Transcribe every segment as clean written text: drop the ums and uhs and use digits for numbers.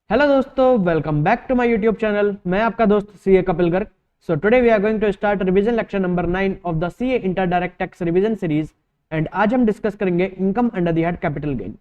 Hello दोस्तों, welcome back to my YouTube channel. मैं आपका दोस्त CA Kapil Garg. So today we are going to start revision lecture number 9 of the CA inter direct tax revision series. And आज हम discuss करेंगे income under the head capital gain.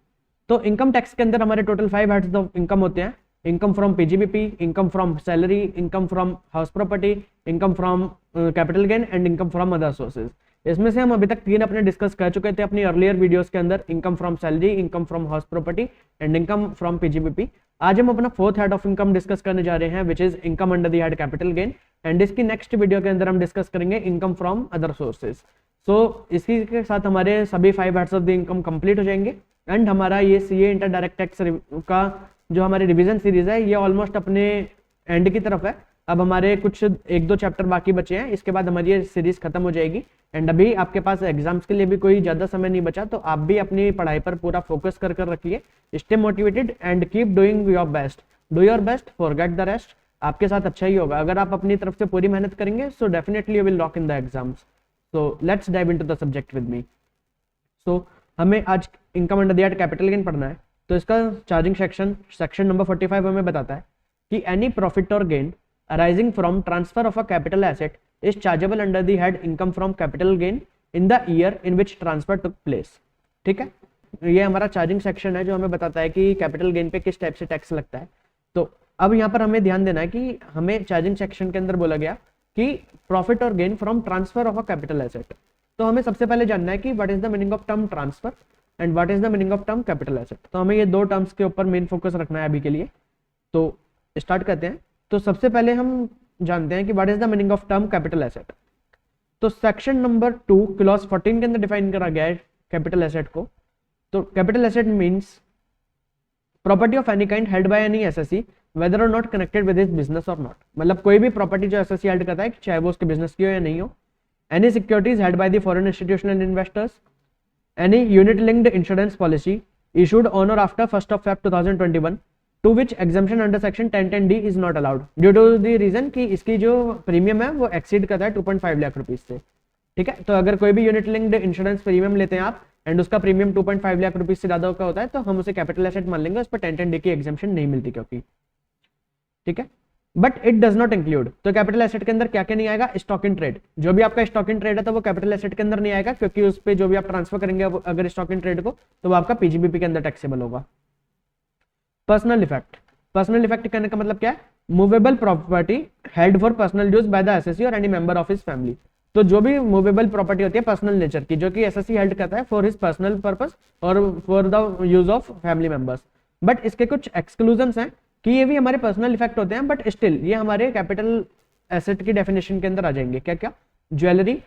तो income tax के अंदर हमारे टोटल 5 हेड्स ऑफ इनकम होते हैं। Income from PGBP, income from salary, income from house property, income from capital gain and income from other sources. इसमें से हम अभी तक 3 अपने डिस्कस कर चुके थे अपनी अर्लियर वीडियोस के अंदर, income from salary, income from house property and income from PGBP. आज हम अपना 4th head of income discuss करने जा रहे हैं, which is income under the head capital gain. And इसकी नेक्स्ट वीडियो के अंदर हम डिस्कस करेंगे इनकम फ्रॉम अदर सोर्सेज। सो इसी के साथ हमारे सभी 5 heads of the income complete हो जाएंगे। एंड हमारा ये सीए इंटर डायरेक्ट टैक्स का जो हमारी रिवीजन सीरीज है ये ऑलमोस्ट अपने एंड की तरफ है। अब हमारे कुछ 1-2 चैप्टर बाकी बचे हैं, इसके बाद हमारी ये सीरीज खत्म हो जाएगी। एंड अभी आपके पास एग्जाम्स के लिए भी कोई ज़्यादा समय नहीं बचा, तो आप भी अपनी पढ़ाई पर पूरा फोकस कर रखिए। Stay motivated and keep doing your best. Do your best, forget the rest. आपके साथ अच्छा ही होगा अगर आप अपनी तरफ से पूरी मेहनत करेंगे। So definitely you will lock in the exams. So let's dive into the subject with me. So हमें आज income under the head capital gain पढ़ना है। तो इसका चार्जिंग सेक्शन नंबर 45 हमें बताता है कि एनी प्रॉफिट और gain arising from transfer of a capital asset is chargeable under the head income from capital gain in the year in which transfer took place। ठीक है, ये हमारा चार्जिंग सेक्शन है जो हमें बताता है कि कैपिटल गेन पे किस टाइप से टैक्स लगता है। तो अब यहाँ पर हमें ध्यान देना है कि हमें चार्जिंग सेक्शन के अंदर बोला गया कि प्रॉफिट और gain from transfer of a capital asset. तो हमें सबसे पहले जानना है कि what is the meaning of term transfer and what is the meaning of term capital asset. तो हमें ये 2 टर्म्स के ऊपर मेन फोकस रखना है अभी के लिए। तो स्टार्ट करते हैं। तो सबसे पहले हम जानते हैं कि what is the meaning of term capital asset. तो सेक्शन नंबर 2 क्लॉज 14 के अंदर डिफाइन करा गया है कैपिटल एसेट को। तो capital asset means property of any kind held by any assessee whether और not connected with his business और नॉट। मतलब कोई भी प्रॉपर्टी जो एसएससी हेल्ड करता है, चाहे वो उसके बिजनेस की हो या नहीं हो। Any securities held by the foreign institutional investors, any unit linked insurance policy issued on और after 1st of Feb 2021 to which exemption under section 1010D is not allowed due to the reason कि इसकी जो premium है वो exceed करता है 2.5 lakh rupees से। ठीक है, तो अगर कोई भी यूनिट लिंक्ड इंश्योरेंस प्रीमियम लेते हैं आप एंड उसका प्रीमियम 2.5 लाख रुपीज से ज्यादा का होता है तो हम उसे कैपिटल एसेट मान लेंगे, उस पर 1010D की एग्जेम्पशन नहीं मिलती क्योंकि। ठीक है, but it does not include. तो कैपिटल एसेट के अंदर क्या क्या नहीं आएगा? Stock in trade. जो भी आपका स्टॉक इन ट्रेड है तो वो कैपिटल एसेट के अंदर नहीं आएगा, क्योंकि उस पर जो भी आप ट्रांसफर करेंगे अगर स्टॉक इन ट्रेड को, तो वो आपका पीजीबीपी के अंदर टैक्सेबल होगा। Personal effect. पर्सनल इफेक्ट कहने का मतलब क्या है? Movable property held for personal use by the assessee और any member of his family. तो जो भी मूवेबल प्रॉपर्टी होती है पर्सनल नेचर की, जो कि एसएससी हेल्ड करता है फॉर हिज पर्सनल पर्पस और for the use of family members. But इसके कुछ एक्सक्लूजन्स हैं कि ये भी हमारे पर्सनल इफेक्ट होते हैं, बट स्टिल ये हमारे कैपिटल एसेट की डेफिनेशन के अंदर आ जाएंगे। क्या क्या? Jewellery,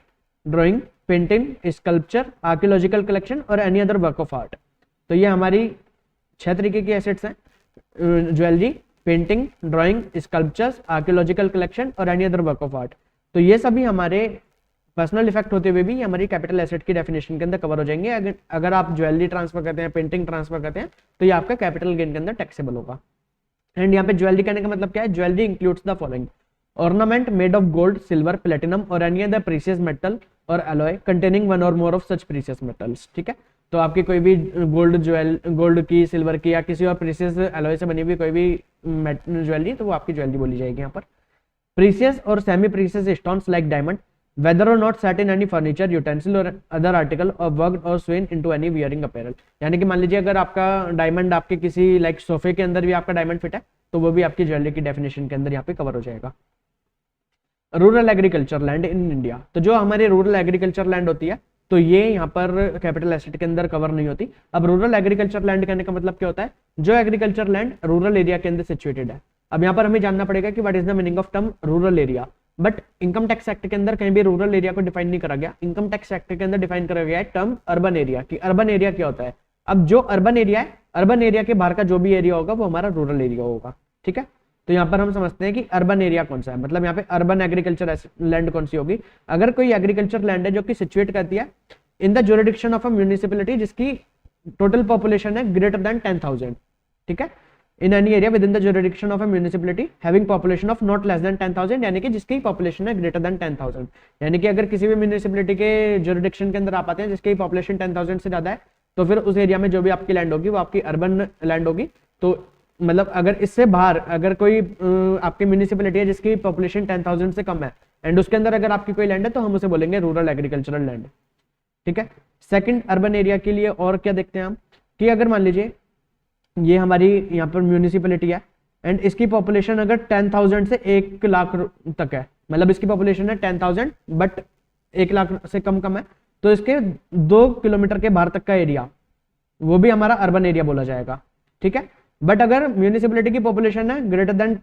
drawing, painting, sculpture, archaeological collection और any other work of art. तो ये हमारी 6 तरीके की एसेट्स हैं: jewellery, painting, drawing, sculptures, archaeological collection और any other work of art. तो ये सभी हमारे पर्सनल इफेक्ट होते हुए भी हमारी कैपिटल एसेट की डेफिनेशन के अंदर कवर हो जाएंगे। अगर आप ज्वेलरी ट्रांसफर करते हैं, पेंटिंग ट्रांसफर करते हैं, तो ये आपका कैपिटल गेन के अंदर टैक्सेबल होगा। एंड यहाँ पे ज्वेलरी कहने का मतलब क्या है? Jewellery includes the following: ornament made of gold, silver, platinum और एनी अदर प्रीशियस मेटल और alloy containing one or more of such precious metals. ठीक है, तो आपकी कोई भी गोल्ड की, सिल्वर की या किसी और प्रीशियस एलॉय से बनी हुई कोई भी ज्वेलरी, तो वो आपकी ज्वेलरी बोली जाएगी यहाँ पर। प्रीशियस और semi precious stones like diamond whether और not set in any furniture, utensil और अदर आर्टिकल और वर्कड और sewn into any wearing apparel. यानी कि मान लीजिए अगर आपका डायमंड आपके किसी लाइक सोफे के अंदर भी आपका डायमंड फिट है, तो वो भी आपकी ज्वेलरी की डेफिनेशन के अंदर यहाँ पे कवर हो जाएगा। Rural agriculture land in India. तो जो हमारी रूरल एग्रीकल्चर लैंड होती है तो ये यहाँ पर कैपिटल एसेट के अंदर कवर नहीं होती। अब रूरल एग्रीकल्चर लैंड कहने का मतलब क्या होता है? जो एग्रीकल्चर लैंड रूरल एरिया के अंदर सिचुएटेड है। अब यहाँ पर हमें जानना पड़ेगा कि what is the meaning of term rural area. But income tax act के अंदर कहीं भी रूरल एरिया को डिफाइन नहीं करा गया। इनकम टैक्स एक्ट के अंदर डिफाइन करा गया है टर्म अर्बन एरिया की। अर्बन एरिया क्या होता है? अब जो अर्बन एरिया है, अर्बन एरिया के बाहर का जो भी एरिया होगा वो हमारा रूरल एरिया होगा। ठीक है, तो यहाँ पर हम समझते हैं कि अर्बन एरिया कौन सा है, मतलब यहाँ पे अर्बन एग्रीकल्चर लैंड कौन सी होगी। अगर कोई एग्रीकल्चर लैंड है जो कि सिचुएट करती है in the jurisdiction of a municipality जिसकी टोटल पॉपुलेशन है ग्रेटर देन 10,000। ठीक है, in any area with in the jurisdiction of a municipality having population of not less then 10,000, यानी कि जिसकी पॉपुलेशन है ग्रेटर देन 10,000। यानी कि अगर किसी भी म्युनिसिपैलिटी के ज्यूरिडिक्शन के अंदर आप आते हैं जिसकी पॉपुलेशन 10,000 से ज्यादा है, तो फिर उस एरिया में जो भी आपकी लैंड होगी वो आपकी अर्बन लैंड होगी। तो मतलब अगर इससे बाहर अगर कोई आपकी म्यूनिसिपैलिटी है जिसकी पॉपुलेशन 10,000 से कम है एंड उसके अंदर अगर आपकी कोई लैंड है तो हम उसे बोलेंगे रूरल एग्रीकल्चरल लैंड। ठीक है, सेकंड अर्बन एरिया के लिए और क्या देखते हैं हम कि अगर मान लीजिए ये हमारी यहाँ पर म्यूनिसिपैलिटी है एंड इसकी पॉपुलेशन अगर 10,000 से 1 लाख तक है, मतलब इसकी पॉपुलेशन है 10,000 बट 1 लाख से कम है, तो इसके 2 किलोमीटर के बाहर तक का एरिया वो भी हमारा अर्बन एरिया बोला जाएगा। ठीक है, बट अगर म्यूनिसिपैलिटी की पॉपुलेशन है greater than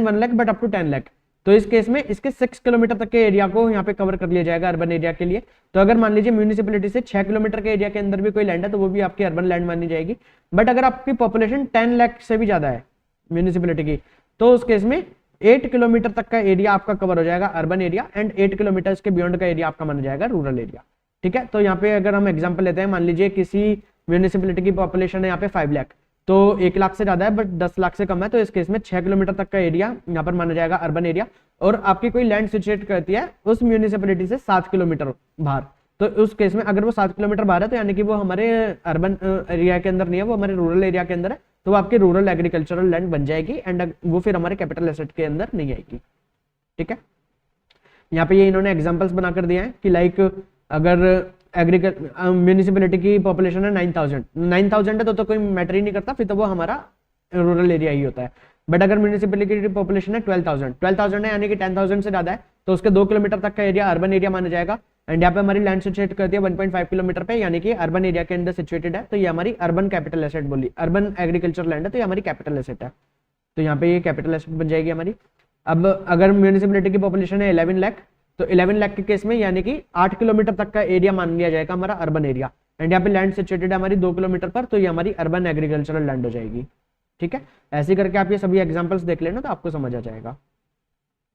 1 lakh but up to 10 lakh, तो इस केस में इसके 6 किलोमीटर तक के एरिया को यहाँ पे कवर कर लिया जाएगा अर्बन एरिया के लिए। तो अगर मान लीजिए म्यूनिसिपैलिटी से 6 किलोमीटर के एरिया के अंदर भी कोई लैंड है तो वो भी आपकी अर्बन लैंड मानी जाएगी। बट अगर आपकी पॉपुलेशन 10 लाख से भी ज्यादा है म्यूनिसिपैलिटी की, तो उस केस में 8 किलोमीटर तक का एरिया आपका कवर हो जाएगा अर्बन एरिया एंड 8 किलोमीटर के बियॉन्ड का एरिया आपका माना जाएगा रूरल एरिया। ठीक है, तो यहाँ पे अगर हम एग्जाम्पल लेते हैं, मान लीजिए किसी म्यूनिसिपैलिटी की पॉपुलेशन है यहाँ पे 5 लाख, तो 1 लाख से ज्यादा है बट 10 लाख से कम है, तो इस केस में 6 किलोमीटर तक का एरिया यहाँ पर माना जाएगा अर्बन एरिया। और आपकी कोई लैंड सिचुएट करती है उस म्यूनिसिपैलिटी से 7 किलोमीटर बाहर, तो उस केस में अगर वो 7 किलोमीटर बाहर है तो यानी कि वो हमारे अर्बन एरिया के अंदर नहीं है, वो हमारे रूरल एरिया के अंदर है, तो वो आपकी रूरल एग्रीकल्चरल लैंड बन जाएगी एंड वो फिर हमारे कैपिटल एसेट के अंदर नहीं आएगी। ठीक है, यहाँ पे ये इन्होंने एग्जांपल्स बनाकर दिए हैं कि लाइक अगर म्यूनिसिपैलिटी की पॉपुलेशन है 9,000 है तो कोई मैटर ही नहीं करता, फिर तो वो हमारा रूरल एरिया ही होता है। बट अगर म्यूनिसिपैलिटी की पॉपुलेशन है 12,000 है यानी कि 10,000 से ज्यादा है, तो उसके 2 किलोमीटर तक का एरिया अर्बन एरिया माना जाएगा। एंड यहाँ पे हमारी लैंड सिचुएट करती है 1.5 किलोमीटर पे, यानी कि अर्बन एरिया के अंदर सिचुएटेड है, तो ये हमारी अर्बन कैपिटल एसेट बोली, अर्बन एग्रीकल्चर लैंड है तो ये हमारी कैपिटल एसेट है, तो यहाँ पे ये कैपिटल एसेट बन जाएगी हमारी। अब अगर म्यूनिसिपैलिटी की पॉपुलेशन है 11 लाख, तो 11 लाख के केस में यानी कि 8 किलोमीटर तक का एरिया मान लिया जाएगा हमारा अर्बन एरिया एंड यहाँ पे लैंड सिचुएटेड है हमारी 2 किलोमीटर पर, तो ये हमारी अर्बन एग्रीकल्चरल लैंड हो जाएगी। ठीक है, ऐसे करके आप ये सभी एग्जांपल्स देख लेना तो आपको समझ आ जाएगा।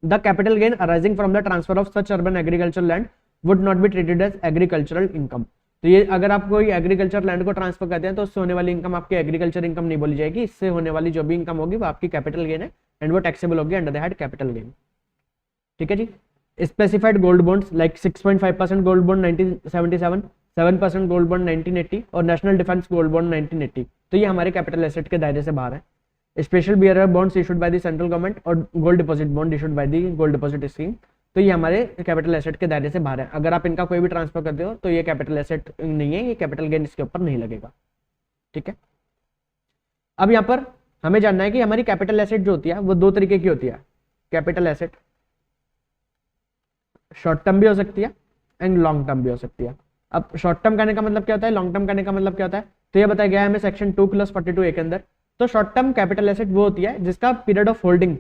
The capital gain arising from the transfer of such urban agriculture land would not be treated as agricultural income. तो ये अगर आप कोई एग्रीकल्चर लैंड को ट्रांसफर करते हैं तो उससे होने वाली इनकम आपकी एग्रीकल्चर इनकम नहीं बोली जाएगी, इससे होने वाली जो भी इनकम होगी वो आपकी कैपिटल गेन है एंड वो टैक्सेबल होगी under the head capital gain. ठीक है जी, specified gold bonds like 6.5% gold bond 1977, 7% gold bond 1980 और नेशनल डिफेंस गोल्ड बॉन्ड 1980, तो ये हमारे कैपिटल एसेट के दायरे से बाहर है। Special bearer bonds issued by the central government और gold deposit bond issued by the gold deposit scheme, तो ये हमारे कैपिटल एसेट के दायरे से बाहर है। अगर आप इनका कोई भी ट्रांसफर करते हो तो ये कैपिटल एसेट नहीं है, ये कैपिटल गेन इसके ऊपर नहीं लगेगा। ठीक है, अब यहाँ पर हमें जानना है कि हमारी कैपिटल एसेट जो होती है वो 2 तरीके की होती है। कैपिटल एसेट शॉर्ट टर्म भी हो सकती है एंड लॉन्ग टर्म भी हो सकती है। अब शॉर्ट टर्म करने का मतलब क्या होता है, लॉन्ग टर्म करने का मतलब क्या होता है, तो ये बताया गया है हमें सेक्शन 2+42A के अंदर। तो शॉर्ट टर्म कैपिटल एसेट वो होती है जिसका period of holding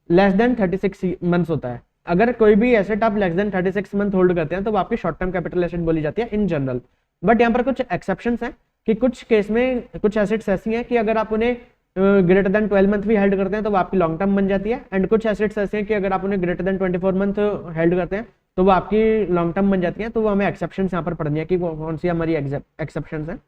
less than 36 months होता है। अगर कोई भी एसेट आप लेस देन 36 मंथ होल्ड करते हैं तो वो आपकी शॉर्ट टर्म कैपिटल एसेट बोली जाती है इन जनरल। बट यहाँ पर कुछ एक्सेप्शंस हैं कि कुछ केस में कुछ एसेट्स ऐसी हैं कि अगर आप उन्हें ग्रेटर देन 12 मंथ भी हेल्ड करते हैं तो वो आपकी लॉन्ग टर्म बन जाती है, एंड कुछ एसेट्स ऐसे हैं कि अगर आप उन्हें ग्रेटर देन 24 मंथ हेल्ड करते हैं तो वो आपकी लॉन्ग टर्म बन जाती है। तो वो हमें एक्सेप्शंस यहाँ पर पढ़नी है कि कौन सी हमारी एक्सेप्शंस हैं,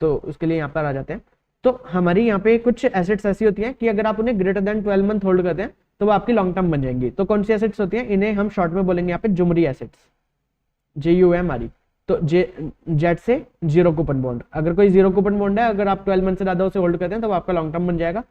तो उसके लिए यहाँ पर आ जाते हैं। तो हमारी यहाँ पे कुछ एसेट्स ऐसी होती हैं कि अगर आप उन्हें ग्रेटर देन 12 मंथ होल्ड करते हैं तो वो आपकी लॉन्ग टर्म बन जाएंगी। तो कौन सी एसेट्स होती हैं, इन्हें हम शॉर्ट में बोलेंगे यहाँ पे जुमरी एसेट्स, JUMRE। तो जेट से जीरो कूपन बॉन्ड, अगर कोई जीरो कूपन बॉन्ड है अगर आप 12 मंथ से ज्यादा उसे होल्ड करते हैं तो वो आपका लॉन्ग टर्म बन जाएगा।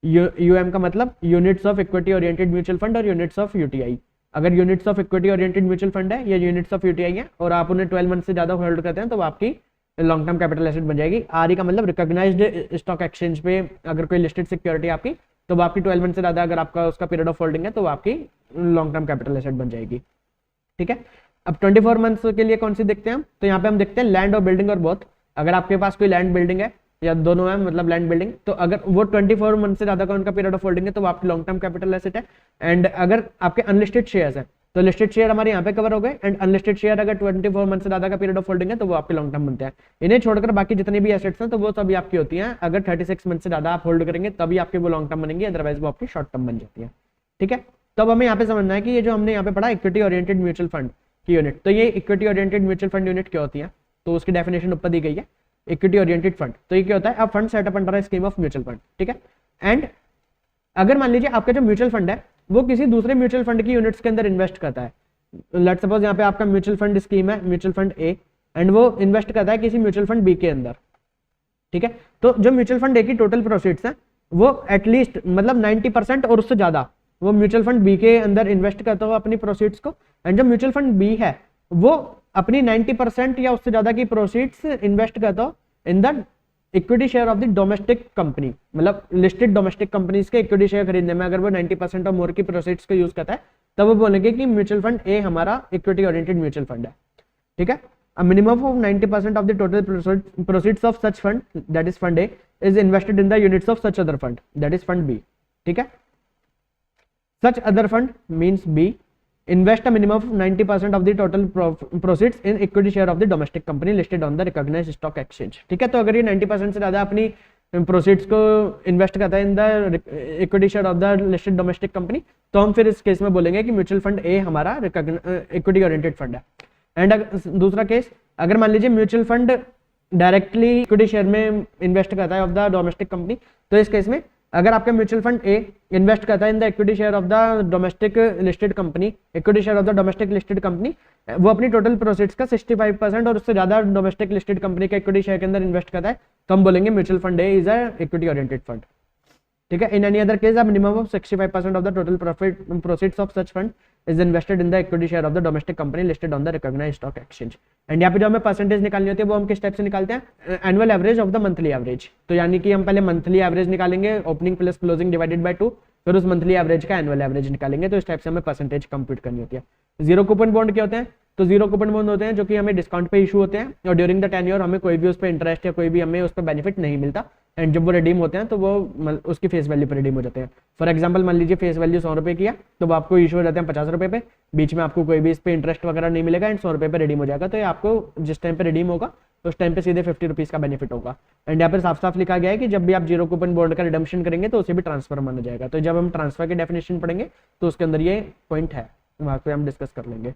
UM का मतलब units of equity oriented mutual fund और यूनिट्स ऑफ UTI। अगर units of equity oriented mutual fund है या यूनिट्स ऑफ UTI है और आप उन्हें 12 मंथ से ज्यादा होल्ड करते हैं तो वो आपकी लॉन्ग टर्म कैपिटल एसेट बन जाएगी। RE का मतलब रिकॉग्नाइज्ड स्टॉक एक्सचेंज पे अगर कोई लिस्टेड सिक्योरिटी आपकी, तो वो आपकी 12 मंथ से ज्यादा अगर आपका उसका पीरियड ऑफ होल्डिंग है तो वो आपकी लॉन्ग टर्म कैपिटल एसेट बन जाएगी। ठीक है, अब 24 मंथ्स के लिए कौन सी देखते हैं हम, तो यहाँ पे हम देखते हैं लैंड और बिल्डिंग और बोथ। अगर आपके पास कोई लैंड बिल्डिंग है या दोनों है, मतलब लैंड बिल्डिंग, तो अगर वो 24 मंथ से ज्यादा का उनका पीरियड ऑफ होल्डिंग है तो वो आपकी लॉन्ग टर्म कैपिटल एसेट है। एंड अगर आपके अनलिस्टेड शेयर्स है तो लिस्टेड शेयर हमारे यहाँ पे कवर हो गए, एंड अनलिस्टेड शेयर अगर 24 मंथ से ज्यादा का पीरियड ऑफ होल्डिंग है तो वो आपके लॉन्ग टर्म बनते हैं। इन्हें छोड़कर बाकी जितनी भी एसेट्स हैं तो वो सभी आपकी होती हैं अगर 36 मंथ से ज्यादा आप होल्ड करेंगे तभी आपके वो लॉन्ग टर्म बनेंगे, अदरवाइज वो आपकी शॉर्ट टर्म बन जाती है। ठीक है, तो अब हमें यहाँ पे समझना है कि ये जो हमने यहाँ पे पढ़ा इक्विटी ओरिएंटेड म्यूचुअल फंड की यूनिट, तो ये equity oriented mutual fund unit क्या होती है, तो उसकी डेफिनेशन ऊपर दी गई है। इक्विटी ओरिएंटेड फंड, तो ये क्या होता है, a fund setup under a scheme of mutual fund. ठीक है, एंड अगर मान लीजिए आपका जो म्यूचुअल फंड है वो किसी दूसरे म्यूचुअल फंड की यूनिट्स के अंदर इन्वेस्ट करता है। लेट्स सपोज यहाँ पे आपका म्यूचुअल फंड स्कीम है म्यूचुअल फंड A, एंड वो इन्वेस्ट करता है किसी म्यूचुअल फंड B के अंदर। ठीक है, तो जो म्यूचुअल फंड ए की टोटल प्रोसीड्स हैं वो एटलीस्ट मतलब 90% और उससे ज्यादा वो म्यूचुअल फंड बी के अंदर इन्वेस्ट करता हो अपनी प्रोसीड्स को, एंड जो म्यूचुअल फंड बी है वो अपनी 90% या उससे ज्यादा की प्रोसीड्स इन्वेस्ट करता हो in the equity share of the domestic company, मतलब लिस्टेड डोमेस्टिक कंपनीज के इक्विटी शेयर खरीदने में अगर वो 90% और मोर की प्रोसीड्स को यूज करता है तब वो बोलेंगे कि म्यूचुअल फंड ए हमारा इक्विटी ओरिएंटेड म्यूचुअल फंड है। ठीक है, a minimum of 90% of the total proceeds of such fund, that is fund A, is invested in the units of such other fund, that is fund B. ठीक है, such other fund means B invest a minimum of 90% of the total proceeds in equity share of the domestic company listed on the recognized stock exchange. ठीक है, तो अगर ये 90% से ज्यादा अपनी प्रोसीड्स को इन्वेस्ट करता है in the equity share of the listed domestic company, तो हम फिर इस केस में बोलेंगे कि म्यूचुअल फंड ए हमारा इक्विटी ओरिएंटेड फंड है। एंड दूसरा केस, अगर मान लीजिए mutual fund directly equity share में इन्वेस्ट करता है ऑफ द डोमेस्टिक कंपनी, तो इस केस में अगर आपका म्यूचुअल फंड ए इन्वेस्ट करता है in the equity share of the domestic listed company, equity share of the domestic listed company, वो अपनी टोटल प्रोसीड्स का 65% और उससे ज्यादा डोमेस्टिक लिस्टेड कंपनी के इक्विटी शेयर के अंदर इन्वेस्ट करता है, तो हम बोलेंगे mutual fund A is a equity oriented fund. ठीक है, in any other case minimum of 65% of the total proceeds of such fund is invested in the equity share of the domestic company listed on the recognized stock exchange। And यहाँ पे जो हमें percentage निकालनी होती है वो हम किस टाइप से निकालते हैं, annual average of the monthly average. तो यानी कि हम पहले मंथली एवरेज निकालेंगे, opening plus closing divided by 2, फिर उस मंथली एवरेज का एनुअल एवरेज निकालेंगे। तो इस टाइप से हमें परसेंटेज कंप्यूट करनी होती है। जीरो कूपन बॉन्ड क्या होते हैं, तो जीरो कूपन बॉन्ड होते हैं जो कि हमें डिस्काउंट पे इशू होते हैं और ड्यूरिंग द टेन्योर हमें कोई भी उस पर इंटरेस्ट या कोई भी हमें उस पर बेनिफिट नहीं मिलता, एंड जब वो रिडीम होते हैं तो वो उसकी फेस वैल्यू पर रिडीम हो जाते हैं। फॉर एग्जांपल मान लीजिए फेस वैल्यू 100 रुपये किया तो वो आपको इशू हो जाते हैं 50 रुपये पे, बीच में आपको कोई भी इस पर इंटरेस्ट वगैरह नहीं मिलेगा एंड 100 रुपये पे रिडीम हो जाएगा। तो ये आपको जिस टाइम पे रिडीम होगा तो उस टाइम पे सीधे 50 रुपीज़ का बेनिफिट होगा। एंड यहाँ पर साफ साफ लिखा गया है कि जब भी आप जीरो कूपन बॉन्ड का रिडम्पशन करेंगे तो उसे भी ट्रांसफर माना जाएगा। तो जब हम ट्रांसफर की डेफिनेशन पढ़ेंगे तो उसके अंदर ये पॉइंट है, वहाँ पे हम डिस्कस कर लेंगे।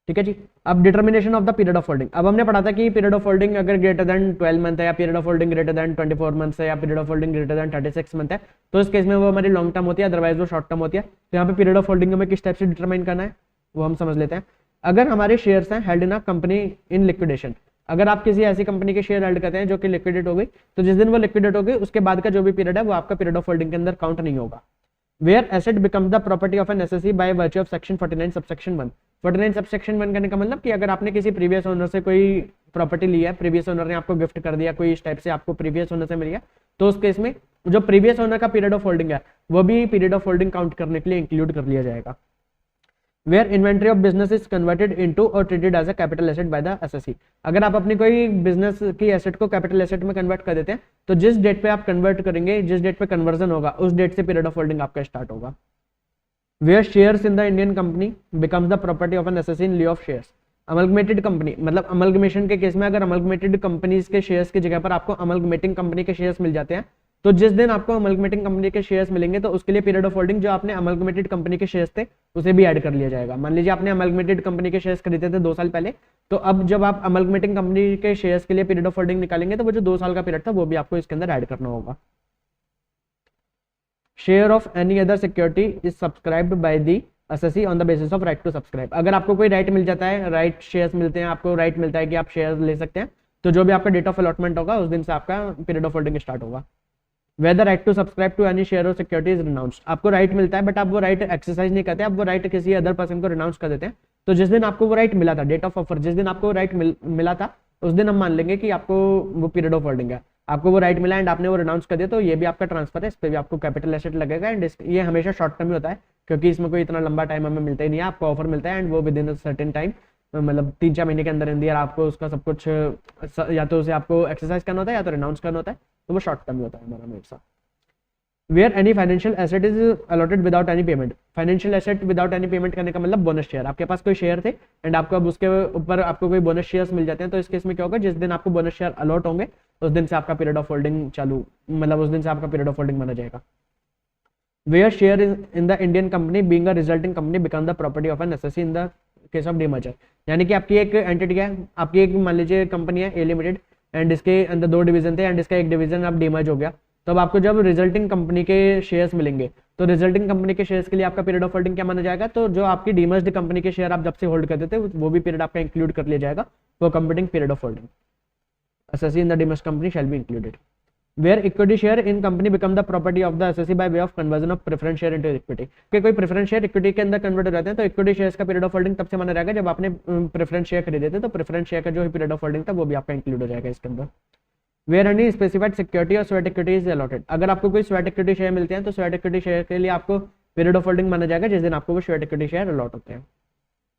ठीक है जी, अब determination of the period of holding. अब हमने पढ़ा था कि पीरियड ऑफ होल्डिंग अगर ग्रेटर देन 12 मंथ है या period of holding greater than 24 month है या period of holding greater than 36 month है, तो इस केस में वो हमारी लॉन्ग टर्म होती है, अदरवाइज वो शॉर्ट टर्म होती है। तो यहाँ पे पीरियड ऑफ होल्डिंग हमें किस टाइप से डिटरमाइन करना है वो हम समझ लेते हैं। अगर हमारे शेयर्स हैं held in a company in liquidation, अगर आप किसी ऐसी कंपनी के शेयर हेल्ड करते हैं जो कि लिक्विडेट हो गई, तो जिस दिन वो लिक्विडेट हो गई उसके बाद का जो भी पीरियड है वो आपका पीरियड ऑफ होल्डिंग के अंदर काउंट नहीं होगा। Where asset becomes the property of an assessee by virtue of section 49 subsection 1। 49 subsection 1 करने का मतलब कि अगर आपने किसी प्रीवियस ओनर से कोई प्रॉपर्टी लिया है, प्रीवियस ओनर ने आपको गिफ्ट कर दिया, कोई इस टाइप से आपको प्रीवियस ओनर से मिल गया, तो उस केस में जो प्रीवियस ओनर का पीरियड ऑफ होल्डिंग है वो भी पीरियड ऑफ होल्डिंग काउंट करने के लिए इंक्लूड कर लिया जाएगा। Where inventory of business is converted into और treated as a capital asset by the assessee. अगर आप अपनी कोई बिजनेस की एसेट को कैपिटल एसेट में कन्वर्ट कर देते हैं तो जिस डेट पे आप कन्वर्ट करेंगे, जिस डेट पे कन्वर्जन होगा उस डेट से पीरियड ऑफ होल्डिंग आपका स्टार्ट होगा। Where shares in the Indian company becomes the property of an assessee in lieu of shares। Amalgamated company मतलब अमलगमेशन के केस में अगर अमलगमेटेड कंपनीज के शेयर्स की जगह पर आपको अमलगमेटिंग कंपनी के शेयर्स मिल जाते हैं, तो जिस दिन आपको अमलगमेटिंग कंपनी के शेयर्स मिलेंगे तो उसके लिए पीरियड ऑफ होल्डिंग जो आपने अमलगमेटेड कंपनी के शेयर्स थे उसे भी ऐड कर लिया जाएगा। मान लीजिए आपने अमलगमेटेड कंपनी के शेयर्स खरीदे थे 2 साल पहले, तो अब जब आप अमलगमेटिंग कंपनी के शेयर्स के लिए पीरियड ऑफ होल्डिंग निकालेंगे तो वो जो 2 साल का पीरियड था वो भी आपको इसके अंदर ऐड करना होगा। Share of any other security is subscribed by the assessee on the basis of right to subscribe. अगर आपको कोई राइट मिल जाता है, राइट शेयर्स मिलते हैं, आपको राइट मिलता है कि आप शेयर ले सकते हैं, तो जो भी आपका डेट ऑफ अलॉटमेंट होगा उस दिन से आपका पीरियड ऑफ होल्डिंग स्टार्ट होगा। Whether right to subscribe to any share or security is renounced. आपको राइट मिलता है बट आप वो राइट एक्सरसाइज नहीं करते, आप वो राइट किसी अदर पर्सन को रिनाउंस कर देते हैं। तो जिस दिन आपको वो राइट मिला था, डेट ऑफ ऑफर जिस दिन आपको राइट मिला था उस दिन हम मान लेंगे कि आपको वो पीरियड ऑफ होल्डिंग है, आपको वो राइट मिला एंड आपने वो रिनाउंस कर दिया, तो ये भी आपका ट्रांसफर है, इस पर भी आपको कैपिटल एसेट लगेगा। एंड ये हमेशा शॉर्ट टर्म ही होता है क्योंकि इसमें कोई इतना लंबा टाइम हमें मिलता ही नहीं है। आपको ऑफर मिलता है एंड वो विद इन सर्टेन टाइम, मतलब 3-4 महीने के अंदर इंदर आपको उसका सब कुछ या तो उसे आपको एक्सरसाइज करना होता है या तो रिनाउंस करना होता है, तो वो शॉर्ट टर्म ही होता है हमारा हमेशा। Where any financial asset is allotted without any payment. Financial asset without any payment करने का मतलब बोनस शेयर। आपके पास कोई शेयर थे एंड आपको अब उसके ऊपर आपको कोई बोनस शेयर्स मिल जाते हैं, तो इस केस में क्या होगा, जिस दिन आपको बोनस शेयर अलॉट होंगे उस दिन से आपका पीरियड ऑफ होल्डिंग चालू, मतलब उस दिन से आपका पीरियड ऑफ होल्डिंग माना जाएगा। Where share in the Indian company being a resulting company become the property of an assessee in the case of demerger. यानी कि आपकी एक एंटिटी है, आपकी एक मान लीजिए कंपनी है ए लिमिटेड एंड इसके अंदर 2 डिवीजन थे एंड इसका एक डिवीजन अब डीमर्ज हो गया, तो अब आपको जब रिजल्टिंग कंपनी के शेयर्स मिलेंगे तो रिजल्टिंग कंपनी के शेयर्स के लिए आपका पीरियड ऑफ होल्डिंग क्या माना जाएगा, तो जो आपकी डीमर्ज्ड कंपनी के शेयर आप जब से होल्ड करते थे वो भी पीरियड आपका इंक्लूड कर लिया जाएगा वो computing period of holding. assessee in the demerged company shall be included. Where equity share in company become the property of the assessee by way of conversion of preference share into equity. कि कोई preference share equity के अंदर convert हो जाते हैं तो equity shares का period of holding तब से माना जाएगा जब आपने प्रेफरेंस शेयर खरीदे थे, तो प्रेफरेंस शेयर का जो पीरियड ऑफ होल्डिंग था वो भी आपका इंक्लूड हो जाएगा इसके अंदर. वेयर एनी स्पेसिफाइड सिक्योरिटी और स्वेट इक्विटी इज अलॉटेड. अगर आपको कोई स्वेट इक्विटी शेयर मिलते हैं तो स्वेट इक्विटी शेयर के लिए आपको पीरियड ऑफ होल्डिंग माना जाएगा जिस दिन आपको वो स्वेट इक्विटी शेयर अलॉट होते हैं.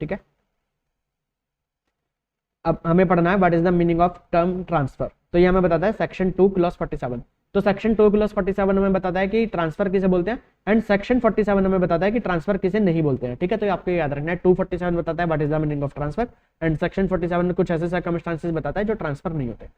ठीक है, अब हमें पढ़ना है what is the meaning of term transfer. तो ये हमें बताता है सेक्शन 2 क्लॉज 47. तो सेक्शन 2 क्लॉज 47 हमें बताता है कि ट्रांसफर किसे बोलते हैं एंड सेक्शन 47 हमें बताता है कि ट्रांसफर किसे नहीं बोलते हैं. ठीक है, तो आपको याद रखना है 247 बताता है what is the meaning of transfer and section 47 कुछ ऐसे सर्कमस्टांसेस बताता है जो ट्रांसफर नहीं होते.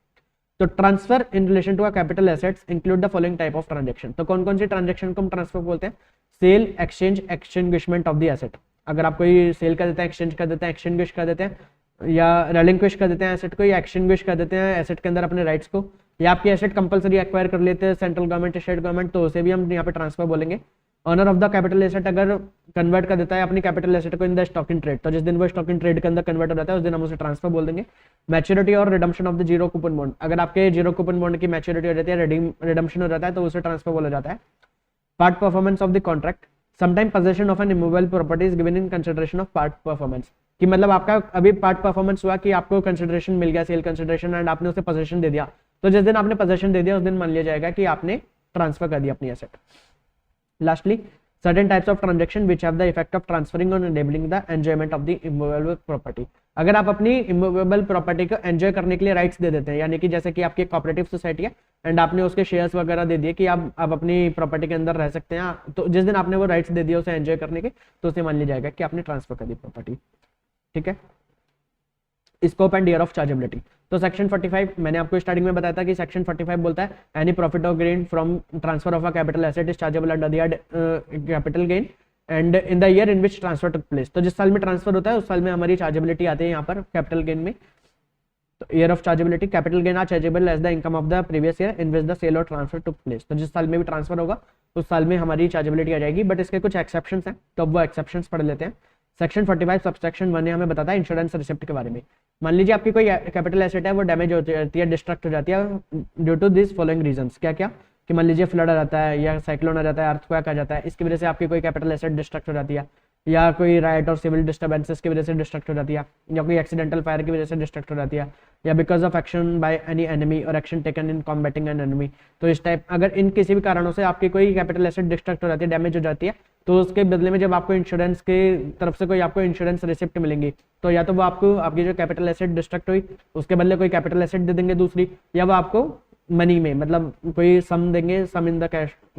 तो transfer in relation to a capital assets include the following type of transaction. तो कौन कौन सी ट्रांजेक्शन को हम ट्रांसफर बोलते हैं? Sale, exchange, extinguishment of the asset. अगर आप कोई सेल कर देते हैं, एक्सचेंज कर देते हैं, एक्सटिंग्विश कर देते हैं या रेलिंक्विश कर देते हैं एसेट को, या एक्सटिंग्विश कर देते हैं एसेट के अंदर अपने राइट्स को, या आपकी एसेट कंपलसरी एक्वायर कर लेते हैं सेंट्रल गवर्नमेंट, स्टेट गवर्नमेंट, तो उसे भी हम यहाँ पे ट्रांसफर बोलेंगे. Owner of the capital asset अगर कन्वर्ट कर देता है अपनी कैपिटल एसेट को in the stock in trade, तो जिस दिन वो स्टॉक इन ट्रेड के अंदर कन्वर्ट हो जाता है उस दिन हम उसे ट्रांसफर बोल देंगे. मैच्योरिटी और redemption of the zero coupon bond. अगर आपके जीरो कूपन बॉन्ड की मैच्योरिटी हो जाती है, रिडम्पशन हो जाता है, तो उसे ट्रांसफर बोला जाता है. Part performance of the contract. Sometime possession of N immovable property is given in consideration of part performance. कि मतलब आपका अभी पार्ट परफॉर्मेंस हुआ कि आपको कंसिडरेशन मिल गया, सेल कंसिडरेशन, एंड आपने उसे पोजेशन दे दिया, तो जिस दिन आपने पोजेशन दे दिया उस दिन मान लिया जाएगा कि आपने ट्रांसफर कर दिया अपनी asset. Lastly certain types of transaction which have the effect of transferring और enabling the enjoyment of the immovable property. अगर आप अपनी इमूवेबल प्रॉपर्टी को एंजॉय करने के लिए राइट्स दे देते हैं, यानी कि जैसे कि आपकी कोऑपरेटिव सोसाइटी है एंड आपने उसके शेयर्स वगैरह दे दिए कि आप अपनी प्रॉपर्टी के अंदर रह सकते हैं, तो जिस दिन आपने वो राइट्स दे दिया उसे एंजॉय करने के, तो उसे मान लिया जाएगा कि आपने ट्रांसफर कर दी प्रॉपर्टी. ठीक है, scope and year of chargeability. तो सेक्शन 45 मैंने आपको स्टार्टिंग में बताया था कि सेक्शन 45 बोलता है एनी प्रॉफिट और gain from transfer of a capital asset is chargeable under the capital gain and in the year in which transfer took place. तो जिस साल में ट्रांसफर होता है उस साल में हमारी चार्जेबिलिटी आती है यहाँ पर कैपिटल गेन में. तो year of chargeability, capital gain are chargeable as the income of the previous year in which the sale or transfer took place. तो जिस साल में भी ट्रांसफर होगा उस साल में हमारी चार्जेबिलिटी आ जाएगी, बट इसके कुछ एक्सेप्शंस हैं, तो अब वो एक्सेप्शंस पढ़ लेते हैं. सेक्शन 45 सबसेक्शन 1 हमें बताता है इंश्योरेंस रिसिप्ट के बारे में. मान लीजिए आपकी कोई कैपिटल एसेट है, वो डैमेज हो जाती है, डिस्ट्रक्ट हो जाती है due to this following reasons. क्या क्या? कि मान लीजिए फ्लड आ जाता है या साइक्लोन आ जाता है, अर्थक्वेक आ जाता है, इसकी वजह से आपकी कोई कैपिटल एसेट डिस्ट्रक्ट हो जाती है, या कोई राइट और सिविल डिस्टर्बेंसेस की वजह से डिस्ट्रक्ट हो जाती है, या कोई एक्सीडेंटल फायर की वजह से डिस्ट्रक्ट हो जाती है, या because of action by any enemy और action taken in combating an enemy. तो इस टाइप अगर इन किसी भी कारणों से आपकी कोई कैपिटल एसेट डिस्ट्रक्ट हो जाती है, डैमेज हो जाती है, तो उसके बदले में जब आपको इंश्योरेंस के तरफ से कोई आपको इंश्योरेंस रिसिप्ट मिलेंगी, तो या तो वो आपको आपकी जो कैपिटल एसेट डिस्ट्रक्ट हुई उसके बदले कोई कैपिटल एसेट दे देंगे दूसरी, या वो आपको मनी में मतलब कोई सम देंगे, सम इन द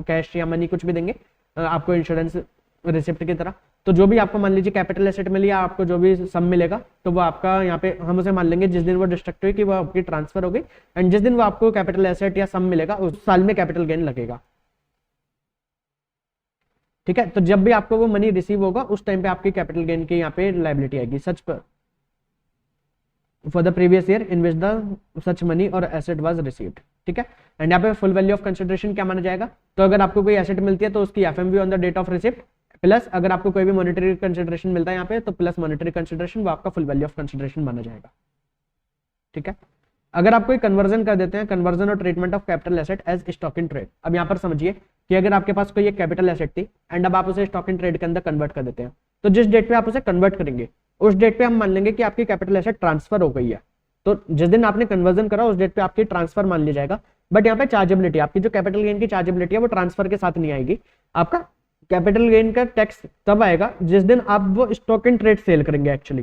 कैश या मनी कुछ भी देंगे आपको इंश्योरेंस रिसिप्ट की तरह. तो जो भी आपको मान लीजिए कैपिटल एसेट मिली या आपको जो भी सम मिलेगा, तो वो आपका यहाँ पे हम उसे मान लेंगे जिस दिन वो डिस्ट्रक्ट हुई कि वो आपकी ट्रांसफर हो गई, एंड जिस दिन वो आपको कैपिटल एसेट या सम मिलेगा उस साल में कैपिटल गेन लगेगा. ठीक है, तो जब भी आपको वो मनी रिसीव होगा उस टाइम पे आपकी कैपिटल गेन की यहाँ पे लायबिलिटी आएगी. सच पर for the previous year in which the such money और एसेट वाज रिसीव्ड. ठीक है, एंड यहाँ पे फुल वैल्यू ऑफ कंसिडरेशन क्या माना जाएगा? तो अगर आपको कोई एसेट मिलती है तो उसकी FMV on the date of receipt plus अगर आपको कोई भी मॉनेटरी कंसिडरेशन मिलता है यहाँ पे तो प्लस मॉनेटरी कंसिडरेशन, वो आपका फुल वैल्यू ऑफ कंसिडरेशन माना जाएगा. ठीक है, अगर आप कोई कन्वर्जन कर देते हैं, कन्वर्जन और treatment of capital asset as stock in trade. अब यहाँ पर समझिए कि अगर आपके पास कोई एक कैपिटल एसेट थी एंड अब आप उसे स्टॉक इन ट्रेड के अंदर कन्वर्ट कर देते हैं, तो जिस डेट पे आप उसे कन्वर्ट करेंगे उस डेट पे हम मान लेंगे कि आपकी कैपिटल एसेट ट्रांसफर हो गई है. तो जिस दिन आपने कन्वर्जन करा उस डेट पे आपकी ट्रांसफर मान लिया जाएगा. बट यहाँ पे चार्जेबिलिटी, आपकी जो कैपिटल गेन की चार्जेबिलिटी है वो ट्रांसफर के साथ नहीं आएगी. आपका कैपिटल गेन का टैक्स तब आएगा जिस दिन आप वो स्टॉक इन ट्रेड सेल करेंगे एक्चुअली.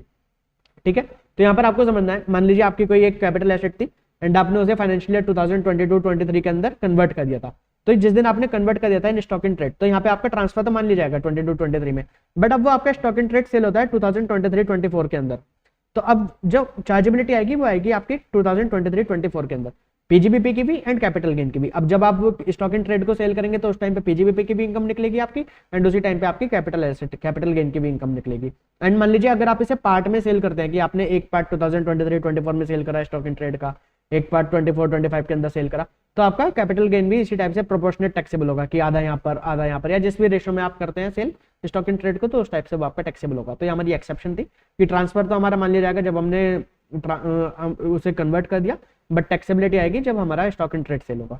ठीक है, तो यहाँ पर आपको समझना है, मान लीजिए आपकी कोई एक कैपिटल एसेट थी एंड आपने उसे फाइनेंशियल ईयर 2022-23 के अंदर कन्वर्ट कर दिया था. तो जिस दिन आपने कन्वर्ट कर दिया था इन स्टॉक इन ट्रेड, तो यहाँ पे आपका ट्रांसफर तो मान लिया जाएगा 22-23 में, बट अब वो आपका स्टॉक इन ट्रेड सेल होता है 2023-24 के अंदर. तो अब जो चार्जेबिलिटी आएगी वो आएगी आपकी 2023-24 के अंदर, पीजीबीपी की भी एंड कैपिटल गेन की भी. अब जब आप स्टॉक इन ट्रेड को सेल करेंगे तो उस टाइम पे पीजीबीपी की भी इनकम निकलेगी आपकी, एंड उसी टाइम पे आपकी कैपिटल एसेट कैपिटल गेन की भी इनकम निकलेगी. एंड मान लीजिए अगर आप इसे पार्ट में सेल करते हैं कि आपने एक पार्ट 2023-24 में सेल करा स्टॉक इन ट्रेड का, एक पार्ट 24-25 के अंदर सेल करा, तो आपका कैपिटल गेन भी इसी टाइप से प्रोपोर्शनेट टैक्सेबल होगा कि आधा यहाँ पर आधा यहाँ पर, या जिस भी रेशो में आप करते हैं सेल स्टॉक इन ट्रेड को, तो उस टाइप से वो आपका टैक्सेबल होगा. तो ये हमारी एक्सेप्शन थी कि ट्रांसफर तो हमारा मान लिया जाएगा जब हमने उसे कन्वर्ट कर दिया, बट टैक्सेबिलिटी आएगी जब हमारा स्टॉक इन ट्रेड सेल होगा।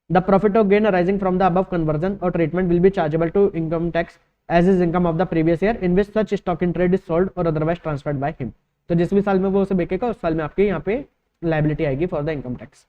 द प्रॉफिट और gain arising from the above conversion और treatment will be chargeable to income tax as is income of the previous year in which such stock in trade is sold और otherwise transferred by him. तो जिस भी साल में वो उसे बेचेगा उस साल में आपके यहाँ पे लायबिलिटी आएगी for the income tax.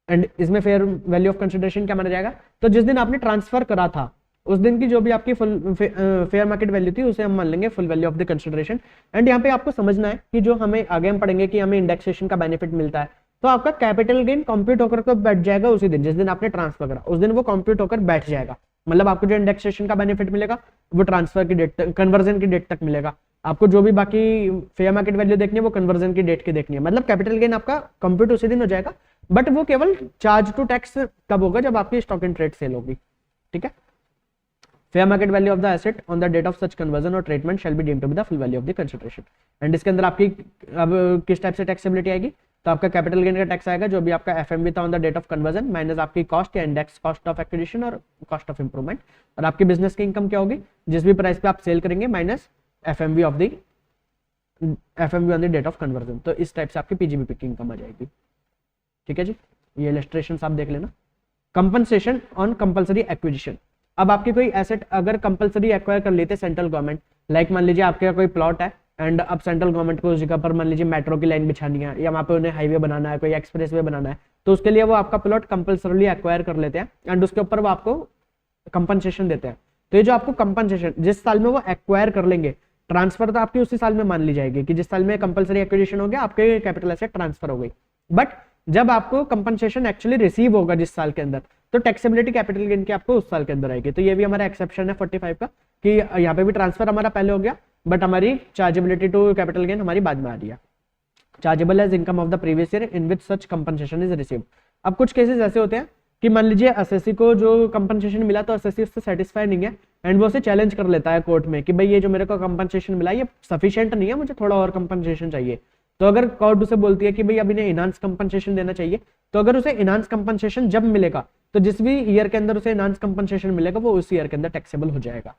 And इसमें फेयर वैल्यू ऑफ कंसिडरेशन क्या माना जाएगा, तो जिस दिन आपने ट्रांसफर करा था उस दिन की जो भी आपकी फुल फेयर मार्केट वैल्यू थी उसे हम मान लेंगे full value of the consideration. And यहाँ पे आपको समझना है कि जो हमें आगे हम पढ़ेंगे कि हमें इंडेक्सेशन का बेनिफिट मिलता है, तो आपका कैपिटल गेन कंप्यूट होकर तो बैठ जाएगा उसी दिन जिस दिन आपने ट्रांसफर करा, उस दिन वो कंप्यूट होकर बैठ जाएगा। मतलब आपको जो इंडेक्सेशन का बेनिफिट मिलेगा वो ट्रांसफर की डेट कन्वर्जन की डेट तक मिलेगा। आपको जो भी बाकी फेयर मार्केट वैल्यू देखनी है वो कन्वर्जन की डेट की देखनी है। मतलब कैपिटल गेन आपका कंप्यूट उसी दिन हो जाएगा, बट वो केवल चार्ज टू टैक्स कब होगा, जब आपकी स्टॉक इन ट्रेड सेल होगी। ठीक है, fair market value of the asset on the date of such conversion और treatment shall be deemed to be the full value of the consideration. And इसके अंदर आपकी अब किस टाइप से टैक्सेबिलिटी आएगी, तो आपका कैपिटल गेन का टैक्स आएगा जो भी आपका एफएमवी था on the date of conversion minus आपकी कॉस्ट या इंडेक्स कॉस्ट ऑफ एक्विजिशन और कॉस्ट ऑफ इंप्रूवमेंट, और आपकी बिजनेस की इनकम क्या होगी, जिस भी प्राइस पे आप सेल करेंगे minus FMV on the date of conversion. तो इस टाइप से आपकी पीजीबीपी की इनकम आ जाएगी। ठीक है जी, ये इलस्ट्रेशन आप देख लेना। कंपनसेशन ऑन कंपलसरी एक्विजिशन, अब आपकी कोई एसेट अगर कंपलसरी एक्वायर कर लेते सेंट्रल गवर्नमेंट, लाइक मान लीजिए आपके कोई प्लॉट है एंड अब सेंट्रल गवर्नमेंट को उस जगह पर मान लीजिए मेट्रो की लाइन बिछानी है या वहाँ पे उन्हें हाईवे बनाना है, कोई एक्सप्रेस वे बनाना है, तो उसके लिए वो आपका प्लॉट कंपलसरीली एक्वायर कर लेते हैं एंड उसके ऊपर वो आपको कंपनसेशन देते हैं। तो ये जो आपको कंपनसेशन जिस साल में वो एक्वायर कर लेंगे, ट्रांसफर तो आपकी उसी साल में मान ली जाएगी कि जिस साल में कंपलसरी एक्विजिशन हो गया आपके कैपिटल एसेट ट्रांसफर हो गई, बट जब आपको कंपनसेशन एक्चुअली रिसीव होगा जिस साल के अंदर, तो टैक्सेबिलिटी कैपिटल गेन की आपको उस साल के अंदर आएगी। तो ये भी हमारा एक्सेप्शन है 45 का कि यहाँ पे भी ट्रांसफर हमारा पहले हो गया बट हमारी चार्जेबिलिटी टू कैपिटल गेन हमारी बाद में आ रही है। Chargeable as income of the previous year in which such compensation is received. अब कुछ केसेस ऐसे होते हैं कि मान लीजिए एसएससी को जो कंपनसेशन मिला तो एसएससी उससे सेटिस्फाई नहीं है एंड वो उसे चैलेंज कर लेता है कोर्ट में कि भाई ये जो मेरे को कंपनसेशन मिला ये सफिशिएंट नहीं है, मुझे थोड़ा और कंपनसेशन चाहिए। तो अगर कोर्ट उसे बोलती है कि भाई अब इन्हें इनहांस कंपनसेशन देना चाहिए, तो अगर उसे इनहांस कंपनसेशन जब मिलेगा तो जिस भी ईयर के अंदर उसे इनहांस कंपनसेशन मिलेगा वो उस ईयर के अंदर टैक्सेबल हो जाएगा।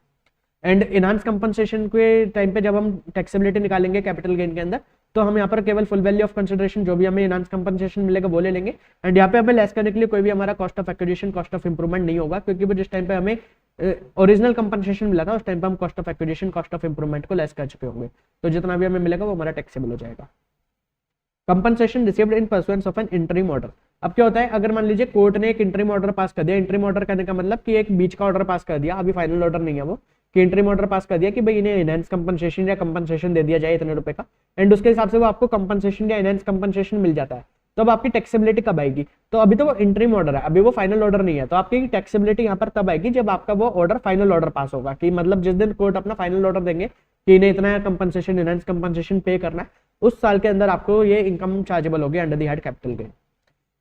एंड इनहांस कंपनसेशन के टाइम पे जब हम टैक्सेबिलिटी निकालेंगे कैपिटल गेन के अंदर, तो हम यहाँ पर केवल फुल वैल्यू ऑफ कंसिडरेशन जो भी हमें इनहांस कंपनसेशन मिलेगा वो ले लेंगे। एंड यहाँ पे हमें लेस करने के लिए कोई भी हमारा cost of acquisition cost of improvement नहीं होगा, क्योंकि वो जिस टाइम पे हमें ओरिजिनल कंपनसेशन मिला था उस टाइम पे हम cost of acquisition cost of improvement को लेस कर चुके होंगे, तो जितना भी हमें मिलेगा वो हमारा टैक्सेबल हो जाएगा। Compensation received in pursuance of N interim order. अब क्या होता है, अगर मान लीजिए कोर्ट ने एक इंटरिम ऑर्डर पास कर दिया, इंटरिम ऑर्डर करने का मतलब कि एक बीच का ऑर्डर पास कर दिया, अभी फाइनल ऑर्डर नहीं है वो, कि इंटरिम ऑर्डर पास कर दिया कि भाई इन्हें इनहेंस कंपनसेशन या कंपनसेशन दे दिया जाए इतने रुपए का, एंड उसके हिसाब से वो आपको कंपनसेशन या इनहेंस कंपनसेशन मिल जाता है। तो अब आपकी टैक्सेबिलिटी कब आएगी, तो अभी तो वो इंटरिम ऑर्डर है, अभी वो फाइनल ऑर्डर नहीं है, तो आपकी टैक्सेबिलिटी यहाँ पर तब आएगी जब आपका वो ऑर्डर फाइनल ऑर्डर पास होगा, कि मतलब जिस दिन कोर्ट अपना फाइनल ऑर्डर देंगे कि इन्हें इतना कंपनसेशन इनहेंस कंपनसेशन पे करना है, उस साल के अंदर आपको ये इनकम चार्जेबल होगी under the head capital gain.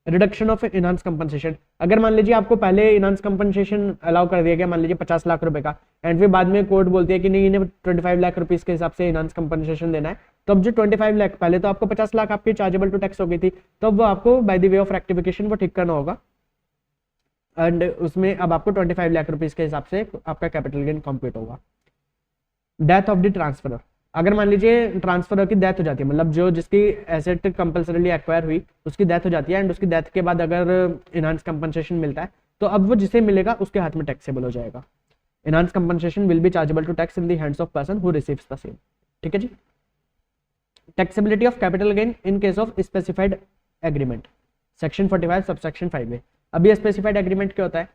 Reduction of enhance compensation, अगर मान लीजिए आपको पहले इनहांस कंपनसेशन अलाउ कर दिया गया मान लीजिए 50 लाख रुपए का, एंड फिर बाद में कोर्ट बोलती है कि नहीं इन्हें 25 लाख रुपीस के हिसाब से इनहांस कंपनसेशन देना है, तो अब जो 25 लाख, पहले तो आपको 50 लाख आपकी चार्जेबल टू टैक्स हो गई थी, तो अब वो आपको bye the way of rectification वो ठीक करना होगा, एंड उसमें अब आपको 25 लाख रुपीस के हिसाब से आपका कैपिटल गेन कंप्यूट होगा। डेथ ऑफ द ट्रांसफरर, अगर मान लीजिए ट्रांसफरर की डेथ हो जाती है, मतलब जो जिसकी एसेट कंपलसरीली एक्वायर हुई उसकी डेथ हो जाती है, एंड उसकी डेथ के बाद अगर इनहांस कंपनसेशन मिलता है तो अब वो जिसे मिलेगा उसके हाथ में टैक्सेबल हो जाएगा। Enhanced compensation will be chargeable to tax in the hands of person who receives the same. ठीक है जी। Taxability of capital gain in case of specified agreement, section 45 subsection 5 अभी स्पेसिफाइड एग्रीमेंट क्या होता है,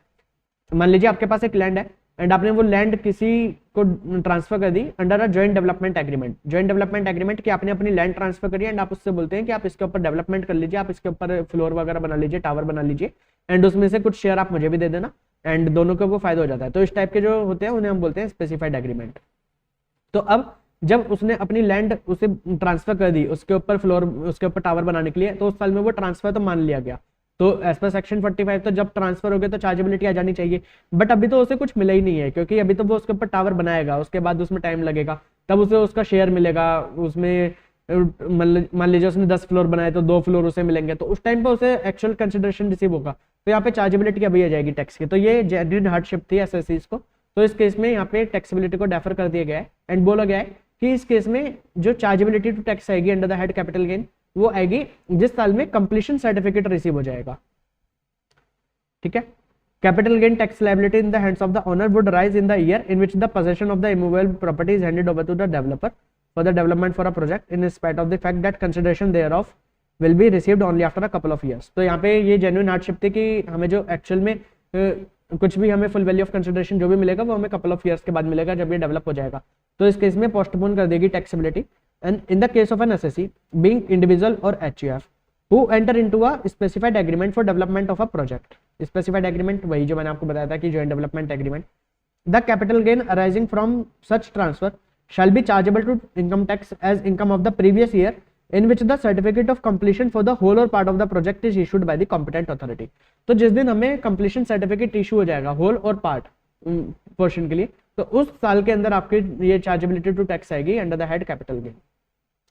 मान लीजिए आपके पास एक लैंड है एंड आपने वो लैंड किसी को ट्रांसफर कर दी under a joint development agreement. Joint development agreement कि आपने अपनी लैंड ट्रांसफर करी एंड आप उससे बोलते हैं कि आप इसके ऊपर डेवलपमेंट कर लीजिए, आप इसके ऊपर फ्लोर वगैरह बना लीजिए, टावर बना लीजिए, एंड उसमें से कुछ शेयर आप मुझे भी दे देना, एंड दोनों को वो फायदा हो जाता है। तो इस टाइप के जो होते हैं उन्हें हम बोलते हैं स्पेसिफाइड एग्रीमेंट। तो अब जब उसने अपनी लैंड उसे ट्रांसफर कर दी उसके ऊपर फ्लोर उसके ऊपर टावर बनाने के लिए, तो उस साल में वो ट्रांसफर तो मान लिया गया, तो एज पर सेक्शन 45 तो जब ट्रांसफर हो गया तो चार्जेबिलिटी आ जानी चाहिए, बट अभी तो उसे कुछ मिला ही नहीं है, क्योंकि अभी तो वो उसके ऊपर टावर बनाएगा, उसके बाद उसमें टाइम लगेगा, तब उसे उसका शेयर मिलेगा, उसमें मान लीजिए उसने 10 फ्लोर बनाए तो 2 फ्लोर उसे मिलेंगे, तो उस टाइम पे उसे एक्चुअल कंसिडरेशन रिसीव होगा, तो यहाँ पे चार्जेबिलिटी अभी आ जाएगी टैक्स की। तो ये जेन्युइन हार्डशिप थी एसएससीज को, तो इस केस में यहाँ पे टैक्सेबिलिटी को डेफर कर दिया गया है एंड बोला गया है कि इस केस में जो चार्जेबिलिटी टू टैक्स आएगी under the head capital gain वो आएगी जिस साल में कंप्लीशन सर्टिफिकेट रिसीव हो जाएगा। ठीक है, capital gain tax liability in the hands of the owner would arise in the year in which the possession of the immovable property is handed over to the developer for the development for a project in spite of the fact that consideration thereof will be received only after a couple of years. तो यहाँ पे ये genuine hardship थी कि हमें जो actual में कुछ भी हमें फुल वैल्यू ऑफ कंसिडरेशन जो भी मिलेगा वो हमें कपल ऑफ ईयर्स के बाद मिलेगा जब ये डेवलप हो जाएगा। तो इस केस में पोस्टपोन कर देगी taxability. And in the case of an assessee being individual or HUF who enter into a specified agreement for development of a project, specified agreement वही जो मैंने आपको बताया था कि joint development agreement, the capital gain arising from such transfer shall be chargeable to income tax as income of the previous year in which the certificate of completion for the whole or part of the project is issued by the competent authority। तो जिस दिन हमें completion certificate issue हो जाएगा whole और part portion के लिए, तो उस साल के अंदर आपके ये chargeability to tax आएगी under the head capital gain।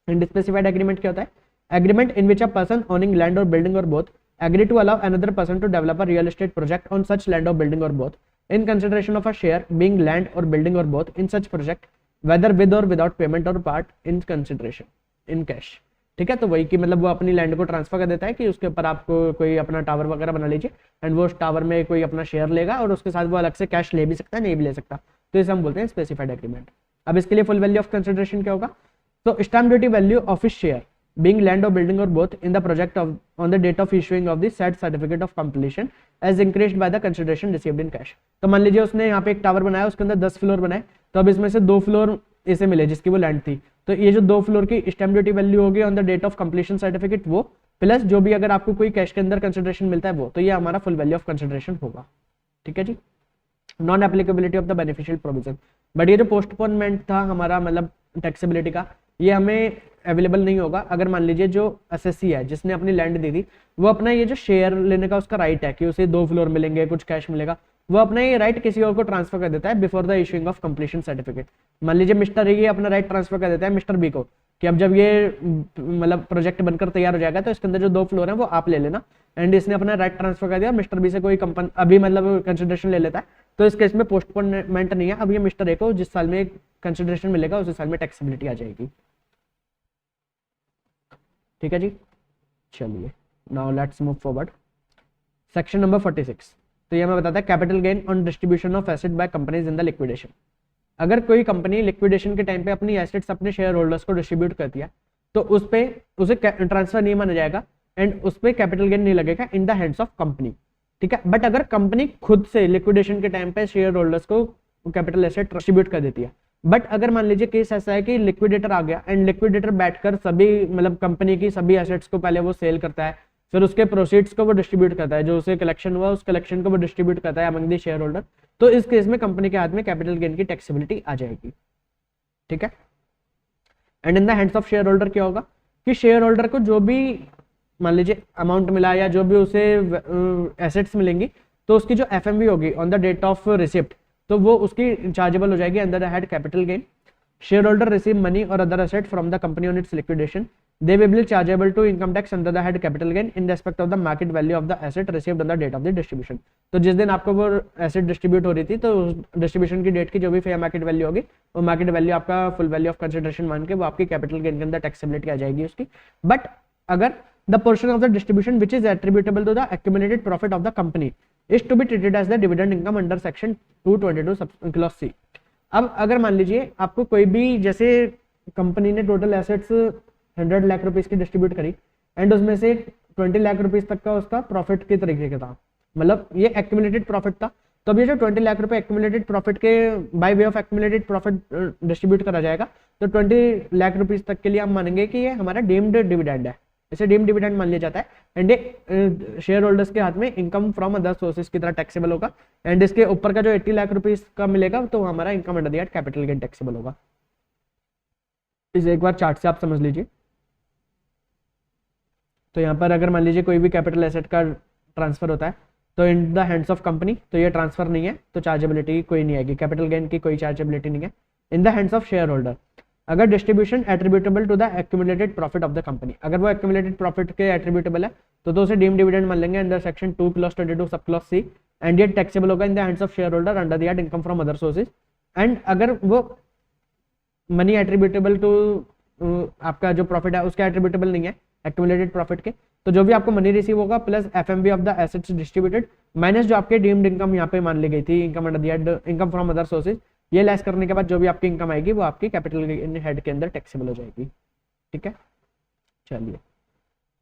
and specified agreement क्या होता है? agreement in which a person owning land or building or both agree to allow another person to develop a real estate project on such land or building or both in consideration of a share being land or building or both in such project whether with or without payment or part in consideration in cash। ठीक है, तो वही कि मतलब वो अपनी land को transfer कर देता है कि उसके ऊपर आपको कोई अपना टावर वगैरह बना लीजिए एंड वो उस टावर में कोई अपना शेयर लेगा और उसके साथ वो अलग से कैश ले भी सकता है, नहीं भी ले सकता। तो इसे हम बोलते हैं स्पेसिफाइड एग्रीमेंट। अब इसके लिए फुल वैल्यू ऑफ कंसिडरेशन क्या होगा? तो stamp duty value of his share being land or building or both in the project of on the date of issuing of the said certificate of completion as increased by the consideration received in cash। तो मान लीजिए उसने यहाँ पे एक tower बनाया, उसके अंदर 10 फ्लोर बनाए, तो अब इसमें से 2 फ्लोर इसे मिले जिसकी वो लैंड थी, तो ये जो 2 फ्लोर की स्टैम्प ड्यूटी वैल्यू होगी on the date of completion certificate वो, प्लस जो भी अगर आपको कोई कैश के अंदर कंसिडरेशन मिलता है वो, तो ये हमारा फुल वैल्यू ऑफ कंसिडरेशन होगा। ठीक है जी, non applicability of the beneficial provision. But ये जो पोस्टपोनमेंट था हमारा मतलब टैक्सेबिलिटी का, ये हमें अवेलेबल नहीं होगा अगर मान लीजिए जो एसएससी है जिसने अपनी लैंड दी थी वो अपना ये जो शेयर लेने का उसका राइट है कि उसे 2 फ्लोर मिलेंगे, कुछ कैश मिलेगा, वो अपना ये राइट किसी और को ट्रांसफर कर देता है before the issuing of completion certificate. मान लीजिए मिस्टर ए अपना राइट ट्रांसफर कर देता है मिस्टर बी को कि अब जब ये मतलब प्रोजेक्ट बनकर तैयार हो जाएगा तो इसके अंदर जो 2 फ्लोर है वो आप ले लेना, एंड इसने अपना राइट ट्रांसफर कर दिया, मिस्टर बी से कोई कंपनी अभी मतलब कंसिडरेशन ले लेता है, तो इस केस में पोस्टपोनमेंट नहीं है। अब ये मिस्टर ए को जिस साल में कंसिडरेशन मिलेगा उसी साल में टैक्सेबिलिटी आ जाएगी। ठीक है जी, चलिए now let's move forward. Section number 46, तो ये हमें बताता है capital gain on distribution of asset by companies in the liquidation. अगर कोई कंपनी लिक्विडेशन के टाइम पे अपनी एसेट्स अपने शेयर होल्डर्स को डिस्ट्रीब्यूट करती है तो उस पे उसे ट्रांसफर नहीं माना जाएगा एंड उस पे कैपिटल गेन नहीं लगेगा इन द हैंड्स ऑफ कंपनी। ठीक है, बट अगर कंपनी खुद से लिक्विडेशन के टाइम पे शेयर होल्डर्स को कैपिटल एसेट डिस्ट्रीब्यूट कर देती है, बट अगर मान लीजिए केस ऐसा है कि लिक्विडेटर आ गया एंड लिक्विडेटर बैठकर सभी मतलब कंपनी की सभी एसेट्स को पहले वो सेल करता है, फिर उसके प्रोसीड्स को वो डिस्ट्रीब्यूट करता है, जो उसे कलेक्शन हुआ उस कलेक्शन को वो डिस्ट्रीब्यूट करता है अमंग द शेयर होल्डर, तो इस केस में कंपनी के हाथ में कैपिटल गेन की टैक्सेबिलिटी आ जाएगी। ठीक है, and in the hands of share holder क्या होगा कि शेयर होल्डर को जो भी मान लीजिए अमाउंट मिला या जो भी उसे एसेट्स मिलेंगी तो उसकी जो एफएमवी होगी on the date of receipt तो वो उसकी चार्जेबल हो जाएगी under the head capital gain. Shareholder receive money or other asset from the company on its liquidation, they will be chargeable to income tax under the head capital gain in respect of the market value of the asset received on the date of the distribution। तो जिस दिन आपको वो asset distribute हो रही थी तो distribution की डेट की जो भी फेयर मार्केट वैल्यू होगी वो मार्केट वैल्यू आपका फुल वैल्यू ऑफ कंसिडरेशन मान के वो आपकी कैपिटल गेन के अंदर टैक्सेबिलिटी आ जाएगी उसकी। बट अगर the portion of the distribution which is attributable to the accumulated profit of the company is to be treated as the dividend income under section 222 clause C. अब अगर मान लीजिए आपको कोई भी जैसे कंपनी ने टोटल एसेट्स 100 लाख रुपीस की डिस्ट्रीब्यूट करी एंड उसमें से 20 लाख रुपीस तक का उसका प्रॉफिट के तरीके का था, मतलब ये एक्यूमुलेटेड प्रॉफिट था, तो अब ये जो 20 लाख रुपए एक्यूमुलेटेड प्रॉफिट के by way of accumulated profit distribute करा जाएगा, तो 20 लाख रुपीस तक के लिए हम मानेंगे कि ये हमारा डीम्ड डिविडेंड है, इसे डीम्ड डिविडेंड मान लिया जाता है एंड ये शेयर होल्डर्स के हाथ में इनकम फ्रॉम अदर सोर्सेज की तरह टैक्सेबल होगा एंड इसके ऊपर का जो 80 लाख रुपीस का मिलेगा तो हमारा income under the capital gain taxable होगा। इसे एक बार चार्ट से आप समझ लीजिए। तो यहाँ पर अगर मान लीजिए कोई भी कैपिटल एसेट का ट्रांसफर होता है तो इन द हैंड्स ऑफ कंपनी तो ये ट्रांसफर नहीं है तो चार्जेबिलिटी कोई नहीं आएगी, कैपिटल गेन की कोई चार्जेबिलिटी नहीं है। In the hands of share holder अगर distribution attributable to the accumulated profit of the company, अगर वो एक्यूमुलेटेड प्रॉफिट के एट्रीब्यूटेबल है तो उसे डीम्ड डिविडेंड मान लेंगे under section 2 clause 22 sub clause C and ये टैक्सेबल होगा in the hands of share holder under the head income from other sources. And अगर वो मनी एट्रीब्यूटेबल टू आपका जो प्रॉफिट है उसका एट्रीब्यूटेबल नहीं है एक्यूमुलेटेड प्रॉफिट के। तो जो भी आपको मनी रिसीव होगा plus FMV of the assets distributed minus जो आपके डीम्ड इनकम यहाँ पे मान ली गई थी, income under the income from other sources, ये लेस करने के बाद जो भी आपकी इनकम आएगी वो आपकी कैपिटल गेन हेड के अंदर टैक्सेबल हो जाएगी। ठीक है, चलिए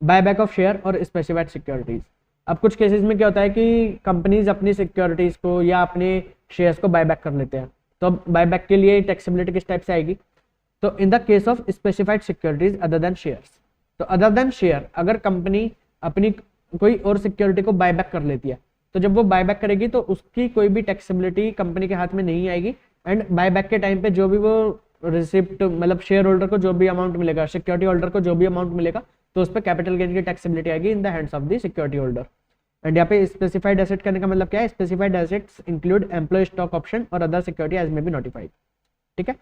बायबैक ऑफ शेयर और स्पेसिफाइड सिक्योरिटीज। अब कुछ केसेस में क्या होता है कि कंपनीज अपनी सिक्योरिटीज को या अपने शेयर्स को बायबैक कर लेते हैं, तो अब बायबैक के लिए टैक्सेबिलिटी किस टाइप से आएगी? तो इन the case of specified securities other than shares, तो अदर देन शेयर अगर कंपनी अपनी कोई और सिक्योरिटी को बायबैक कर लेती है, तो जब वो बायबैक करेगी तो उसकी कोई भी टैक्सेबिलिटी कंपनी के हाथ में नहीं आएगी। एंड बायबैक के टाइम पे जो भी वो रिसिप्ट मतलब शेयर होल्डर को जो भी अमाउंट मिलेगा, सिक्योरिटी होल्डर को जो भी अमाउंट मिलेगा, तो उस पर कैपिटल गेन की टैक्सेबिलिटी आएगी in the hands of the security holder. And यहाँ पे स्पेसिफाइड एसेट करने का मतलब क्या है? Specified assets include employee stock option or other security as may be notified. ठीक है,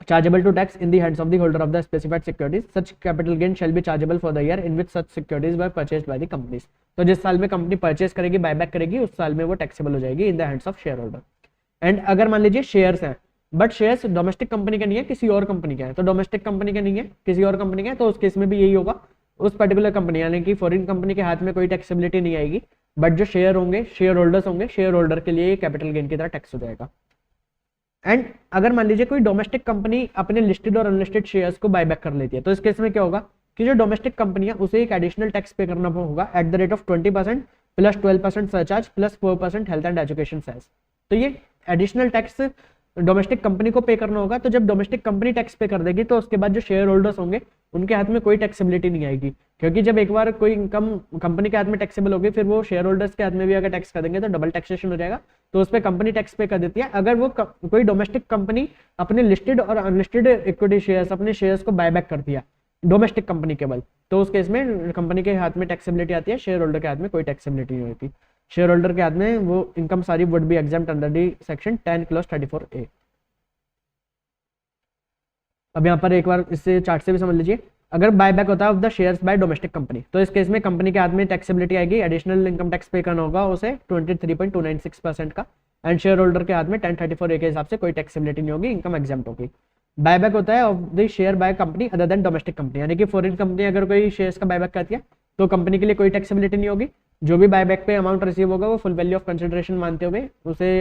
chargeable to tax in the hands of the holder of the specified securities, such capital gain shall be chargeable for the year in which such securities were purchased by the companies। तो जिस साल में company purchase करेगी, buyback करेगी, उस साल में वो टैक्सेबल हो जाएगी in the hands of share holder. And अगर मान लीजिए शेयर्स हैं बट शेयर्स डोमेस्टिक कंपनी के नहीं है, किसी और कंपनी के हैं, तो डोमेस्टिक कंपनी के नहीं है, किसी और कंपनी के हैं, तो उस केस में भी यही होगा, उस पर्टिकुलर कंपनी यानी कि फॉरेन कंपनी के हाथ में कोई टैक्सेबिलिटी नहीं आएगी, बट जो शेयर होंगे, शेयर होल्डर्स होंगे, शेयर होल्डर के लिए कैपिटल गेन की तरह टैक्स हो जाएगा। एंड अगर मान लीजिए कोई डोमेस्टिक कंपनी अपने लिस्टेड और अनलिस्टेड शेयर्स को बायबैक कर लेती है, तो इस केस में क्या होगा कि जो डोमेस्टिक कंपनी है उसे एक एडिशनल टैक्स पे करना होगा at the rate of 20% plus 12% surcharge plus 4% health and education cess. तो ये एडिशनल टैक्स डोमेस्टिक कंपनी को पे करना होगा। तो जब डोमेस्टिक कंपनी टैक्स पे कर देगी तो उसके बाद जो शेयर होल्डर्स होंगे उनके हाथ में कोई टैक्सेबिलिटी नहीं आएगी, क्योंकि जब एक बार कोई इनकम कंपनी के हाथ में टैक्सेबल होगी फिर वो शेयर होल्डर्स के हाथ में भी अगर टैक्स कर देंगे तो डबल टैक्सेशन हो जाएगा। तो उस पर कंपनी टैक्स पे कर देती है। अगर वो कोई डोमेस्टिक कंपनी अपने लिस्टेड और अनलिस्टेड इक्विटी शेयर्स, अपने शेयर्स को बायबैक कर दिया डोमेस्टिक कंपनी केवल, तो उस केस में कंपनी के हाथ में टैक्सेबिलिटी आती है, शेयर होल्डर के हाथ में कोई टैक्सेबिलिटी नहीं होती। शेयर होल्डर के हाथ में वो इनकम सारी would be exempt under the section 10 clause 34A। अब यहाँ पर एक बार इससे चार्ट से भी समझ लीजिए, अगर बायबैक होता है of the shares bye domestic company, तो इस केस में कंपनी के हाथ में टैक्सेबिलिटी आएगी, एडिशनल इनकम टैक्स पे करना होगा उसे 23.296% का, एंड शेयर होल्डर के हाथ में 1034A के हिसाब से कोई टैक्सेबिलिटी नहीं होगी, इनकम एग्जाम्प्ट होगी। बायबैक होता है of the share by company other than domestic company, यानी कि फॉरेन कंपनी अगर कोई शेयर्स का बायबैक करती है तो कंपनी के लिए कोई टैक्सेबिलिटी नहीं होगी। जो भी बायबैक पे अमाउंट रिसीव होगा वो फुल वैल्यू ऑफ कंसिडरेशन मानते हुए उसे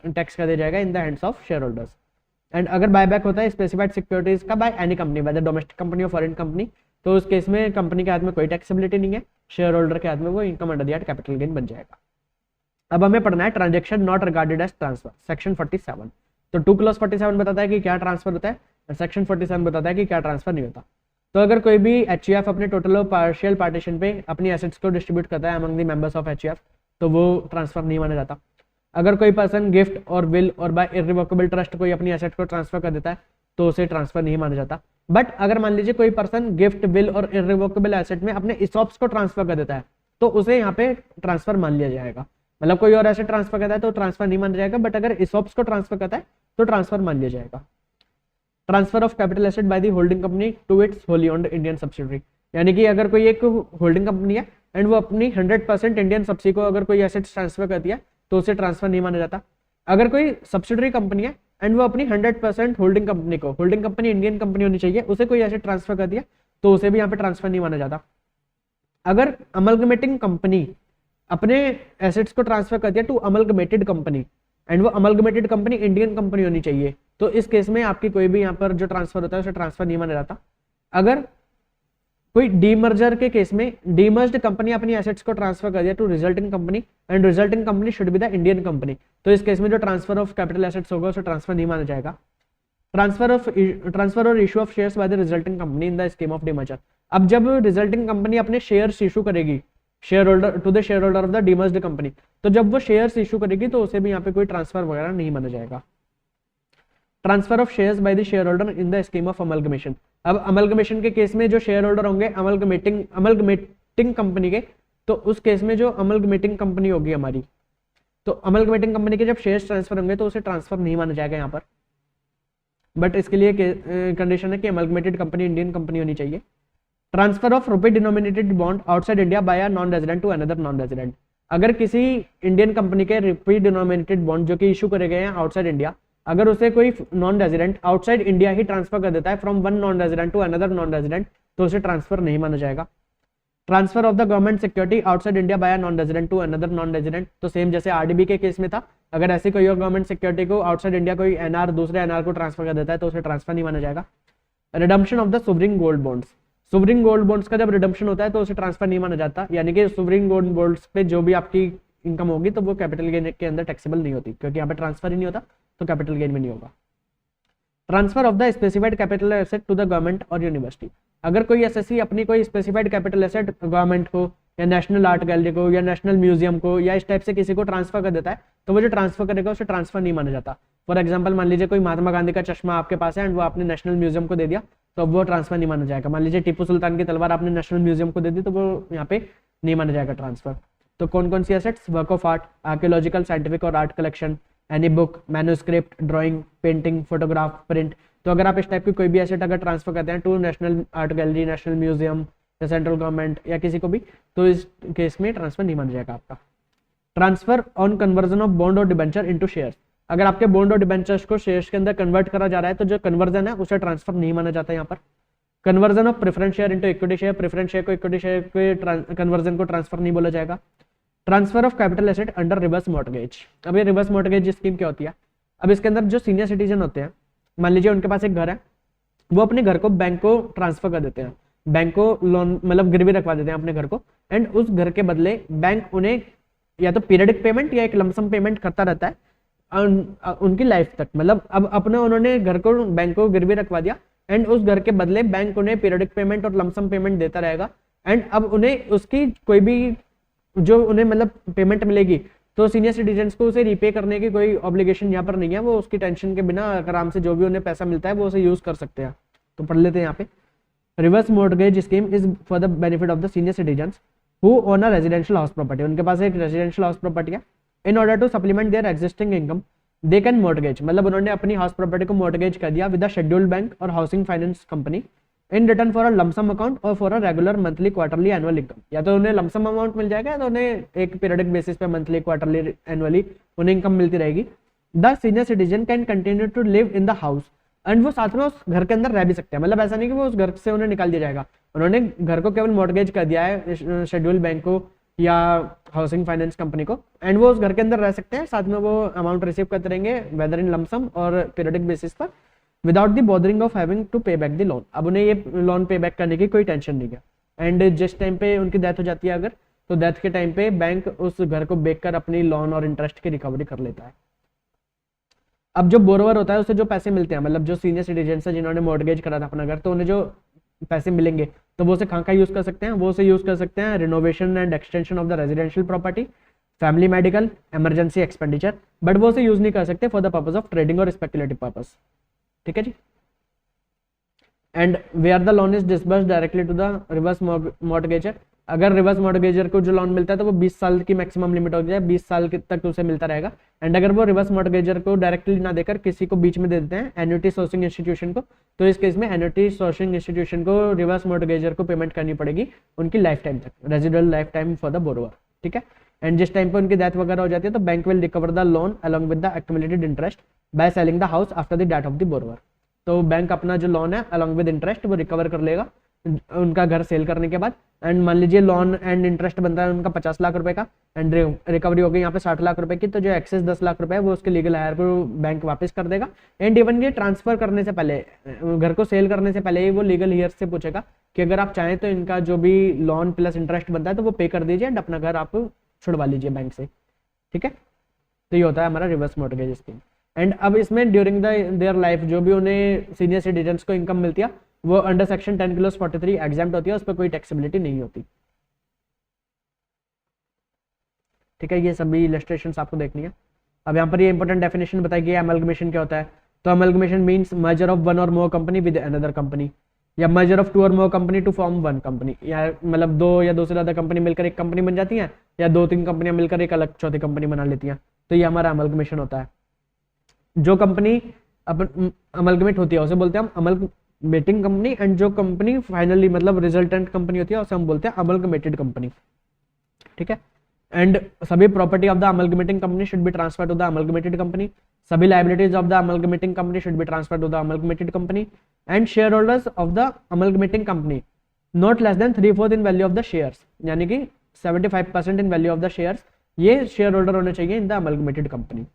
टैक्स कर दिया जाएगा in the hands of share holders. And अगर बायबैक होता है स्पेसिफाइड सिक्योरिटीज का by any company, whether domestic company or foreign company, तो उस केस में कंपनी के हाथ में कोई टैक्सेबिलिटी नहीं है, शेयर होल्डर के हाथ में वो income under the capital gain बन जाएगा। अब हमें पढ़ना है transaction not regarded as transfer, section 47। तो 2 क्लॉज 47 बताता है कि क्या ट्रांसफर होता है और सेक्शन 47 बताता है कि क्या ट्रांसफर नहीं होता। तो अगर कोई भी एचईएफ अपने टोटल और पार्शियल पार्टीशन पे अपनी एसेट्स को डिस्ट्रीब्यूट करता है अमंग द मेंबर्स ऑफ एचईएफ, तो वो ट्रांसफर नहीं माना जाता। अगर कोई पर्सन गिफ्ट और विल और बाय इररिवोकेबल ट्रस्ट कोई अपनी एसेट को ट्रांसफर कर देता है तो उसे ट्रांसफर नहीं माना जाता। बट अगर मान लीजिए कोई पर्सन गिफ्ट विल और इररिवोकेबल एसेट में अपने इसॉप्स को ट्रांसफर कर देता है तो उसे यहाँ पे ट्रांसफर मान लिया जाएगा। मतलब कोई और एसेट ट्रांसफर करता है तो ट्रांसफर नहीं माना जाएगा, बट अगर इसॉप्स को ट्रांसफर करता है तो ट्रांसफर मान लिया जाएगा। Transfer of capital asset by the holding company to its wholly owned Indian subsidiary, यानी कि अगर कोई एक होल्डिंग कंपनी है एंड वो अपनी 100% इंडियन सब्सिडी को अगर कोई एसेट्स ट्रांसफर करती है तो उसे ट्रांसफर नहीं माना जाता। अगर कोई सब्सिडरी कंपनी है एंड वो अपनी 100% होल्डिंग कंपनी को, होल्डिंग कंपनी इंडियन कंपनी होनी चाहिए, उसे कोई एसेट ट्रांसफर कर दिया तो उसे भी यहाँ पे ट्रांसफर नहीं माना जाता। अगर अमलगमेटिंग कंपनी अपने एसेट्स को ट्रांसफर कर दिया टू अमलगमेटेड कंपनी एंड वो अमलगमेटेड कंपनी इंडियन कंपनी होनी चाहिए, तो इस केस में आपकी कोई भी यहाँ पर जो ट्रांसफर होता है उसे ट्रांसफर नहीं माना जाता। अगर कोई डीमर्जर के केस में डीमर्ज्ड कंपनी अपनी एसेट्स को ट्रांसफर कर दिया to resulting company and resulting company should be the Indian company, तो इस केस में जो ट्रांसफर ऑफ कैपिटल एसेट्स होगा उसे ट्रांसफर नहीं माना जाएगा। Transfer or issue of shares by the resulting company in the scheme of demerger, अब जब रिजल्टिंग कंपनी अपने शेयर्स इशू करेगी shareholder to the share holder of the demerged company, तो जब वो शेयर्स इशू करेगी तो उसे भी यहाँ पे कोई ट्रांसफर वगैरह नहीं माना जाएगा। Transfer of shares by the share holder in the scheme of amalgamation, अब अमलगमेशन के केस में जो शेयर होल्डर होंगे अमलगमेटिंग कंपनी के, तो उस केस में जो अमलगमेटिंग कंपनी होगी हमारी, तो अमलगमेटिंग कंपनी के जब शेयर्स ट्रांसफर होंगे तो उसे ट्रांसफर नहीं माना जाएगा यहाँ पर, बट इसके लिए कंडीशन है कि अमलगमेटेड कंपनी इंडियन कंपनी होनी चाहिए। Transfer of rupee denominated bond outside India by a non resident to another non resident, अगर किसी इंडियन कंपनी के रुपी डिनोमिनेटेड बॉन्ड जो कि इशू करे गए हैं आउटसाइड इंडिया, अगर उसे कोई नॉन रेजिडेंट आउटसाइड इंडिया ही ट्रांसफर कर देता है from one non resident to another non resident, तो उसे ट्रांसफर नहीं माना जाएगा। Transfer of the government security outside India by non resident to another non resident, तो सेम जैसे आरडीबी के केस में था, अगर ऐसी कोई और गवर्नमेंट सिक्योरिटी को आउटसाइड इंडिया कोई एनआर दूसरे एनआर को ट्रांसफर कर देता है तो उसे ट्रांसफर नहीं माना जाएगा। Redemption of the sovereign gold bonds, sovereign gold bonds का जब रिडम्पशन होता है तो उसे ट्रांसफर नहीं माना जाता, यानी कि सोवरिन गोल्ड बॉन्ड्स पे जो भी आपकी इनकम होगी तो वो कैपिटल गेन के अंदर टैक्सेबल नहीं होती, क्योंकि यहाँ पे ट्रांसफर ही नहीं होता तो कैपिटल गेन में नहीं होगा। Transfer of the specified capital asset to the government or university, अगर कोई एसएससी अपनी कोई स्पेसिफाइड कैपिटल एसेट गवर्नमेंट को या नेशनल आर्ट गैलरी को या नेशनल म्यूजियम को या इस टाइप से किसी को ट्रांसफर कर देता है तो वो जो ट्रांसफर करेगा उसे ट्रांसफर नहीं माना जाता। फॉर एग्जांपल मान लीजिए कोई महात्मा गांधी का चश्मा आपके पास है एंड वो आपने नेशनल म्यूजियम को दे दिया तो अब वो ट्रांसफर नहीं माना जाएगा। मान लीजिए टीपू सुल्तान की तलवार आपने नेशनल म्यूजियम को दे दी तो वो यहाँ पे नहीं माना जाएगा ट्रांसफर। तो कौन कौन सी assets, work of art, archaeological, scientific or art collection, any book, manuscript, drawing, painting, photograph, print, तो अगर आप इस टाइप की कोई भी एसेट अगर ट्रांसफर करते हैं to national art gallery, national museum या सेंट्रल गवर्नमेंट या किसी को भी, तो इस केस में ट्रांसफर नहीं माना जाएगा आपका। Transfer on conversion of bond और डिबेंचर इनटू शेयर्स, अगर आपके बॉन्ड और डिबेंचर्स को शेयर्स के अंदर कन्वर्ट करा जा रहा है तो जो कन्वर्जन है उसे ट्रांसफर नहीं माना जाता यहाँ पर। Conversion of preference share into equity share, preference share को इक्विटी शेयर के कन्वर्जन को ट्रांसफर नहीं बोला जाएगा। Transfer of capital asset under reverse mortgage, अब ये रिवर्स मॉर्टगेज स्कीम क्या होती है, अब इसके अंदर जो सीनियर सिटीजन होते हैं, मान लीजिए उनके पास एक घर है, वो अपने घर को बैंक को ट्रांसफर कर देते हैं, बैंक को लोन मतलब गिरवी रखवा देते हैं अपने घर को, एंड उस घर के बदले बैंक उन्हें या तो पीरियडिक पेमेंट या एक लमसम पेमेंट करता रहता है उनकी लाइफ तक। मतलब अब अपने उन्होंने घर को बैंक को गिरवी रखवा दिया एंड उस घर के बदले बैंक उन्हें पीरियडिक पेमेंट और लमसम पेमेंट देता रहेगा, एंड अब उन्हें उसकी कोई भी जो उन्हें मतलब पेमेंट मिलेगी तो सीनियर सिटीजन्स को उसे रीपे करने की कोई ऑब्लिगेशन यहाँ पर नहीं है, वो उसकी टेंशन के बिना आराम से जो भी उन्हें पैसा मिलता है वो उसे यूज कर सकते हैं। तो पढ़ लेते हैं यहाँ पे, reverse mortgage scheme is for the benefit of the senior citizens who own a residential house property, उनके पास एक रेजिडेंशियल हाउस प्रॉपर्टी है, in order to supplement their existing income they can mortgage, मतलब उन्होंने अपनी हाउस प्रॉपर्टी को mortgage कर दिया with the scheduled bank or housing finance company in return for a lump sum account or for a regular monthly quarterly annual income, या तो उन्हें lump sum amount मिल जाएगा या तो उन्हें एक पीरियडिक बेसिस पे मंथली क्वार्टरली एनुअली उन्हें इनकम मिलती रहेगी। The senior citizen can continue to live in the house, and वो साथ में उस घर के अंदर रह भी सकते हैं, मतलब ऐसा नहीं कि वो उस घर से उन्हें निकाल दिया जाएगा, उन्होंने घर को केवल मॉर्टगेज कर दिया है शेड्यूल बैंक को या हाउसिंग फाइनेंस कंपनी को, एंड वो उस घर के अंदर रह सकते हैं, साथ में वो अमाउंट रिसीव करते रहेंगे whether in lump sum or periodic basis पर without the bothering of having to pay back the loan, अब उन्हें ये लोन पे बैक करने की कोई टेंशन नहीं है। एंड जिस टाइम पे उनकी डेथ हो जाती है अगर, तो डेथ के टाइम पे बैंक उस घर को बेच कर अपनी लोन और इंटरेस्ट की रिकवरी कर लेता है। अब जो बोरोवर होता है उसे जो पैसे मिलते हैं, मतलब जो सीनियर सिटीजन है जिन्होंने मॉर्टगेज करा था अपना घर, तो उन्हें जो पैसे मिलेंगे तो वो उसे कहाँ का यूज कर सकते हैं, वो उसे यूज कर सकते हैं renovation and extension of the residential property, family medical, emergency expenditure, but वो उसे यूज नहीं कर सकते for the purpose of trading or speculative purpose. ठीक है जी। And where the loan is disbursed directly to the reverse mortgager, अगर reverse मॉर्टगेजर को जो लोन मिलता है तो वो 20 साल की मैक्सिमम लिमिट हो जाए, 20 साल तक उसे मिलता रहेगा। एंड अगर वो रिवर्स मॉर्टगेजर को डायरेक्टली ना देकर किसी को बीच में दे देते हैं एन्युटी सोर्सिंग इंस्टीट्यूशन को, तो इस केस में एन्युटी सोर्सिंग इंस्टीट्यूशन को रिवर्स मॉर्टगेजर को पेमेंट करनी पड़ेगी उनकी लाइफ टाइम तक, residual life time for the borrower. ठीक है। एंड जिस टाइम पे उनकी डेथ वगैरह हो जाती है तो bank will recover the loan along with the accumulated interest by selling the house after the death of the borrower, तो बैंक अपना जो लोन है अलॉन्ग विद इंटरेस्ट वो रिकवर कर लेगा उनका घर सेल करने के बाद। एंड मान लीजिए लोन एंड इंटरेस्ट बनता है उनका 50 लाख रुपए का एंड रिकवरी हो गई यहाँ पे 60 लाख रुपए की, तो जो एक्सेस 10 लाख रुपए है वो उसके लीगल हायर को बैंक वापस कर देगा। एंड इवन ये ट्रांसफर करने से पहले, घर को सेल करने से पहले ही वो लीगल हायर से पूछेगा कि अगर आप चाहें तो इनका जो भी लोन प्लस इंटरेस्ट बनता है तो वो पे कर दीजिए एंड अपना घर आप छुड़वा लीजिए बैंक से। ठीक है। तो ये होता है हमारा रिवर्स मॉर्टगेज स्कीम। एंड अब इसमें ड्यूरिंग देयर लाइफ जो भी उन्हें सीनियर सिटीजन्स को इनकम मिलती है वो अंडर सेक्शन 10 क्लॉज 43 एग्जाम्प्ट होती है, उस पर कोई टैक्सेबिलिटी नहीं होती। ठीक है। ये सभी इलस्ट्रेशंस आपको देखनी है। अब यहाँ पर ये इंपॉर्टेंट डेफिनेशन बताएगी अमलगमेशन क्या होता है। तो amalgamation means merger of one or more company with another company, या merger of two or more company to form one company, या मतलब दो या दो से ज्यादा कंपनी मिलकर एक कंपनी बन जाती हैं, या दो तीन कंपनियां मिलकर एक अलग चौथी कंपनी बना लेती हैं, तो ये हमारा अमलगमेशन होता है। जो कंपनी अपन अमलगमेट होती है उसे बोलते हैं हम अमलगमेटिंग कंपनी, एंड जो कंपनी फाइनली मतलब रिजल्टेंट कंपनी होती है उसे हम बोलते हैं अमलगमेटेड कंपनी। ठीक है। एंड सभी property of the amalgamating company should be transfer to the amalgamated company, सभी liabilities of the amalgamating company should be transfer to the amalgamated company, and shareholders of the amalgamating company not less than 3/4 in value of the shares, यानी कि 75% in value of the shares ये shareholder होने चाहिए in the amalgamated company.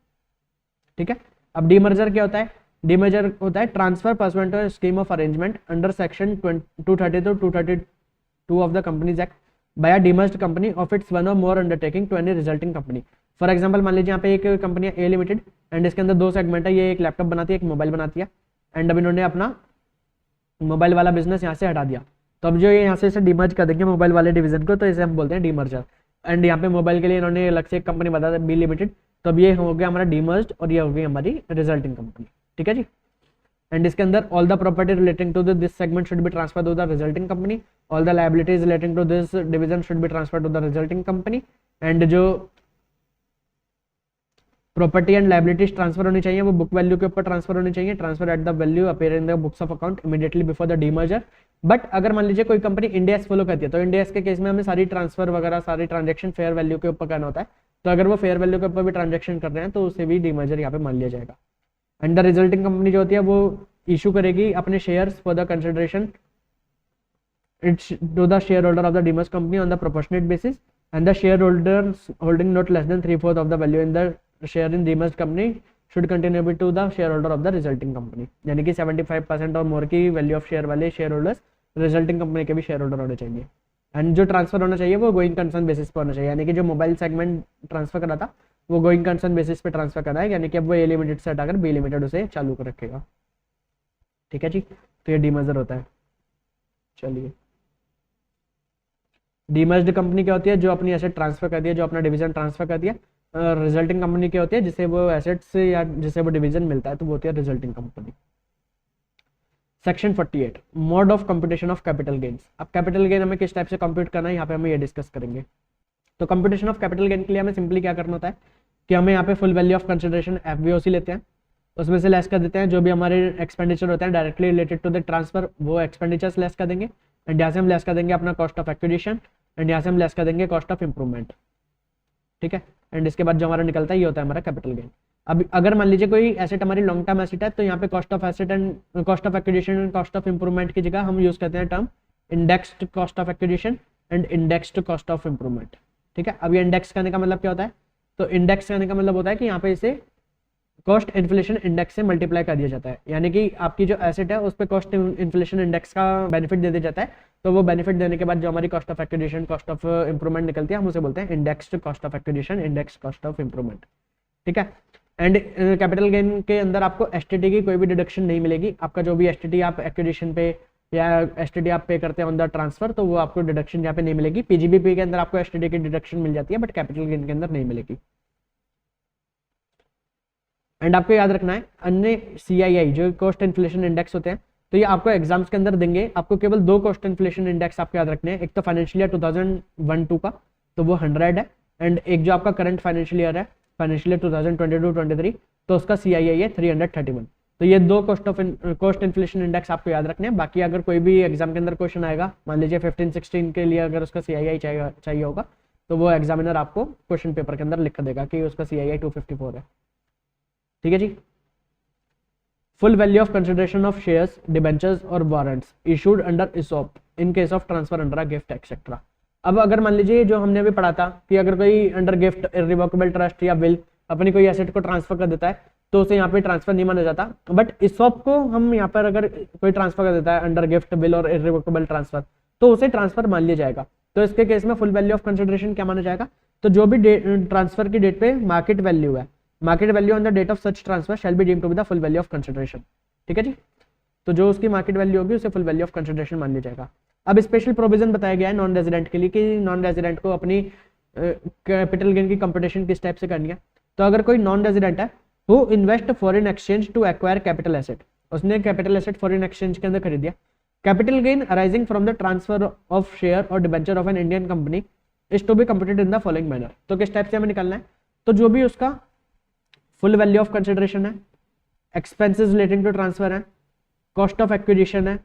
ठीक है। अब demerger क्या होता है? डीमर्जर होता है transfer pursuant to scheme of arrangement under section 230 to 232 of the companies act by a demerged company of its one or more undertaking to any resulting company. For example मान लीजिए यहाँ पे एक कंपनी है ए limited and इसके अंदर 2 segment है, ये एक लैपटॉप बनाती है, एक मोबाइल बनाती है, एंड अब इन्होंने अपना मोबाइल वाला बिजनेस यहाँ से हटा दिया, तो अब जो ये यहाँ से इसे डीमर्ज कर देंगे मोबाइल वाले डिवीजन को, तो इसे हम बोलते हैं डीमर्जर। एंड यहाँ पे मोबाइल के लिए इन्होंने अलग से एक कंपनी बता दी बी लिमिटेड, तो अब ये हो गया हमारा डीमर्ज्ड और ये हो गई हमारी रिजल्टिंग कंपनी। ठीक है जी। एंड इसके अंदर all the property relating to this segment should be transfer to the resulting company, all the liabilities relating to this division should be transfer to the resulting company, and जो property and liabilities transfer होनी चाहिए वो book value के ऊपर transfer होनी चाहिए, transfer at the value appear in the books of account immediately before the demerger. But अगर मान लीजिए कोई कंपनी इंडिया फॉलो करती है तो इंडिया के केस में हमें सारी ट्रांसफर वगैरह सारी ट्रांजेक्शन फेयर वैल्यू के ऊपर करना होता है, तो अगर वो फेयर वैल्यू के ऊपर भी ट्रांजेक्शन कर रहे हैं तो उसे भी डीमर्जर यहाँ पे मान लिया जाएगा। एंड द रिजल्टिंग कंपनी जो होती है वो इशू करेगी अपने shares for the consideration its to the share holder of the demerge company on the proportionate basis, and the share holders holding not less than 3/4 of the value in the share in demerge company should continue to the share holder of the resulting company, यानी कि 75% or more की value of share वाले share holders resulting company के भी share holder होने चाहिए। And जो transfer होना चाहिए वो गोइंग कंसर्न बेसिस पर होना चाहिए, यानी कि जो मोबाइल सेगमेंट ट्रांसफर करा था वो गोइंग कंसर्न बेसिस पे ट्रांसफर करना है, यानी कि अब वो ए लिमिटेड से हटाकर बी लिमिटेड उसे चालू कर रखेगा। ठीक है जी। तो ये डीमर्जर होता है। चलिए, डीमर्ज्ड कंपनी क्या होती है? जो अपनी एसेट ट्रांसफर कर दिया, जो अपना डिवीजन ट्रांसफर कर दिया। रिजल्टिंग कंपनी क्या होती है? जिसे वो एसेट्स या जिसे वो डिवीजन मिलता है तो वो होती है resulting company. Section 48 mode of computation of capital gains. अब कैपिटल गेन हमें किस टाइप से कंप्यूट करना है यहाँ पे हमें ये डिस्कस करेंगे। तो कंप्यूटेशन ऑफ कैपिटल गेन के लिए हमें सिंपली क्या करना होता है कि हमें यहाँ पे full value of consideration FVOC लेते हैं, उसमें से लेस कर देते हैं जो भी हमारे एक्सपेंडिचर होते हैं directly related to the transfer, वो एक्सपेंडिचर्स लेस कर देंगे, एंड यहाँ से हम लेस कर देंगे अपना कॉस्ट ऑफ एक्विजिशन, एंड यहाँ से हम लेस कर देंगे कॉस्ट ऑफ इंप्रूवमेंट। ठीक है। एंड इसके बाद जो हमारा निकलता है ये होता है हमारा कैपिटल गेन। अब अगर मान लीजिए कोई एसेट हमारी लॉन्ग टर्म एसेट है तो यहाँ पे cost of asset and cost of acquisition and cost of improvement की जगह हम यूज करते हैं term indexed cost of acquisition and indexed cost of improvement. ठीक है। अब ये इंडेक्स करने का मतलब क्या होता है? तो इंडेक्स करने का मतलब होता है कि यहाँ पे इसे कॉस्ट इन्फ्लेशन इंडेक्स से मल्टीप्लाई कर दिया जाता है, यानी कि आपकी जो एसेट है उस पर कॉस्ट इन्फ्लेशन इंडेक्स का बेनिफिट दे दिया जाता है, तो वो बेनिफिट देने के बाद जो हमारी cost of acquisition cost of improvement निकलती है हम उसे बोलते हैं indexed cost of acquisition index cost of improvement. ठीक है। एंड कैपिटल गेन के अंदर आपको एसटीटी की कोई भी डिडक्शन नहीं मिलेगी, आपका जो भी एसटीटी आप एक्विजिशन पे या एसटीटी आप पे करते हैं ऑन द ट्रांसफर तो वो आपको डिडक्शन यहाँ पे नहीं मिलेगी। पीजीबीपी के अंदर आपको एसटीटी की डिडक्शन मिल जाती है बट कैपिटल गेन के अंदर नहीं मिलेगी। एंड आपको याद रखना है अन्य CII जो कॉस्ट इन्फ्लेशन इंडेक्स होते हैं तो ये आपको एग्जाम्स के अंदर देंगे, आपको केवल 2 कॉस्ट इन्फ्लेशन इंडेक्स आपको याद रखने हैं, एक तो फाइनेंशियल ईयर 2001-2 का तो वो 100 है, एंड एक जो आपका करंट फाइनेंशियल ईयर है फाइनेंशियल ईयर 2022-23 तो उसका CII है 331। तो ये 2 कॉस्ट इन्फ्लेशन इंडेक्स आपको याद रखने हैं। बाकी अगर कोई भी एग्जाम के अंदर क्वेश्चन आएगा मान लीजिए 15-16 के लिए अगर उसका CII चाहिए होगा तो वो एग्जामिनर आपको क्वेश्चन पेपर के अंदर लिख देगा कि उसका CII 254 है। ठीक है जी। Full value of consideration of shares debentures or warrants issued under ESOP in case of transfer under a gift etcetera. अब अगर मान लीजिए जो हमने अभी पढ़ा था कि अगर कोई अंडर गिफ्ट इररिवोकेबल ट्रस्ट या विल अपनी कोई एसेट को ट्रांसफर कर देता है तो उसे यहाँ पे ट्रांसफर नहीं माना जाता, बट ESOP को हम यहाँ पर अगर कोई ट्रांसफर कर देता है अंडर गिफ्ट विल और इररिवोकेबल ट्रांसफर तो उसे ट्रांसफर मान लिया जाएगा। तो इसके केस में फुल वैल्यू ऑफ कंसिडरेशन क्या माना जाएगा? तो जो भी ट्रांसफर की डेट पे मार्केट वैल्यू है, market value on the date of such transfer shall be deemed to be the full value of consideration. ठीक है जी। तो जो उसकी मार्केट वैल्यू होगी उसे फुल वैल्यू ऑफ कंसिडरेशन मान लिया जाएगा। अब स्पेशल प्रोविजन बताया गया है नॉन रेजिडेंट के लिए कि नॉन रेजिडेंट को अपनी कैपिटल गेन की कंपटीशन किस टाइप से करनी है। तो अगर कोई नॉन रेजिडेंट है who invest foreign exchange to acquire capital asset, उसने कैपिटल एसेट फॉरेन एक्सचेंज के अंदर खरीद दिया, capital gain arising from the transfer of share or debenture of an Indian company is to be computed in the following manner. तो किस type से हमें निकालना है? तो जो भी उसका फुल वैल्यू ऑफ कंसिडरेशन है, एक्सपेंसेस रिलेटिंग टू ट्रांसफर है, कॉस्ट ऑफ एक्विजिशन है,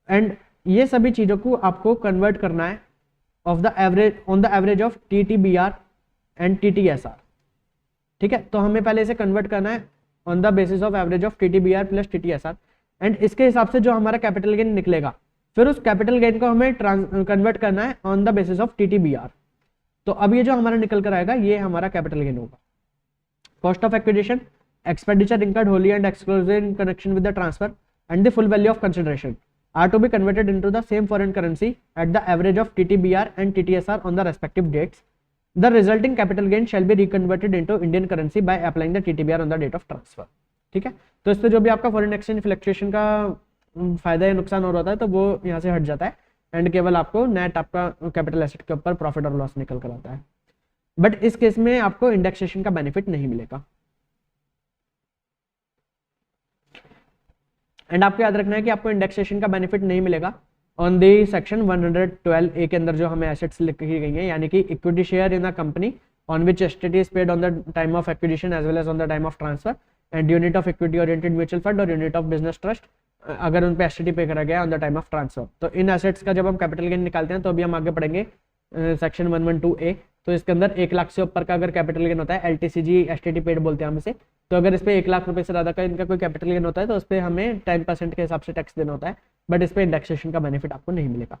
एंड ये सभी चीजों को आपको कन्वर्ट करना है of the average on the average of TTBR and TTSR। ठीक है। तो हमें पहले इसे कन्वर्ट करना है on the basis of average of TTBR plus TTSR, and इसके हिसाब से जो हमारा कैपिटल गेन निकलेगा फिर उस कैपिटल गेन को हमें कन्वर्ट करना है on the basis of TTBR। तो अब ये जो हमारा निकल कर आएगा ये हमारा कैपिटल गेन होगा। Cost of acquisition, expenditure incurred Holi and exclusive in connection with the transfer and the full value of consideration are to be converted into the same foreign currency at the average of TTBR and TTSR on the respective dates. The resulting capital gain shall be reconverted into Indian currency by applying the TTBR on the date of transfer। ठीक है, तो इससे जो भी आपका foreign exchange fluctuation का फायदा या नुकसान हो रहा है तो वो यहाँ से हट जाता है एंड केवल आपको नेट आपका कैपिटल एसेट के ऊपर प्रॉफिट और लॉस निकल कर आता है। बट इस केस में आपको इंडेक्सेशन का बेनिफिट नहीं मिलेगा। एंड आपको याद रखना है कि आपको इंडेक्सेशन का बेनिफिट नहीं मिलेगा ऑन दी सेक्शन 112A के अंदर जो हमें एसेट्स लिखी गई हैं, यानी कि equity share in a company on which STT is paid on the time of acquisition as well as on the time of transfer and unit of equity oriented mutual fund or unit of business trust अगर उन पे STT pay करा गया on the time of transfer. तो इन assets का जब हम कैपिटल गेन निकालते हैं तो अभी हम आगे पढ़ेंगे सेक्शन 112A। तो इसके अंदर 1 लाख से ऊपर का अगर कैपिटल गेन होता है, LTCG एसटीटी पेड बोलते हैं हम इसे, तो अगर इस पे 1 लाख रुपए से ज्यादा का इनका कोई कैपिटल गेन होता है तो उस पर हमें 10% के हिसाब से टैक्स देना होता है, बट इस पे इंडेक्सेशन का बेनिफिट आपको नहीं मिलेगा।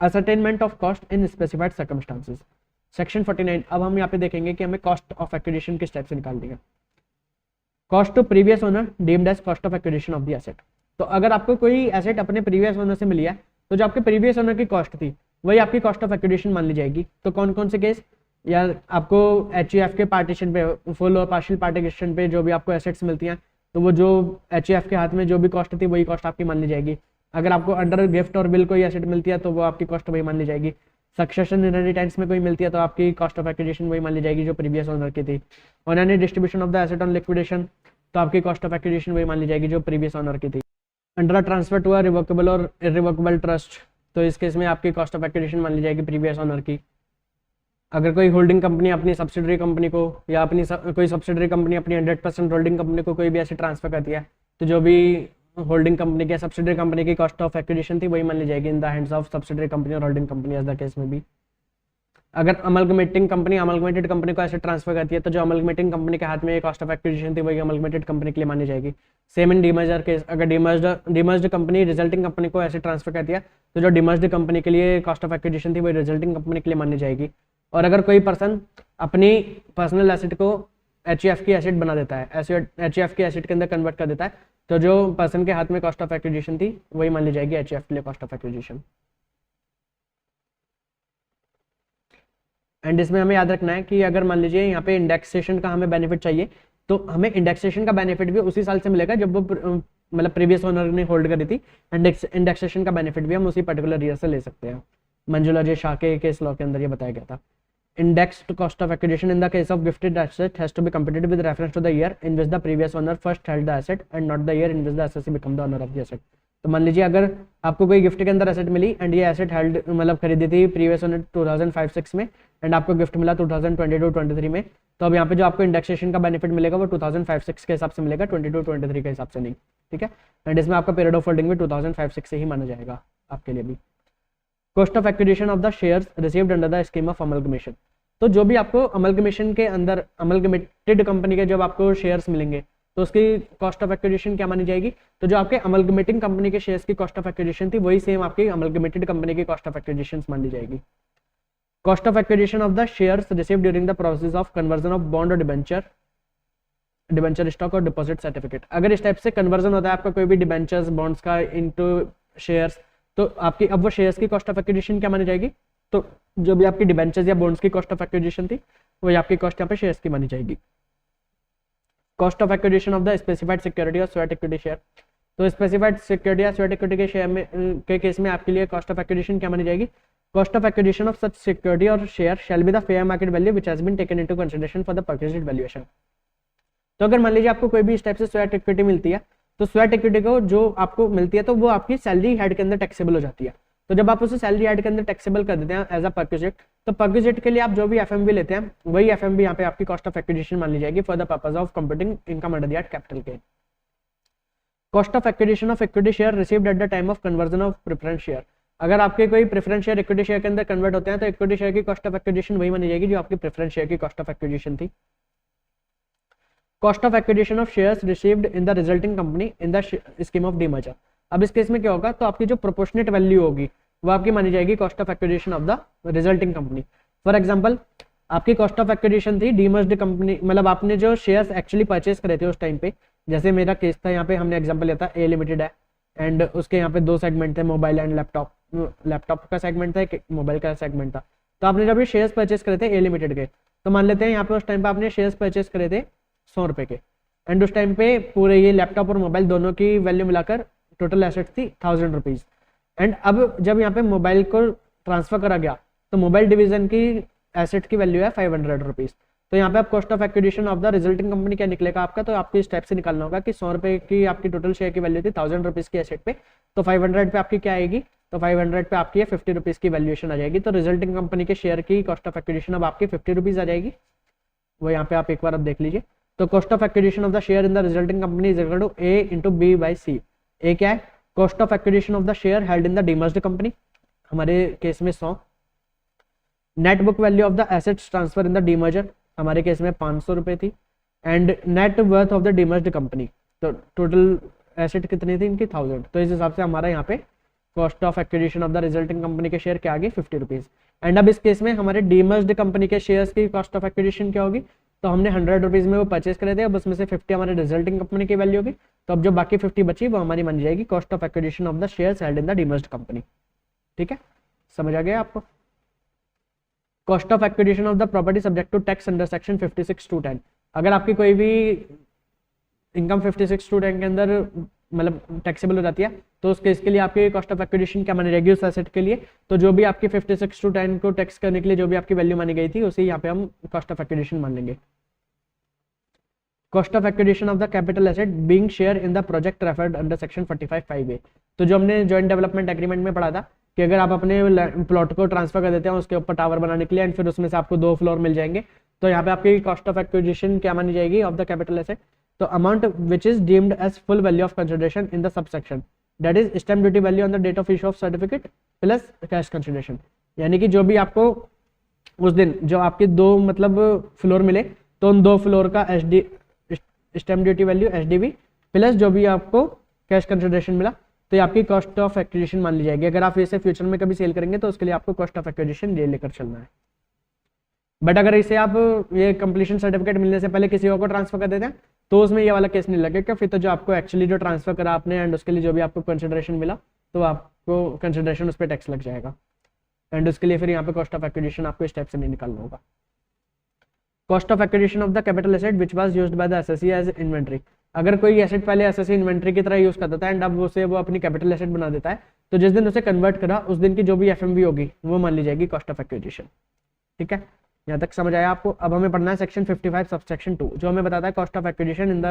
Ascertainment of cost in specified circumstances, section 49। अब हम यहाँ पे देखेंगे कि हमें कॉस्ट ऑफ एक्विजिशन किस टाइप से निकालनी है। Cost to previous owner deemed as cost of acquisition of the asset. तो अगर आपको कोई एसेट अपने प्रीवियस ओनर से मिली है तो जो आपके प्रीवियस ओनर की कॉस्ट थी वही आपकी कॉस्ट ऑफ एक्विजिशन मान ली जाएगी। तो कौन कौन से केस, या आपको HUF के पार्टीशन पे, फुल और पार्शियल पार्टीशन पे जो भी आपको एसेट्स मिलती हैं तो वो जो HUF के हाथ में जो भी कॉस्ट थी वही कॉस्ट आपकी मान ली जाएगी। अगर आपको अंडर गिफ्ट और बिल कोई एसेट मिलती है तो वो आपकी कॉस्ट वही मान ली जाएगी। सक्सेशन इनहेरिटेंस में कोई मिलती है तो आपकी कॉस्ट ऑफ एक्विजिशन वही मान ली जाएगी जो प्रीवियस ओनर की थी। On any distribution of the asset on liquidation तो आपकी कॉस्ट ऑफ एक्विजिशन वही मान ली जाएगी जो प्रीवियस ओनर की थी। Under transfer to a revocable or irrevocable trust तो इस केस में आपकी कॉस्ट ऑफ एक्विजिशन मान ली जाएगी प्रीवियस ओनर की। अगर कोई होल्डिंग कंपनी अपनी सब्सिडरी कंपनी को या अपनी कोई सब्सिडरी कंपनी अपनी 100% होल्डिंग कंपनी को कोई भी ऐसे ट्रांसफर करती है तो जो भी होल्डिंग कंपनी की सब्सिडरी कंपनी की कॉस्ट ऑफ एक्विजिशन थी वही मान ली जाएगी in the hands of subsidiary company or holding company as the case में भी। अगर अमलगमेटिंग कंपनी अमलगमेटेड कंपनी को ऐसे ट्रांसफर करती है तो जो अमलगमेटिंग कंपनी के हाथ में कॉस्ट ऑफ एक्विजिशन थी वही अमलगमेटेड कंपनी के लिए मानी जाएगी। सेम इन डीमर्जर केस, अगर डीमर्ज्ड कंपनी रिजल्टिंग कंपनी को ऐसे ट्रांसफर करती है तो जो डीमर्ज्ड कंपनी के लिए कॉस्ट ऑफ एक्विजिशन थी वही रिजल्टिंग कंपनी के लिए मानी जाएगी। और अगर कोई पर्सन अपनी पर्सनल एसेट को HUF की एसेट बना देता है, HUF की एसेट के अंदर कन्वर्ट कर देता है तो जो पर्सन के हाथ में कॉस्ट ऑफ एक्विजिशन थी वही मान ली जाएगी HUF के लिए कॉस्ट ऑफ एक्विजिशन। एंड इसमें हमें याद रखना है कि अगर मान लीजिए यहाँ पे इंडेक्सेशन का हमें बेनिफिट चाहिए तो हमें इंडेक्सेशन का बेनिफिट भी उसी साल से मिलेगा जब वो मतलब प्रीवियस ओनर ने होल्ड करी थी। इंडेक्सेशन का बेनिफिट भी हम उसी पर्टिकुलर ईयर से ले सकते हैं। मंजुला जे शाह के केस लॉ के अंदर ये बताया गया था। Indexed cost of acquisition in the case of gifted asset has to be computed with reference to the year in which the previous owner first held the asset and not the year in which the assessee become the owner of the asset। तो मान लीजिए अगर आपको कोई gift के अंदर asset milli and ये asset held मतलब खरीदी थी प्रीवियस ओनर 2005-06 में एंड आपको गिफ्ट मिला 2022-23 में, तो अब यहाँ पे जो आपको इंडेक्सेशन का बेनिफिट मिलेगा वो 2005-06 के हिसाब से मिलेगा, 22-23 के हिसाब से नहीं। ठीक है, एंड इसमें आपका पीरियड ऑफ होल्डिंग भी 2005-06 से ही माना जाएगा आपके लिए भी। Cost of acquisition of the shares received under the scheme of amalgamation. तो जो भी आपको अमलगमेशन के अंदर अमलगमेटेड कंपनी के जब आपको शेयर्स मिलेंगे तो उसकी कॉस्ट ऑफ एक्विजिशन क्या मानी जाएगी, तो जो आपके अमलगमेटिंग कंपनी के शेयर्स की कॉस्ट ऑफ एक्विजिशन थी वही सेम आपकी अमलगमेटेड कंपनी की कॉस्ट ऑफ एक्विजिशन मानी जाएगी। Cost of acquisition of the shares received during the process of conversion of bond और डिबेंचर स्टॉक और डिपॉजिट सर्टिफिकेट। अगर इस टाइप से कन्वर्जन होता है आपका कोई भी डिबेंचर्स बॉन्ड्स का इनटू शेयर्स तो आपकी अब वो शेयर्स की कॉस्ट ऑफ एक्विजिशन क्या मानी जाएगी, तो जो भी आपकी डिबेंचर्स या बॉन्ड्स की कॉस्ट ऑफ एक्विजिशन थी वही आपकी कॉस्ट यहाँ पे शेयर्स की मानी जाएगी। Cost of acquisition of the specified security और स्वेट इक्विटी शेयर। तो स्पेसिफाइड सिक्योरिटी या स्वेट इक्विटी के शेयर में के केस में आपके लिए कॉस्ट ऑफ एक्विजिशन क्या मानी जाएगी, cost of acquisition of such security or share shall be the fair market value which has been taken into consideration for the purchased valuation. तो अगर मान लीजिए आपको कोई भी इस टाइप से स्वेट इक्विटी मिलती है तो स्वेट इक्विटी को जो आपको मिलती है तो वो आपकी सैलरी हेड के अंदर टैक्सेबल हो जाती है। तो जब आप उसे सैलरी हेड के अंदर टैक्सेबल कर देते हैं एज अ परक्विजिट, तो परक्विजिट के लिए आप जो भी एफएमवी लेते हैं वही एफएमवी यहाँ पे आपकी कॉस्ट ऑफ एक्विजिशन मान ली जाएगी for the purpose of computing income under the capital gain. Cost of acquisition of equity share received eight the time of conversion of preference share. अगर आपके कोई प्रेफरेंस शेयर इक्विटी शेयर के अंदर convert होते हैं तो इक्विटी शेयर की cost of acquisition वही मानी जाएगी जो आपकी प्रेफरेंस शेयर की कॉस्ट ऑफ एक्विजिशन थी। Cost of acquisition of shares received in the resulting company in the scheme of demerger. अब इस केस में क्या होगा, तो आपकी जो प्रोपोर्शनेट वैल्यू होगी वो आपकी मानी जाएगी cost of acquisition of the resulting company. For example आपकी कॉस्ट ऑफ एक्विजिशन थी डीमर्ज्ड कंपनी, मतलब आपने जो शेयर्स एक्चुअली परचेस करे थे उस टाइम पे, जैसे मेरा केस था यहाँ पे हमने एग्जांपल लिया था ए लिमिटेड है एंड उसके यहाँ पे दो सेगमेंट थे, मोबाइल एंड लैपटॉप, लैपटॉप का सेगमेंट था, एक मोबाइल का सेगमेंट था। तो आपने जब ये शेयर्स परचेस करे थे ए लिमिटेड के, तो मान लेते हैं यहाँ पे उस टाइम पे आपने शेयर्स परचेस करे थे 100 रुपए के एंड उस टाइम पे पूरे ये लैपटॉप और मोबाइल दोनों की वैल्यू मिलाकर टोटल एसेट्स थी 1000 रुपीज। एंड अब जब यहाँ पे मोबाइल को ट्रांसफर करा गया तो मोबाइल डिवीजन की एसेट की वैल्यू है 500 रुपीज। तो यहाँ पे आप cost of acquisition of the resulting company क्या निकलेगा आपका, तो आपको इस टाइप से निकालना होगा कि 100 रुपए की आपकी टोटल शेयर की वैल्यू थी 1000 रुपीज की एसेट पे, तो 500 पे आपकी क्या आएगी, तो 500 पे आपकी 50 रुपीज की वैल्यूएशन आ जाएगी। तो रिजल्टिंग कंपनी के शेयर की कॉस्ट ऑफ एक्विजिशन अब आपकी 50 रुपीज आ जाएगी, वो यहाँ पे आप एक बार अब देख लीजिए। तो cost of acquisition of the share in the resulting company is equal to A into B by C. A क्या है, cost of acquisition of the share held in the demerged company, हमारे केस में 100। Net book value of the assets transfer in the demerger, हमारे case में 500 रुपए थी। And net worth of the demerged company, तो total asset कितनी थी इनकी 1000। तो इस हिसाब से हमारा यहाँ पे cost of acquisition of the resulting company के शेयर क्या आ गई 50 रुपीज। एंड अब इस केस में हमारे डीमर्ज्ड कंपनी के शेयर्स की कॉस्ट ऑफ एक्विजिशन क्या होगी, तो हमने 100 रुपीज में वो परचेस करे थे, अब उसमें से 50 हमारे रिजल्टिंग कंपनी की वैल्यू होगी, तो अब जो बाकी 50 बची वो हमारी मान जाएगी cost of acquisition of the shares held in the demerged company. ठीक है, समझ आ गया आपको। Cost of acquisition of the property subject to tax under section 56(2)(10)। अगर आपकी कोई भी इनकम 56(2)(10) के अंदर मतलब टैक्सेबल हो जाती है, तो उस केस के लिए आपकी कॉस्ट ऑफ एक्विजिशन क्या मानी जाएगी उस एसेट के लिए, तो जो भी आपकी 56(2)(10) को टैक्स करने के लिए जो भी आपकी वैल्यू मानी गई थी उसे यहाँ पे हम कॉस्ट ऑफ एक्विजिशन मान लेंगे। Cost of acquisition of the capital asset being share in the project referred under section 45(5)(a)। तो जो हमने जॉइंट डेवलपमेंट एग्रीमेंट में पढ़ा था कि अगर आप अपने प्लॉट को ट्रांसफर कर देते हैं उसके ऊपर टावर बनाने के लिए एंड फिर उसमें से आपको 2 फ्लोर मिल जाएंगे, तो यहाँ पे आपकी कॉस्ट ऑफ एक्विजिशन क्या मानी जाएगी ऑफ द कैपिटल एसेट, तो amount which is deemed as full value of consideration in the subsection that is stamp duty value on the date of issue of certificate plus cash consideration. यानी कि जो भी आपको उस दिन जो आपके 2 मतलब फ्लोर मिले, तो उन 2 फ्लोर का stamp duty value SDV plus जो भी आपको कैश कंसिडरेशन मिला, तो ये आपकी कॉस्ट ऑफ एक्विजिशन मान ली जाएगी। अगर आप इसे फ्यूचर में कभी सेल करेंगे तो उसके लिए आपको कॉस्ट ऑफ एक्विजिशन ये लेकर चलना है। बट अगर इसे आप ये कंप्लीशन सर्टिफिकेट मिलने से पहले किसी और को ट्रांसफर कर देते हैं तो उसमें ये वाला केस नहीं लगेगा, फिर तो जो आपको एक्चुअली जो ट्रांसफर करा आपने एंड उसके लिए जो भी आपको कंसिडरेशन मिला तो आपको कंसिडरेशन उस पर टैक्स लग जाएगा एंड उसके लिए फिर यहाँ पे कॉस्ट ऑफ एक्विजिशन आपको इस टाइप से नहीं निकालना होगा। Cost of acquisition of the capital asset which was used by the assessee as inventory. अगर कोई एसेट पहले एसएससी इन्वेंट्री की तरह यूज करता था एंड अब उसे वो अपनी कैपिटल एसेट बना देता है, तो जिस दिन उसे कन्वर्ट करा उस दिन की जो भी एफएमवी होगी वो मान ली जाएगी कॉस्ट ऑफ एक्विजिशन। ठीक है, यहाँ तक समझ आया आपको। अब हमें पढ़ना है सेक्शन 55 सबसेक्शन 2 जो हमें बताता है cost of acquisition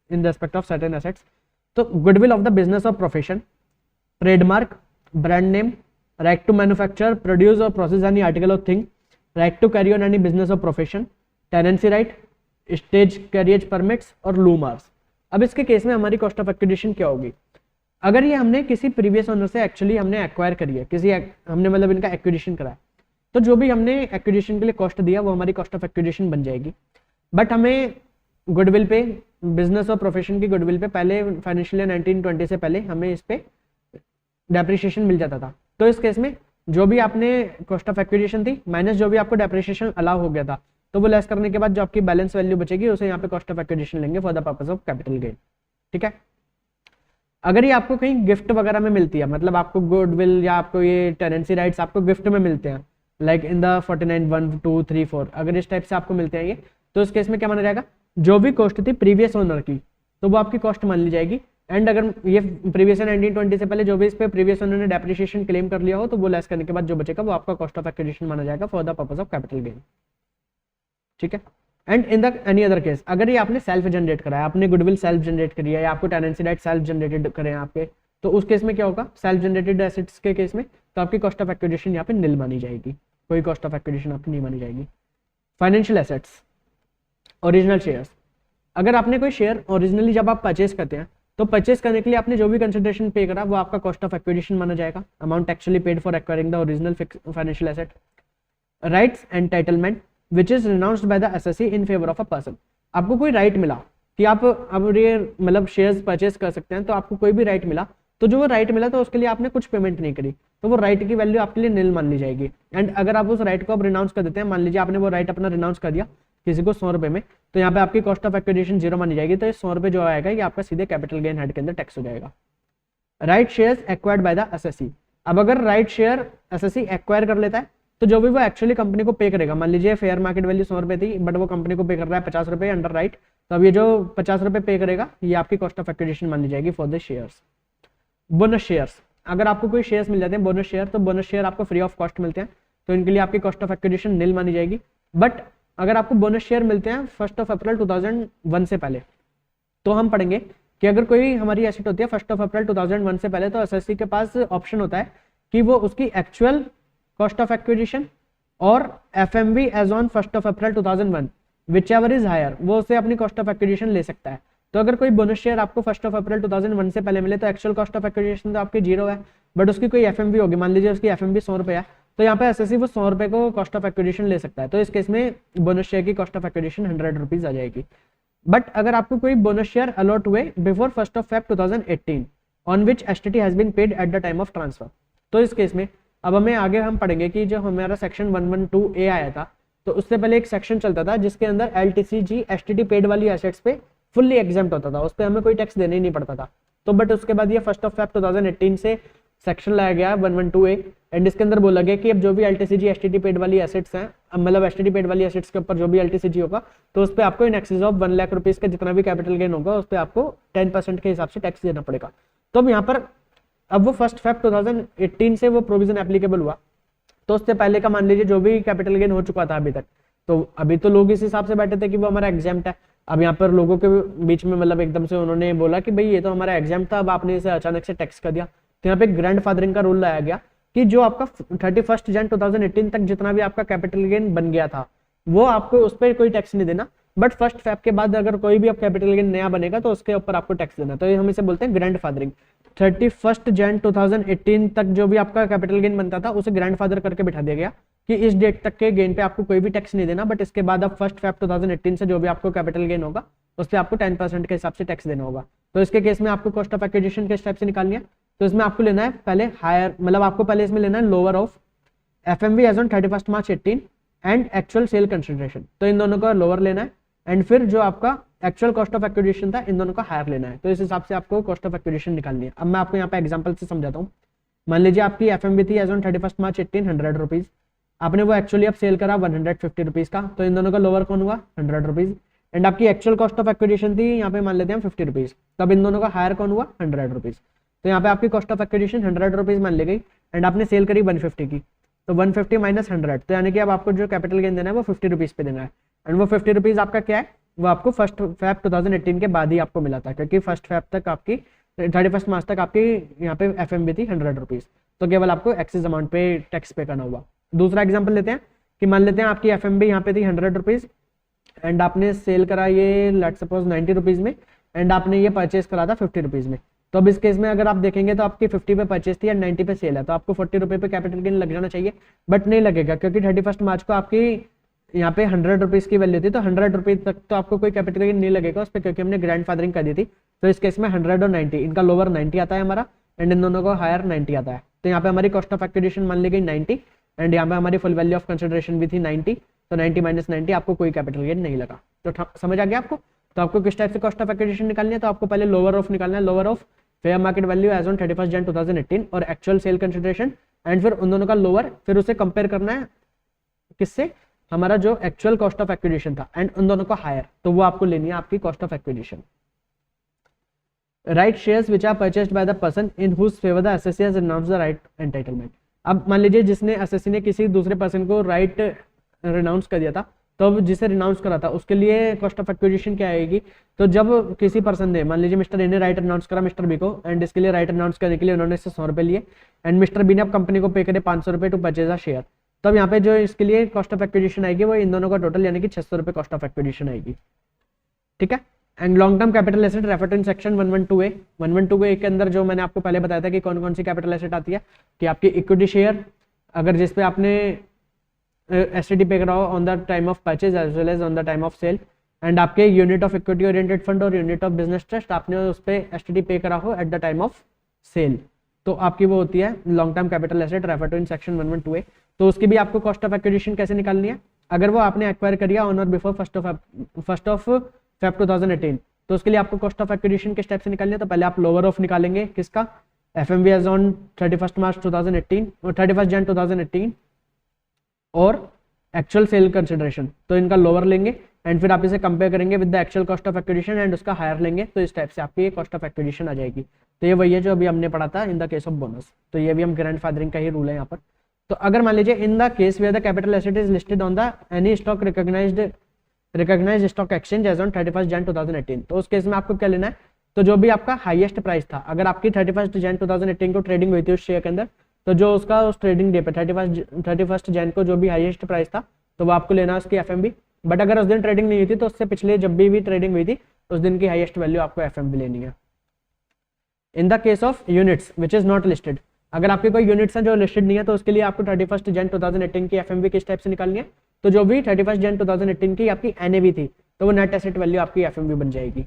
in respect of certain assets. तो goodwill of the business of profession, trademark, brand name, right to manufacture, produce or process any article of thing, right to carry on any business of profession, tenancy right, stage carriage permits or loom hours. अब इसके case में हमारी cost of acquisition क्या होगी, अगर ये हमने किसी प्रीवियस ओनर से एक्चुअली हमने एक्वायर करी है, किसी हमने मतलब इनका एक्विजिशन करा है, तो जो भी हमने एक्विजिशन के लिए कॉस्ट दिया वो हमारी कॉस्ट ऑफ एक्विजिशन बन जाएगी। बट हमें गुडविल पे, बिजनेस और प्रोफेशन की गुडविल पे पहले फाइनेंशियल ईयर 1920 से पहले हमें इस पे डेप्रिसिएशन मिल जाता था। तो इस केस में जो भी आपने कॉस्ट ऑफ एक्विजिशन थी माइनस जो भी आपको डेप्रिसिएशन अलाउ हो गया था, तो वो लेस करने के बाद जो आपकी बैलेंस वैल्यू बचेगी उसे यहाँ पे कॉस्ट ऑफ एक्विजिशन लेंगे for the purpose of capital gain. ठीक है, अगर ये आपको कहीं गिफ्ट वगैरह में मिलती है, मतलब आपको गुडविल या आपको ये टेनेंसी राइट्स आपको गिफ्ट में मिलते हैं लाइक इन द 49 1 2 3 4, अगर इस टाइप से आपको मिलते हैं ये, तो इस केस में क्या माना जाएगा, जो भी कॉस्ट थी प्रीवियस ओनर की तो वो आपकी कॉस्ट मान ली जाएगी। एंड अगर ये प्रीवियस 1920 से पहले जो भी इस पे प्रीवियस ओनर ने डेप्रिसिएशन क्लेम कर लिया हो तो वो लेस करने के बाद जो बचेगा वो आपका कॉस्ट ऑफ एक्विजिशन माना जाएगा for the purpose of capital gain. ठीक है, and in the any other case अगर ये आपने सेल्फ जनरेट करा है, आपने गुडविल सेल्फ जनरेट करी है या आपको टेनेंसी राइट सेल्फ जनरेटेड करे हैं आपके, तो उस केस में क्या होगा, सेल्फ जनरेटेड एसेट्स के केस में तो आपकी कॉस्ट ऑफ एक्विजिशन यहाँ पे निल मानी जाएगी, कोई कॉस्ट ऑफ एक्विजिशन आपकी नहीं मानी जाएगी। फाइनेंशियल एसेट्स, ओरिजिनल शेयर्स, अगर आपने कोई शेयर ओरिजिनली जब आप परचेस करते हैं तो परचेस करने के लिए आपने जो भी कंसिडरेशन पे करा वो आपका कॉस्ट ऑफ एक्विजिशन माना जाएगा, amount actually paid for acquiring the original financial asset. Rights entitlement which is renounced bye the assessee in favour of a person, आपको कोई राइट मिला कि आप अब ये मतलब शेयर्स परचेस कर सकते हैं, तो आपको कोई भी राइट मिला तो जो वो राइट मिला तो उसके लिए आपने कुछ पेमेंट नहीं करी, तो वो राइट की वैल्यू आपके लिए नील मान ली जाएगी। एंड अगर आप उस राइट को अब रिनाउंस कर देते हैं, मान लीजिए आपने वो राइट अपना रिनाउंस कर दिया किसी को 100 रुपए में, तो यहाँ पे आपकी कॉस्ट ऑफ एक्विजिशन 0 मानी जाएगी। तो ये 100 रुपए जो आएगा ये आपका सीधे कैपिटल गेन हेड के अंदर टैक्स हो जाएगा। Right shares acquired by the SSC. अब अगर राइट शेयर एसएससी एक्वायर कर लेता है तो जो भी वो एक्चुअली कंपनी को पे करेगा, मान लीजिए फेयर मार्केट वैल्यू 100 रुपए थी बट वो कंपनी को पे कर रहा है 50 रुपए अंडर राइट, तो अब ये जो 50 रुपए पे करेगा ये आपकी कॉस्ट ऑफ एक्विजिशन मान ली जाएगी for the shares. Bonus shares, अगर आपको कोई शेयर्स मिल जाते हैं बोनस शेयर, तो बोनस शेयर आपको फ्री ऑफ कॉस्ट मिलते हैं, तो इनके लिए आपकी कॉस्ट ऑफ एक्विजिशन नील मानी जाएगी। बट अगर आपको बोनस शेयर मिलते हैं 1 अप्रैल 2001 से पहले, तो हम पढ़ेंगे कि अगर कोई हमारी एसेट होती है 1 अप्रैल 2001 से पहले, तो एसएससी के पास ऑप्शन होता है कि वो उसकी actual cost of acquisition or FMV as on 1 April 2001 whichever is higher, वो उसे अपनी कॉस्ट ऑफ एक्विजिशन ले सकता है। तो अगर कोई बोनस शेयर आपको 1 अप्रैल 2001 से पहले मिले तो एक्चुअल कॉस्ट ऑफ एक्विजिशन तो आपकी 0 है, बट उसकी कोई एफएमवी होगी, मान लीजिए उसकी एफएमवी 100 रुपए है, तो यहाँ पे एसएससी वो 100 रुपए को कॉस्ट ऑफ एक्विजिशन ले सकता है। तो इस केस में बोनस शेयर की कॉस्ट ऑफ एक्विजिशन 100 रुपीज आ जाएगी। बट अगर आपको कोई बोनस शेयर अलॉट हुए before 1 Feb 2018 on which STT has been paid at the time of transfer, तो इस केस में अब हमें आगे हम पढ़ेंगे कि जो हमारा सेक्शन 112A आया था, तो उससे पहले एक सेक्शन चलता था जिसके अंदर एलटीसीजी एसटीटी पेड वाली एसेट्स पे फुल्ली एग्जाम्प्ट होता था, उस पर हमें कोई टैक्स देना ही नहीं पड़ता था। तो बट उसके बाद ये 1 Feb 2018 से सेक्शन लाया गया 112A, एंड इसके अंदर बोला गया कि अब जो भी एलटीसीजी एसटीटी पेड वाली एसेट्स हैं, मतलब एसटीटी पेड वाली एसेट्स के ऊपर जो भी एलटीसीजी होगा, तो उस पर आपको in excess of 1 lakh rupees का जितना भी कैपिटल गेन होगा उस पर आपको 10% के हिसाब से टैक्स देना पड़ेगा। तो अब यहाँ पर अब वो 1 Feb 2018 से वो प्रोविजन एप्लीकेबल हुआ, तो उससे पहले का मान लीजिए जो भी कैपिटल गेन हो चुका था अभी तक, तो अभी तो लोग इस हिसाब से बैठे थे कि वो हमारा एग्जाम्प्ट है। अब यहाँ पर लोगों के बीच में मतलब एकदम से उन्होंने बोला कि भाई ये तो हमारा एग्जाम्प्ट था, अब आपने इसे अचानक से टैक्स कर दिया। तो यहाँ पे ग्रैंड फादरिंग का रूल लाया गया कि जो आपका 31 Jan 2018 तक जितना भी आपका कैपिटल गेन बन गया था वो आपको उस पर कोई टैक्स नहीं देना, बट 1 Feb के बाद अगर कोई भी कैपिटल गेन नया बनेगा तो उसके ऊपर आपको टैक्स देना। तो ये हम इसे बोलते हैं ग्रैंड फादरिंग। 31 Jan 2018 तक जो भी आपका कैपिटल गेन बनता था उसे ग्रैंड फादर करके बिठा दिया गया कि इस डेट तक के गेन पे आपको कोई भी टैक्स नहीं देना, बट इसके बाद अब 1 Feb 2018 से जो भी आपको कैपिटल गेन होगा उस पर आपको 10% के हिसाब से टैक्स देना होगा। तो इसके केस में आपको कॉस्ट ऑफ एक्विजिशन किस टाइप से निकालनी है, तो इसमें आपको लेना है पहले हायर, मतलब आपको पहले इसमें लेना है lower of FMV as on 31 March 18 and actual sale consideration, तो इन दोनों का लोअर लेना है, एंड फिर जो आपका एक्चुअल कॉस्ट ऑफ एक्विजिशन था इन दोनों का हायर लेना है। तो इस हिसाब से आपको कॉस्ट ऑफ एक्विजिशन निकालनी है। अब मैं आपको यहाँ पे एग्जांपल से समझाता हूँ। मान लीजिए आपकी एफएमवी थी एज ऑन 31 March 18 100 रुपीज, आपने वो एक्चुअली अब सेल करा 150 रुपीज का, तो इन दोनों का लोअर कौन हुआ 100 रुपीज, एंड आपकी एक्चुअल कॉस्ट ऑफ एक्विजिशन थी यहाँ पे मान लेते हैं 50 रुपीज, तब इन दोनों का हायर कौन हुआ 100 रुपीज। तो यहाँ पे आपकी कॉस्ट ऑफ एक्विजिशन 100 रुपीज मान ली गई, एंड आपने सेल करी 150 की, तो 150 माइनस 100, तो यानी कि अब आपको जो कैपिटल गेन देना है वो 50 रुपीज पे देना है, एंड वो 50 रुपीज आपका क्या है, वो आपको 1 Feb 2018 के बाद ही आपको मिला था, क्योंकि 1 Feb तक आपकी 31 March तक आपकी यहाँ पे एफएमवी थी 100 रुपीज, तो केवल आपको एक्सेस अमाउंट पे टैक्स पे करना हुआ। दूसरा एग्जाम्पल लेते हैं कि मान लेते हैं आपकी एफएमवी यहाँ पे थी 100 रुपीज, एंड आपने सेल करा ये लेट्स सपोज 90 रुपीज में, एंड आपने ये परचेज करा था 50 रुपीज में। तो अब इस केस में अगर आप देखेंगे तो आपकी 50 पे परचेज थी एंड 90 पे सेल है, तो आपको 40 रुपए पे कैपिटल गेन लग जाना चाहिए, बट नहीं लगेगा, क्योंकि 31 मार्च को आपकी यहाँ पे 100 रुपीज की वैल्यू थी, तो 100 रुपीज तक तो आपको कोई कैपिटल गेन नहीं लगेगा उस पर, क्योंकि हमने ग्रैंड फादरिंग कर दी थी। तो इस केस में 100 और 90, इनका लोअर 90 आता है हमारा, एंड इन दोनों को हायर 90 आता है। तो यहाँ पे हमारी कॉस्ट ऑफ एक्विजिशन मान ली गई 90, एंड यहाँ पे हमारी फुल वैल्यू ऑफ कंसिडरेशन भी थी 90, तो 90 माइनस 90 आपको कोई कैपिटल गेन नहीं लगा। तो समझ आ गया आपको। तो आपको किस टाइप से कॉस्ट ऑफ एक्विजिशन निकालनी है, तो आपको पहले लोअर ऑफ निकालना है, lower of fair market value as on 31 Jan 2018 और एक्चुअल सेल कंसिडरेशन, एंड फिर उन दोनों का लोअर, फिर उसे कंपेयर करना है किससे, हमारा जो एक्चुअल कॉस्ट ऑफ एक्विजिशन था, एंड उन दोनों का हायर, तो वो आपको लेनी है आपकी cost of acquisition. Right shares which are purchased by the person in whose favour the assessee has announced the right entitlement. अब मान लीजिए जिसने एसएससी ने किसी दूसरे पर्सन को राइट रिनाउंस कर दिया था, तो अब जिसे रिनाउंस करा था उसके लिए कॉस्ट ऑफ एक्विजिशन क्या आएगी, तो जब किसी पर्सन ने, मान लीजिए मिस्टर ए ने राइट अनाउंस करा मिस्टर बी को, एंड इसके लिए राइट अनाउंस करने के लिए उन्होंने इससे 100 रुपए लिए, एंड मिस्टर बी ने अब कंपनी को पे करे 500 रुपए टू परचेज अ शेयर, तब यहाँ पे जो इसके लिए कॉस्ट ऑफ एक्विजिशन आएगी वो इन दोनों का टोटल यानी कि 600 रुपए कॉस्ट ऑफ एक्विजिशन आएगी। ठीक है। And long term capital asset referred to in section 112A। 112A के अंदर जो मैंने आपको पहले बताया था कि कौन कौन सी कैपिटल एसेट आती है, कि आपकी इक्विटी शेयर, अगर जिसपे आपने एसटीडी पे करा हो on the time of purchase as well as on the time of sale, and आपके unit of equity oriented fund or unit of business trust आपने उस पर एसटीडी पे करा हो at the time of sale, तो आपकी वो होती है long term capital asset refer to in section 112A। तो उसकी भी आपको कॉस्ट ऑफ एक्विजिशन कैसे निकालनी है, अगर वो आपने एक्वायर करिया ऑन और बिफोर फर्स्ट ऑफ फेब 2018, तो उसके लिए आपको कॉस्ट ऑफ एक्विजिशन के स्टेप से निकालनी है। तो पहले आप लोअर ऑफ निकालेंगे, किसका, एफएमवी एज ऑन 31 मार्च 2018 और 31 जन 2018 और एक्चुअल सेल कंसिडरेशन, तो इनका लोअर लेंगे एंड फिर आप इसे कंपेयर करेंगे with the actual cost of acquisition and उसका हायर लेंगे, तो इस टाइप से आपकी ये कॉस्ट ऑफ एक्विजिशन आ जाएगी। तो ये वही है जो अभी हमने पढ़ा था इन द केस ऑफ बोनस, तो ये भी हम ग्रैंडफादरिंग का ही रूल है यहाँ पर। तो अगर मान लीजिए in the case where the capital asset is listed on the any stock recognised stock exchange as on 31 Jan 2018, तो उस केस में आपको क्या लेना है, तो जो भी आपका हाईएस्ट प्राइस था, अगर आपकी 31 जन 2018 को ट्रेडिंग हुई थी उस शेयर के अंदर, तो जो उसका उस ट्रेडिंग डे पे 31 जन को जो भी हाईएस्ट प्राइस था, तो वो आपको लेना है उसकी एफएमबी। बट अगर उस दिन ट्रेडिंग नहीं हुई थी तो उससे पिछले जब भी ट्रेडिंग हुई थी उस दिन की हाईएस्ट वैल्यू आपको एफएमबी लेनी है। In the case of units which is not listed, अगर आपके कोई यूनिट्स हैं जो लिस्टेड नहीं है, तो उसके लिए आपको 31 जन 2018 की एफएमबी किस टाइप से निकालनी है, तो जो भी 31 जन 2018 की आपकी एनएवी थी, तो वो नेट एसेट वैल्यू आपकी एफएमबी बन जाएगी।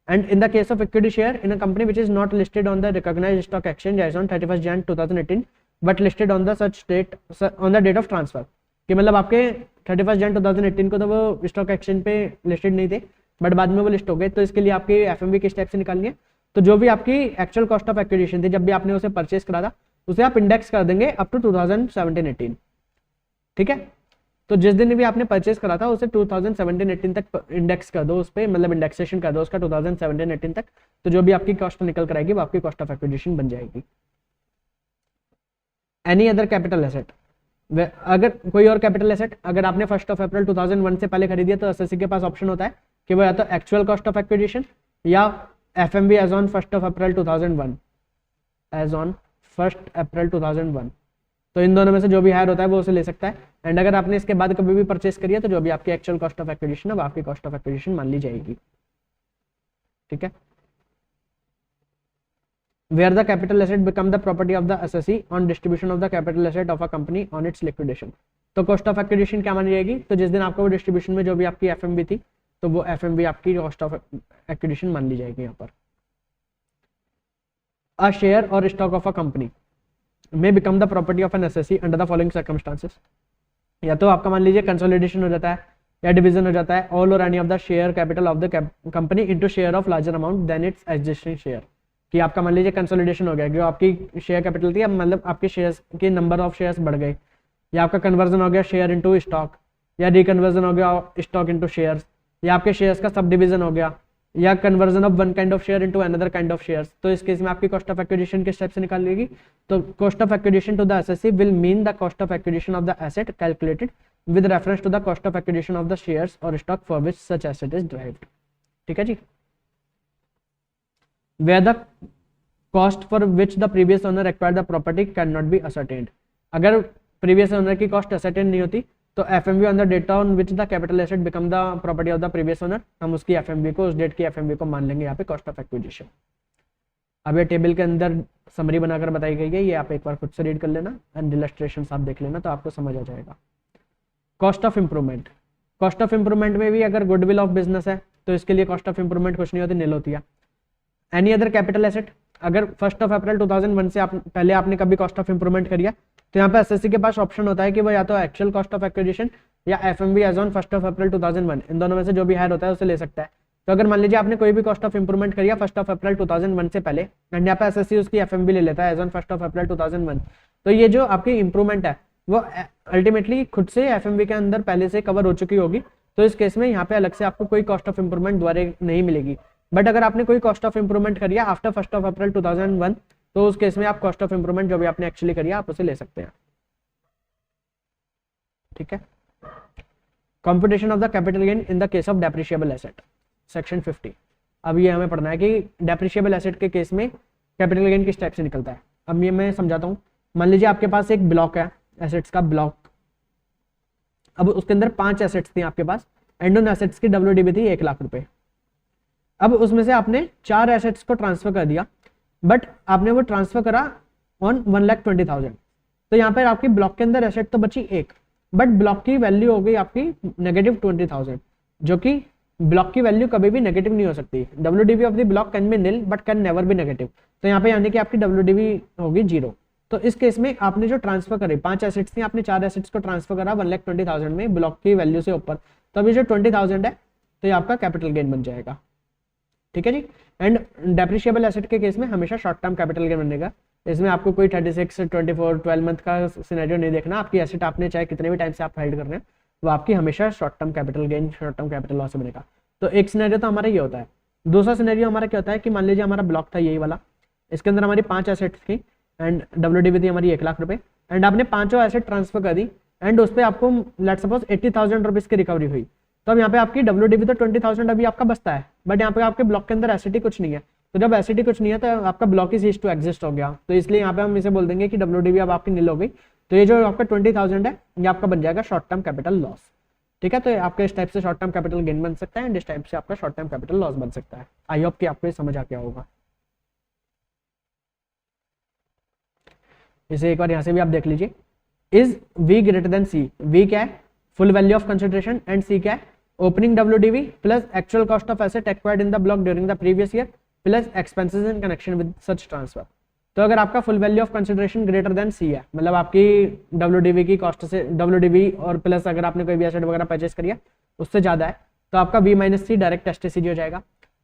And in the case of equity share in a company which is not listed on the recognised stock exchange as on 31 Jan 2018 but listed on the such date on the date of transfer, कि मतलब आपके 31 Jan 2018 को तो वो stock exchange पे listed नहीं थे but बाद में वो लिस्ट हो गए, तो इसके लिए आपकी एफएमबी किस टाइप से निकालनी है, तो जो भी आपकी एक्चुअल कॉस्ट ऑफ एक्विजिशन थी जब भी आपने उसे परचेस करा था, उसे आप इंडेक्स कर देंगे अप टू 2017-18, ठीक है। तो जिस दिन भी आपने परचेस करा था उसे 2017-18 तक इंडेक्स कर दो, उस पर मतलब इंडेक्सेशन कर दो उसका 2017-18 तक, तो जो भी आपकी कॉस्ट निकल कर आएगी वो आपकी कॉस्ट ऑफ एक्विजिशन बन जाएगी। एनी अदर कैपिटल एसेट, अगर कोई और कैपिटल एसेट अगर आपने 1 अप्रैल 2001 से पहले खरीदी है, तो एसएससी के पास ऑप्शन होता है कि वो या तो एक्चुअल कॉस्ट ऑफ एक्विजिशन या FMV as on 1 April 2001 as on 1 April 2001, तो इन दोनों में से जो भी हायर होता है वो उसे ले सकता है। एंड अगर आपने इसके बाद कभी भी परचेस करी है, तो जो भी आपकी एक्चुअल कॉस्ट ऑफ एक्विजिशन है वो आपकी कॉस्ट ऑफ एक्विजिशन मान ली जाएगी, ठीक है। where the capital asset become the property of the assessee on distribution of the capital asset of a company on its liquidation, तो कॉस्ट ऑफ एक्विजिशन क्या मानी जाएगी, तो जिस दिन आपको वो डिस्ट्रीब्यूशन में जो भी आपकी एफएमबी थी, तो वो एफएमबी आपकी कॉस्ट ऑफ एक्विजिशन मान ली जाएगी यहाँ पर। अ शेयर और स्टॉक ऑफ अ कंपनी में become the property of an assessee under the following circumstances, या तो आपका मान लीजिए कंसोलिडेशन हो जाता है या डिवीजन हो जाता है, ऑल और any of the share capital of the company into share of larger amount than its existing share, कि आपका मान लीजिए कंसोलिडेशन हो गया, जो आपकी शेयर कैपिटल थी अब मतलब आपके शेयर्स के नंबर ऑफ शेयर्स बढ़ गए, या आपका कन्वर्जन हो गया शेयर इनटू स्टॉक, या रिकन्वर्जन हो गया स्टॉक इनटू शेयर्स, या आपके शेयर्स का सब डिवीजन हो गया, या conversion of one kind of share into another kind of shares, तो इस केस में आपकी कॉस्ट ऑफ एक्विजिशन किस टाइप से निकाल लेगी, तो cost of acquisition to the assessee will mean the cost of acquisition of the asset calculated with reference to the cost of acquisition of the shares or stock for which such asset is derived, ठीक है जी। Where the cost for which the previous owner acquired the property can not be ascertained, अगर previous owner की cost ascertain नहीं होती, तो FMV on the date on which the capital asset become the property of the previous owner, हम उसकी FMB को उस date की एफएमबी को मान लेंगे यहाँ पे कॉस्ट ऑफ एक्विजिशन। अब ये टेबल के अंदर समरी बनाकर बताई गई है, ये आप एक बार खुद से रीड कर लेना एंड इलस्ट्रेशन आप देख लेना तो आपको समझ आ जाएगा। Cost of improvement, cost of improvement में भी अगर गुडविल ऑफ बिजनेस है तो इसके लिए कॉस्ट ऑफ इंप्रूवमेंट कुछ नहीं होती, नील होती है। एनी अदर कैपिटल एसेट, अगर 1 अप्रैल 2001 से पहले आपने कभी कॉस्ट ऑफ इंप्रूवमेंट किया, तो यहाँ पे एसएससी के पास ऑप्शन होता है कि वो या तो एक्चुअल कॉस्ट ऑफ एक्विजिशन या एफएमबी एज ऑन 1 अप्रैल 2001, इन दोनों में से जो भी हायर होता है उसे ले सकता है। तो अगर मान लीजिए आपने कोई भी कॉस्ट ऑफ इंप्रूवमेंट करिया 1 अप्रैल 2001 से पहले एंड यहाँ पे एसएससी उसकी एफएमबी ले लेता है एज ऑन 1 अप्रैल 2001, तो ये जो आपकी इंप्रूवमेंट है वो अल्टीमेटली खुद से एफएमबी के अंदर पहले से कवर हो चुकी होगी, तो इस केस में यहाँ पे अलग से आपको कोई कॉस्ट ऑफ इंप्रूवमेंट द्वारा नहीं मिलेगी। बट अगर आपने कोई कॉस्ट ऑफ इंप्रूवमेंट करिया आफ्टर 1 अप्रैल 2001, तो उस केस में आप कॉस्ट ऑफ इंप्रूवमेंट जो भी आपने एक्चुअली करिया आप उसे ले सकते हैं, ठीक है। Computation of the capital gain in the case of depreciable asset, section 50। अब ये हमें पढ़ना है कि डेप्रिशिएबल एसेट के केस में कैपिटल गेन किस टाइप से निकलता है। अब ये मैं समझाता हूँ। मान लीजिए आपके पास एक ब्लॉक है, एसेट्स का ब्लॉक, अब उसके अंदर 5 एसेट्स थी आपके पास एंड उन एसेट्स की WDV थी 1 लाख रुपए। अब उसमें से आपने 4 एसेट्स को ट्रांसफर कर दिया, बट आपने वो ट्रांसफर करा ऑन 1,20,000, तो यहाँ पर आपकी ब्लॉक के अंदर एसेट तो बची 1, बट ब्लॉक की वैल्यू हो गई आपकी -20,000, जो कि ब्लॉक की वैल्यू कभी भी नेगेटिव नहीं हो सकती। WDV of the block can be nil but can never be negative. तो यहाँ पे यानी कि आपकी WDV होगी 0। तो इस केस में आपने जो ट्रांसफर करे 5 एसेट्स थी, आपने 4 एसेट्स को ट्रांसफर करा 1,20,000 में ब्लॉक की वैल्यू से ऊपर, तो अभी जो 20,000 है तो ये आपका कैपिटल गेन बन जाएगा। ठीक है जी। एंड डेप्रिशिएबल एसेट के केस में हमेशा शॉर्ट टर्म कैपिटल गेन बनेगा। इसमें आपको कोई 36, 24, 12 मंथ का सिनेरियो नहीं देखना। आपकी एसेट आपने चाहे कितने भी टाइम से आप होल्ड कर रहे हैं वो आपकी हमेशा short term capital gain, short term capital loss बनेगा। तो एक सिनेरियो तो हमारा ये होता है। दूसरा सिनेरियो हमारा क्या होता है कि मान लीजिए हमारा ब्लॉक था यही वाला, इसके अंदर हमारी 5 एसेट्स थी एंड WDV थी हमारी 1 लाख रुपए, एंड आपने 5 एसेट ट्रांसफर कर दी एंड उस पर आपको लेट सपोज 80,000 रुपीज की रिकवरी हुई। तो अब यहाँ पे आपकी WDV तो 20,000 अभी आपका बचता है, बट यहाँ पे आपके ब्लॉक के अंदर एसिटी कुछ नहीं है। तो जब एसिटी कुछ नहीं है तो आपका ब्लॉक इज टू एग्जिस्ट हो गया। तो इसलिए यहाँ पे हम इसे बोल देंगे कि WDV अब आपकी नील हो गई। तो ये जो आपका 20,000 है ये आपका बन जाएगा शॉर्ट टर्म कैपिटल लॉस। ठीक है। तो आपके इस टाइप से शॉर्ट टर्म कैपिटल गेन बन सकता है एंड इस टाइप से आपका शॉर्ट टर्म कैपिटल लॉस बन सकता है। आई होप कि आपको ये समझ आ गया होगा। इसे एक बार यहाँ से भी आप देख लीजिए। Is V greater than C। V क्या है? Full value of consideration, and C क्या है? Opening WDV plus actual cost of asset acquired in the block during the previous year plus expenses in connection with such transfer. तो अगर आपका full value of consideration greater than C है, मतलब आपकी WDV की cost से WDV और plus अगर आपने कोई भी एसेट वगैरह परचेस करिए उससे ज्यादा है, तो आपका V minus C direct STCG हो जाएगा।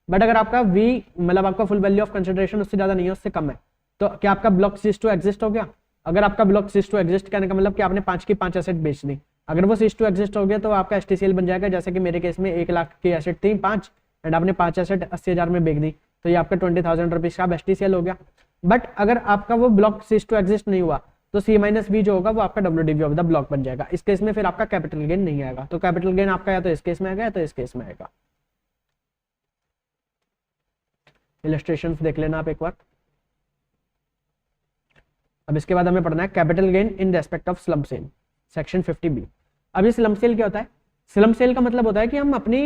बट अगर आपका V मतलब आपका फुल वैल्यू ऑफ कंसिडरेशन उससे ज्यादा नहीं है, उससे कम है, तो क्या आपका ब्लॉक सीज टू एग्जिस्ट हो गया? अगर आपका ब्लॉक सीज टू एग्जिस्ट कहने का मतलब कि आपने 5 की 5 एसेट बेच दी, अगर वो सीज टू एग्जिस्ट हो गया तो आपका STCL बन जाएगा। जैसे कि मेरे केस में 1 लाख की एसेट थी 5 एंड आपने 5 एसेट 80,000 में बेच दी, तो ये आपका 20,000 रुपीज का STCL हो गया। बट अगर आपका वो ब्लॉक सीज टू एग्जिस्ट नहीं हुआ तो C माइनस V जो होगा वो आपका WDV ऑफ द ब्लॉक बन जाएगा। इस केस में फिर आपका कैपिटल गेन नहीं आएगा। तो कैपिटल गेन आपका या तो इस केस में आएगा या तो इस केस में आएगा। इलस्ट्रेशंस देख लेना आप एक बार। अब इसके बाद हमें पढ़ना है capital gain in respect of slump sale, section 50B। अब ये स्लम सेल क्या होता है? स्लम सेल का मतलब होता है कि हम अपनी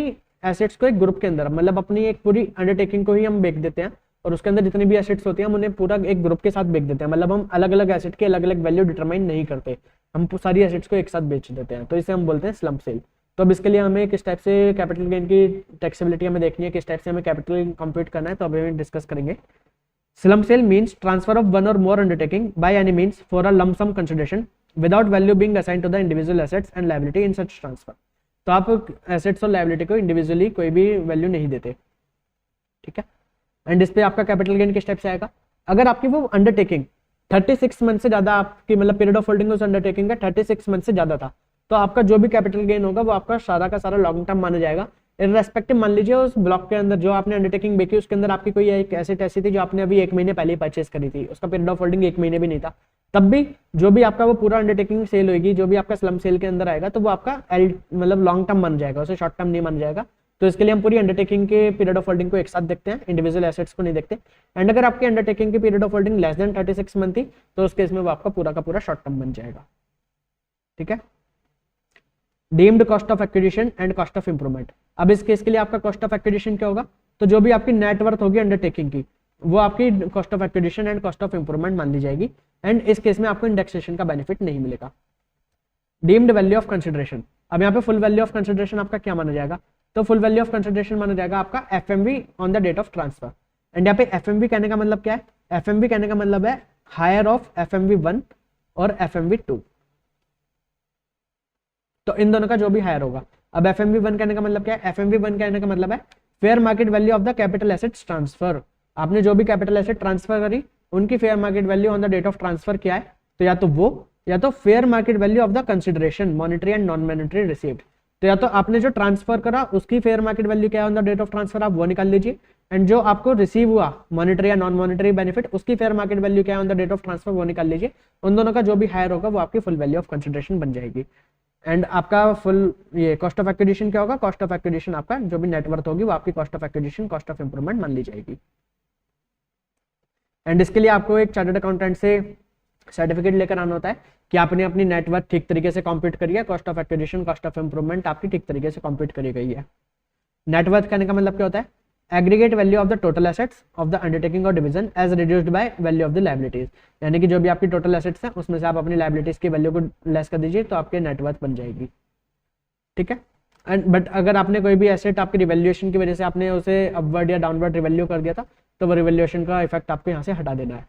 एसेट्स को एक ग्रुप के अंदर, मतलब अपनी एक पूरी अंडरटेकिंग को ही हम बेच देते हैं और उसके अंदर जितनी भी एसेट्स होती हैं हम उन्हें पूरा एक ग्रुप के साथ बेच देते हैं। मतलब हम अलग अलग एसेट के अलग अलग वैल्यू डिटरमाइन नहीं करते, हम सारी एसेट्स को एक साथ बेच देते हैं, तो इसे हम बोलते हैं स्लम सेल। तो अब इसके लिए हमें किस टाइप से कैपिटल गेन की टैक्सेबिलिटी हमें देखनी है, किस टाइप से हमें कैपिटल कंप्यूट करना है, तो अभी हम डिस्कस करेंगे। Slum sale means transfer of one or more undertaking by any means for a lump sum consideration without value being assigned to the individual assets and liability in such transfer। तो आप assets और liability को individually कोई भी value नहीं देते। ठीक है। एंड इस पे आपका कैपिटल गेन किस टाइप से आएगा? अगर आपकी वो अंडरटेकिंग 36 मंथ से ज्यादा, आपकी मतलब पीरियड ऑफ होल्डिंग उस अंडरटेकिंग का 36 मंथ से ज्यादा था, तो आपका जो भी कैपिटल गेन होगा वो आपका सारा का सारा लॉन्ग टर्म माना जाएगा। इररेस्पेक्टिव मान लीजिए उस ब्लॉक के अंदर जो आपने अंडरटेकिंग बेची उसके अंदर आपकी कोई एक एसेट ऐसी थी जो आपने अभी 1 महीने पहले परचेस करी थी, उसका पीरियड ऑफ होल्डिंग 1 महीने भी नहीं था, तब भी जो भी आपका वो पूरा अंडरटेकिंग सेल होगी, जो भी आपका स्लम सेल के अंदर आएगा तो वो आपका मतलब लॉन्ग टर्म मान जाएगा, उसे शॉर्ट टर्म नहीं मान जाएगा। तो इसके लिए हम पूरी अंडरटेकिंग के पीरियड ऑफ होल्डिंग को एक साथ देखते हैं, इंडिविजुअल एसेट्स को नहीं देखते। एंड अगर आपकी अंडरटेकिंग की period of holding less than 36 month थी तो उस केस में वो आपका पूरा का पूरा शॉर्ट टर्म बन जाएगा। ठीक है। Deemed cost of acquisition and cost of improvement. अब इस केस के लिए आपका कॉस्ट ऑफ एक्विजिशन क्या होगा? तो जो भी आपकी नेटवर्थ होगी अंडरटेकिंग की वो आपकी cost of acquisition and cost of improvement मान ली जाएगी। एंड इस केस में आपको इंडेक्सेशन का बेनिफिट नहीं मिलेगा। Deemed value of consideration. अब यहाँ पे फुल वैल्यू ऑफ कंसिडरेशन आपका क्या माना जाएगा? तो फुल वैल्यू ऑफ कंसिडरेशन माना जाएगा आपका FMV on the date of transfer. And यहाँ पे FMV कहने का मतलब क्या है? FMV कहने का मतलब है हायर ऑफ FMV1 और FMV2। तो इन दोनों का जो भी हायर होगा। अब FMV1 कहने का मतलब क्या है? FMV1 कहने का मतलब है fair market value of the capital assets transfer. आपने जो भी कैपिटल एसेट ट्रांसफर करी उनकी fair market value on the date of transfer क्या है? तो या तो वो, या तो fair market value of the consideration monetary and non monetary received. तो या तो आपने जो ट्रांसफर करा उसकी फेयर मार्केट वैल्यू क्या है on the date of transfer, आप वो निकाल लीजिए। एंड जो आपको रिसीव हुआ मॉनेटरी या नॉन मॉनेटरी बेनिफिट उसकी फेयर मार्केट वैल्यू क्या है on the date of transfer, वो निकाल लीजिए। उन दोनों का जो भी हायर होगा वो आपकी फुल वैल्यू ऑफ कंसिडरेशन बन जाएगी। एंड आपका फुल ये कॉस्ट ऑफ एक्विजिशन क्या होगा? कॉस्ट ऑफ एक्विजिशन आपका जो भी नेटवर्थ होगी वो आपकी cost of acquisition, cost of improvement मान ली जाएगी। एंड इसके लिए आपको एक चार्टर्ड अकाउंटेंट से सर्टिफिकेट लेकर आना होता है कि आपने अपनी नेटवर्थ ठीक तरीके से कंप्यूट करी है, cost of acquisition, cost of improvement आपकी ठीक तरीके से कंप्यूट करी गई है। नेटवर्थ कहने का मतलब क्या होता है? Aggregate value of the total assets of the undertaking or division as reduced by value of the liabilities. यानी कि जो भी आपकी टोटल एसेट्स हैं उसमें से आप अपनी लायबिलिटीज की वैल्यू को लेस कर दीजिए तो आपके नेटवर्थ बन जाएगी। ठीक है। एंड बट अगर आपने कोई भी एसेट आपकी रिवैल्यूएशन की वजह से आपने उसे अपवर्ड या डाउनवर्ड रिवैल्यू कर दिया था तो वो रिवैल्यूएशन का इफेक्ट आपको यहाँ से हटा देना है।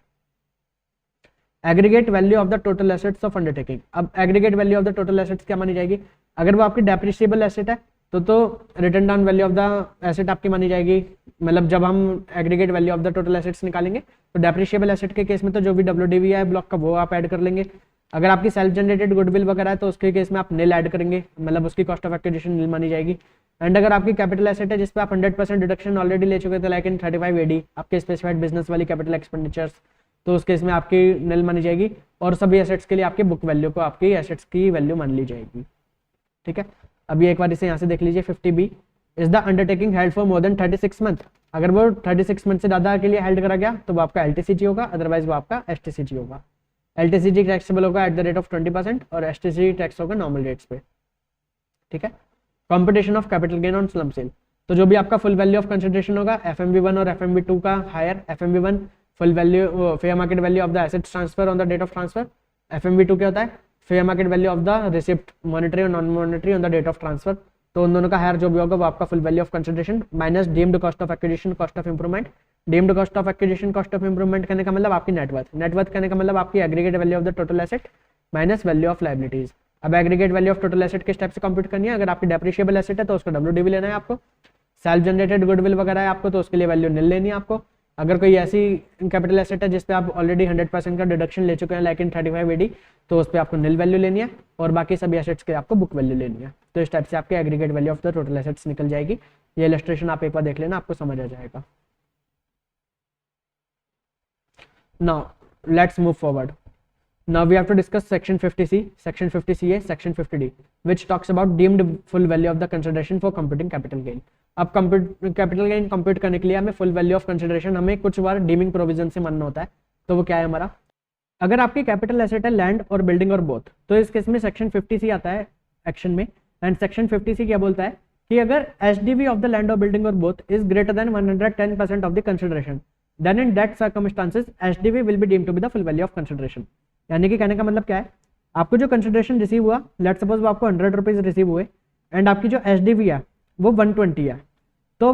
Aggregate value of the total assets of undertaking. अब aggregate value of the total assets क्या मानी जाएगी? अगर वो आपकी डेप्रिशिएबल एसेट है तो return down value of the asset आपकी मानी जाएगी। मतलब जब हम aggregate value of the total assets निकालेंगे तो डेप्रिशिएबल एसेट के केस में तो जो भी WDV है ब्लॉक का वो आप ऐड कर लेंगे। अगर आपकी सेल्फ जनरेटेड गुडविल वगैरह है तो उसके केस में आप नील ऐड करेंगे, मतलब उसकी कॉस्ट ऑफ एक्विजिशन नील मानी जाएगी। एंड अगर आपकी कैपिटल एसेट है जिस पे आप 100% डिडक्शन ऑलरेडी ले चुके थे लाइक इन 35 AD आपके स्पेसिफाइड बिजनेस वाली कैपिटल एक्सपेंडिचर्स, तो उस केस में आपकी नील मानी जाएगी और सभी एसेट्स के लिए आपकी बुक वैल्यू को आपकी एसेट्स की वैल्यू मान ली जाएगी। ठीक है, अभी एक बार इसे यहाँ से देख लीजिए। 50B is the undertaking held for more than 36 month. अगर वो 36 मंथ से ज़्यादा के लिए हेल्ड करा गया तो वो आपका LTCG होगा, अदरवाइज वो आपका STCG होगा। LTCG टैक्सेबल होगा एट द रेट ऑफ 20% और STCG टैक्स होगा नॉर्मल रेट्स पे। ठीक है, competition of capital gain on slump sale. तो जो भी आपका फुल वैल्यू ऑफ कंसिडरेशन होगा FMV1 और FMV2 का higher. FMV1 full value fair market value of the assets transfer on the date of transfer. FMV2 क्या होता है? Fair market value of the receipt monetary or non monetary on the date of transfer. तो उन दोनों का higher जो भी होगा वो आपका full value of consideration minus deemed cost of acquisition cost of improvement. Deemed cost of acquisition cost of improvement करने का मतलब आपकी नेटवर्थ, नेटवर्थ करने का मतलब आपकी aggregate value of the total asset minus value of liabilities. अब aggregate value of total asset किस टाइप से कंप्यूट करनी है? अगर आपकी डेप्रिशिएबल एसेट है तो उसका WDV लेना है आपको। सेल्फ जनरेटेड गुडविल वगैरह है आपको तो उसके लिए वैल्यू नील लेनी है आपको। अगर कोई ऐसी कैपिटल एसेट है जिस पे आप ऑलरेडी 100% का डिडक्शन ले चुके हैं लाइक इन 35 AD तो उस पर आपको नील वैल्यू लेनी है और बाकी सभी एसेट्स के आपको बुक वैल्यू लेनी है। तो इस टाइप से आपके aggregate value of the total assets निकल जाएगी। ये इलस्ट्रेशन आप एक बार देख लेना, आपको समझ आ जाएगा। Now let's move forward. Now we have to discuss section 50C, section 50CA, section 50D, which talks about deemed full value of the consideration for computing capital gain. अब कैपिटल गेन कंप्यूट करने के लिए हमें full value of consideration हमें कुछ बार dimming provision से मानना होता है। तो वो क्या है हमारा? अगर आपकी कैपिटल एसेट है लैंड और बिल्डिंग और बोथ, तो इस केस में सेक्शन 50C आता है एक्शन में। एंड सेक्शन 50C क्या बोलता है कि अगर SDV ऑफ द लैंड और बिल्डिंग और both is greater than 110% of the consideration, then in that circumstances SDV will be deemed to be the full value of consideration. यानी कि कहने का मतलब क्या है? आपको जो कंसिडरेशन रिसीव हुआ, लेट सपोज वो आपको 100 रुपीज रिसीव हुए एंड आपकी जो SDV है वो 120 है, तो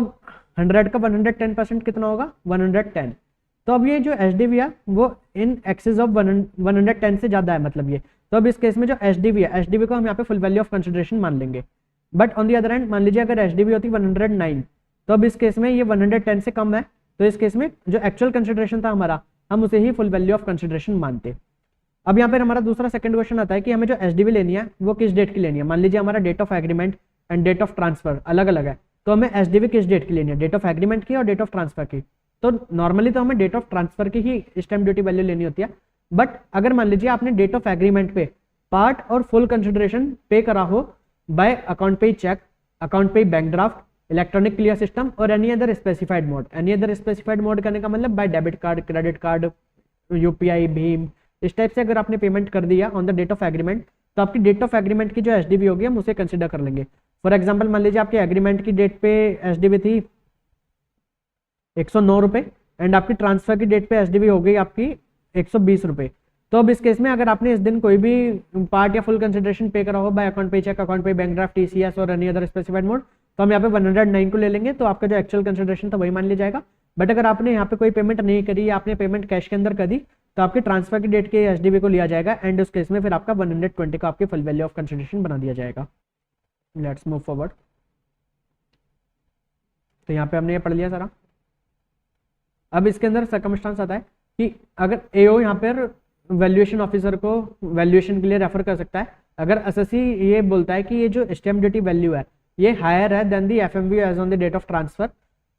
100 का 110% कितना होगा? 110। तो अब ये जो SDV है वो इन एक्सेस ऑफ 110 से ज़्यादा है, मतलब ये। तो अब इस केस में जो SDV है, SDV को हम यहाँ पे फुल वैल्यू ऑफ कंसिडरेशन मान लेंगे। But on the other hand मान लीजिए अगर SDV होती 109, तो अब इस केस में ये 110 से कम है, तो इस केस में जो एक्चुअल कंसिडरेशन था हमारा हम उसे ही फुल वैल्यू ऑफ कंसिडरेशन मानते। अब यहाँ पर हमारा दूसरा सेकंड क्वेश्चन आता है कि हमें जो SDV लेनी है वो किस डेट की लेनी है। मान लीजिए हमारा date of agreement and date of transfer अलग अलग है, तो हमें SDV किस डेट की लेनी है? डेट ऑफ एग्रीमेंट की और डेट ऑफ ट्रांसफर की। तो नॉर्मली तो हमें डेट ऑफ ट्रांसफर की ही स्टैम्प ड्यूटी वैल्यू लेनी होती है। बट अगर मान लीजिए आपने डेट ऑफ एग्रीमेंट पे part or full consideration pay करा हो by account payee cheque, account payee bank draft, electronic clearing system or any other specified mode. Any other specified mode करने का मतलब by debit card, credit card, UPI, भीम, इस type से अगर आपने पेमेंट कर दिया on the date of agreement, तो आपकी डेट ऑफ एग्रीमेंट की जो SDV होगी हम उसे कंसिडर कर लेंगे। फॉर एग्जांपल मान लीजिए आपके एग्रीमेंट की डेट पे SDV थी 109 रुपये एंड आपकी ट्रांसफर की डेट पे SDV हो गई आपकी 120 रुपये। तो अब इस केस में अगर आपने इस दिन कोई भी पार्ट या फुल कंसिडरेशन पे करा हो by account payee cheque, account payee bank draft, TCS और एनी अदर स्पेसिफाइड मोड, तो हम यहाँ पे 109 को ले लेंगे, तो आपका जो एक्चुअल कंसिडरेशन था वही मान लिया जाएगा। बट अगर आपने यहाँ पे कोई पेमेंट नहीं करी या आपने पेमेंट कैश के अंदर कर दी, तो आपकी ट्रांसफर की डेट के SDV को लिया जाएगा एंड उस केस में फिर आपका 120 का आपके फुल वैल्यू ऑफ कंसिडरेशन बना दिया जाएगा। Let's move forward. तो यहाँ पे हमने ये पढ़ लिया सारा। अब इसके अंदर सर्कमस्टांस आता है कि अगर AO यहाँ पर वैल्यूएशन ऑफिसर को वैल्यूएशन के लिए रेफर कर सकता है अगर एसएससी ये बोलता है कि ये जो स्टैम्प ड्यूटी वैल्यू है ये हायर है than the FMV as on the date of transfer,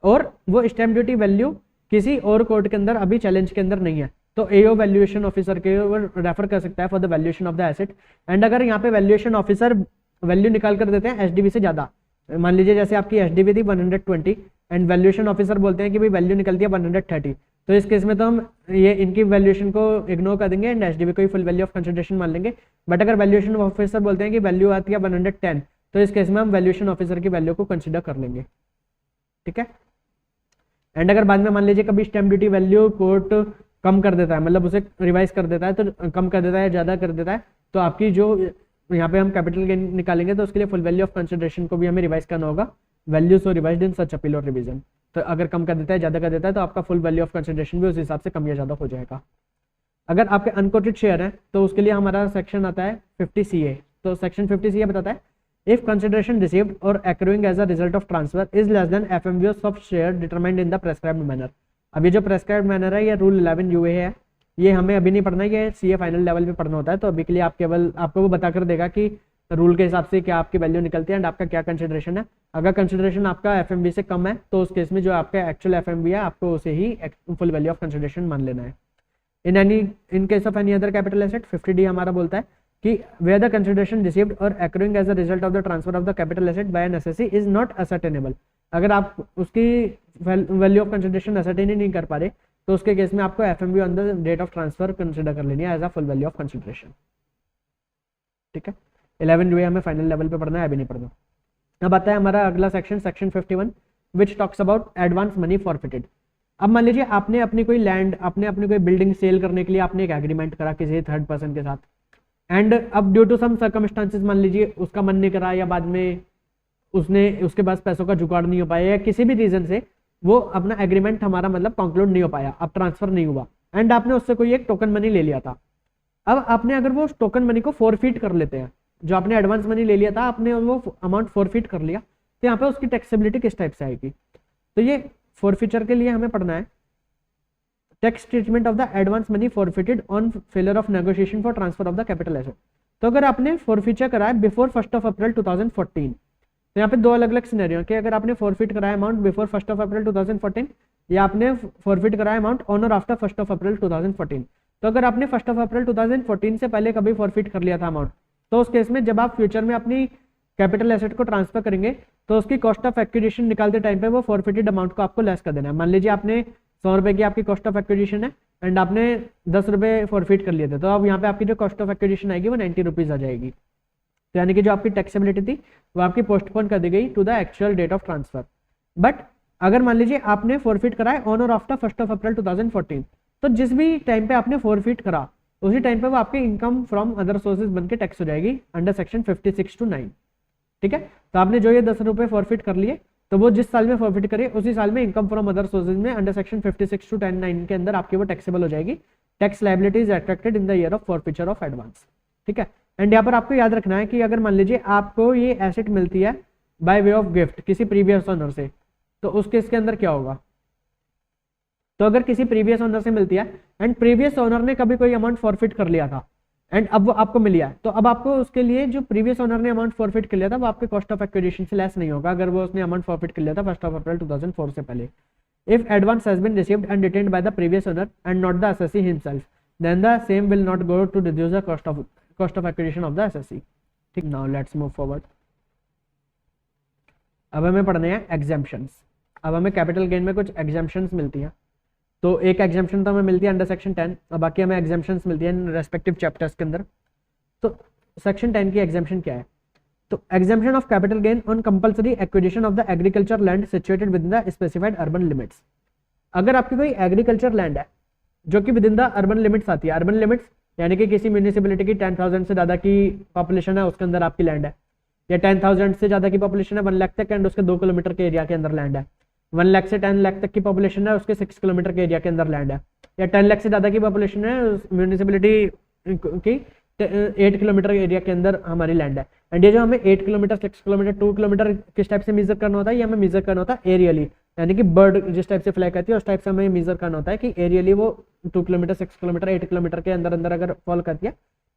और वो स्टैम्प ड्यूटी वैल्यू किसी और कोर्ट के अंदर अभी चैलेंज के अंदर नहीं है, तो AO वैल्यूएशन ऑफिसर के रेफर कर सकता है for the valuation of the asset. And अगर यहाँ पे वैल्यूएशन ऑफिसर वैल्यू निकाल कर देते हैं SDV से ज़्यादा, मान लीजिए जैसे आपकी SDV थी 120 एंड वैल्यूएशन ऑफिसर बोलते हैं कि भाई वैल्यू निकलती है 130, तो इस केस में तो हम ये इनकी वैल्यूएशन को इग्नोर कर देंगे एंड SDV को ही फुल वैल्यू ऑफ कंसिडरेशन मान लेंगे। बट अगर वैल्यूएशन ऑफिसर बोलते हैं कि वैल्यू आती है 110, तो इस केस में हम वैल्यूएशन ऑफिसर की वैल्यू को कंसिडर कर लेंगे। ठीक है। एंड अगर बाद में मान लीजिए कभी स्टैम्प ड्यूटी वैल्यू कोर्ट कम कर देता है, मतलब उसे रिवाइज कर देता है, तो कम कर देता है, ज़्यादा कर देता है, तो आपकी जो यहाँ पे हम कैपिटल गेन निकालेंगे तो उसके लिए फुल वैल्यू ऑफ कंसिडरेशन को भी हमें रिवाइज करना होगा। वैल्यूज और रिवाइज्ड इन सच अपील और रिवीजन, तो अगर कम कर देता है ज़्यादा कर देता है तो आपका फुल वैल्यू ऑफ कंसिडरेशन भी उस हिसाब से कम या ज़्यादा हो जाएगा। अगर आपके अनकोटेड शेयर है तो उसके लिए हमारा सेक्शन आता है 50 CA। तो सेक्शन 50 CA बताता है इफ कंसिडरेशन रिसीव्ड और accruing as a result of transfer is less than FMV of share determined in the prescribed manner. अब ये जो प्रेस्क्राइब्ड मैनर है ये रूल 11 UA है, ये हमें अभी नहीं पढ़ना है, ये CA फाइनल लेवल पे पढ़ना होता है। तो अभी के लिए आप केवल आपको वो बता कर देगा कि रूल के हिसाब से क्या आपकी वैल्यू निकलती है एंड आपका क्या कंसिडरेशन है। अगर कंसिडरेशन आपका FMV से कम है तो उस केस में जो आपका एक्चुअल FMV है आपको उसे ही फुल वैल्यू ऑफ कंसिडरेशन मान लेना है। In case of any other capital asset 50D हमारा बोलता है कि वेयर द कंसिडरेशन रिसीव्ड और accruing as a result of the transfer of the capital asset by an assessee is not ascertainable. अगर आप उसकी वैल्यू ऑफ कंसिडरेशन असर्टेन ही नहीं कर पा रहे तो उसके केस में आपको FMV on the date of transfer consider कर लेनी है as a full value of consideration. ठीक है, 11 UA हमें फाइनल लेवल पे पढ़ना है, अभी नहीं पढ़ना। अब आता है हमारा अगला section 51 which talks about advance money forfeited. अब मान लीजिए आपने अपनी कोई लैंड, आपने अपनी कोई बिल्डिंग सेल करने के लिए आपने एक एग्रीमेंट करा किसी थर्ड पर्सन के साथ एंड अब ड्यू टू सम सर्कमस्टांसेस मान लीजिए उसका मन नहीं करा या बाद में उसके पास पैसों का जुगाड़ नहीं हो पाया या किसी भी रीजन से वो अपना एग्रीमेंट हमारा मतलब कंक्लूड नहीं हो पाया, अब ट्रांसफर नहीं हुआ एंड आपने उससे कोई एक टोकन मनी ले लिया था। अब आपने अगर वो टोकन मनी को फोरफीट कर लेते हैं, जो आपने एडवांस मनी ले लिया था आपने वो अमाउंट फोरफीट कर लिया, तो यहाँ पे उसकी टैक्सेबिलिटी किस टाइप से आएगी। तो ये फोरफीचर के लिए हमें पढ़ना है tax treatment of the advance money forfeited on failure of negotiation for transfer of the capital asset. तो अगर आपने फॉरफीचर कराया बिफोर 1 अप्रैल 2014, तो यहाँ पे दो अलग अलग सिनेरियो कि अगर आपने फॉरफिट कराया अमाउंट बिफोर 1 अप्रैल 2014 या आपने फॉरफिट कराया अमाउंट ऑन और आफ्टर 1 अप्रैल 2014। तो अगर आपने 1 अप्रैल 2014 से पहले कभी फॉरफिट कर लिया था अमाउंट, तो उस केस में जब आप फ्यूचर में अपनी कैपिटल एसेट को ट्रांसफर करेंगे तो उसकी कॉस्ट ऑफ एक्विजिशन निकालते टाइम पे वो फॉरफिटेड अमाउंट को आपको लेस कर देना है। मान लीजिए आपने 100 रुपए की आपकी कॉस्ट ऑफ एक्विजिशन है एंड आपने 10 रुपए फॉरफिट कर लिए थे, तो अब यहाँ पे आपकी जो कॉस्ट ऑफ एक्विजिशन आएगी वो 90 रुपीज आ जाएगी। तो यानी कि जो आपकी टैक्सेबिलिटी थी वो आपकी पोस्टपोन कर दी गई to the actual date of transfer. But अगर मान लीजिए आपने फॉरफिट कराया ऑन और आफ्टर 1 अप्रैल 2014, तो जिस भी टाइम पे आपने फॉरफिट करा उसी टाइम पे वो आपकी इनकम फ्रॉम अदर सोर्सेज बनके टैक्स हो जाएगी अंडर सेक्शन 56 to 9। ठीक है, तो आपने जो ये 10 रुपए फॉरफिट कर लिए तो वो जिस साल में फॉरफिट करे उसी साल में इनकम फ्रॉम अदर सोर्सेज में अंडर सेक्शन 56 to 10(9) के अंदर आपकी वो टैक्सेबल हो जाएगी। Tax liability is attracted in the year of forfeiture of advance. ठीक है, एंड यहाँ पर आपको याद रखना है कि अगर मान लीजिए आपको ये एसेट मिलती है बाय वे ऑफ गिफ्ट किसी प्रीवियस ओनर से, तो उस केस के अंदर क्या होगा। तो अगर किसी प्रीवियस ओनर से मिलती है एंड प्रीवियस ओनर ने कभी कोई अमाउंट फॉरफिट कर लिया था एंड अब वो आपको मिल गया, तो अब आपको उसके लिए जो प्रीवियस ओनर ने अमाउंट फॉरफिट कर लिया था वो आपके कॉस्ट ऑफ एक्विजिशन से लेस नहीं होगा अगर वो उसने अमाउंट फॉरफिट कर लिया था 1 अप्रैल 2004 से पहले। If advance has been received and retained by the previous owner and not the assessee himself then the same will not go to reduce the cost of acquisition of the assessee. ठीक, now let's move forward. अब हमें पढ़ने हैं exemptions. अब हमें capital gain में कुछ exemptions मिलती हैं, तो एक एग्जाम्पशन तो हमें मिलती है अंडर सेक्शन 10 और बाकी हमें एग्जाम्पशंस मिलती है इन रेस्पेक्टिव चैप्टर्स के अंदर। तो सेक्शन 10 की एग्जाम्पशन क्या है, तो exemption of capital gain on compulsory acquisition of the agriculture land situated with the specified urban limits. अगर आपकी कोई एग्रीकल्चर लैंड है जो कि with in the urban limits आती है, अर्बन लिमिट्स यानी कि किसी म्यूनिसिपैलिटी की 10,000 से ज़्यादा की पॉपुलेशन है उसके अंदर आपकी लैंड है, या 10,000 से ज़्यादा की पॉपुलेशन है 1 लाख तक एंड उसके 2 किलोमीटर के एरिया के अंदर लैंड है, 1 लाख से 10 लाख तक की पॉपुलेशन है उसके 6 किलोमीटर के एरिया के अंदर लैंड है, या 10 लाख से ज़्यादा की पॉपुलेशन है म्यूनिसिपैलिटी की 8 किलोमीटर एरिया के अंदर हमारी लैंड है। एंड ये जो हमें 8 किलोमीटर 6 किलोमीटर 2 किलोमीटर किस टाइप से मेजर करना होता है, ये हमें मेजर करना होता है एरियली, यानी कि बर्ड जिस टाइप से फ्लाई करती है उस टाइप से हमें मेजर करना होता है कि एरियली वो 2 किलोमीटर 6 किलोमीटर 8 किलोमीटर के अंदर अंदर अगर फॉल करती है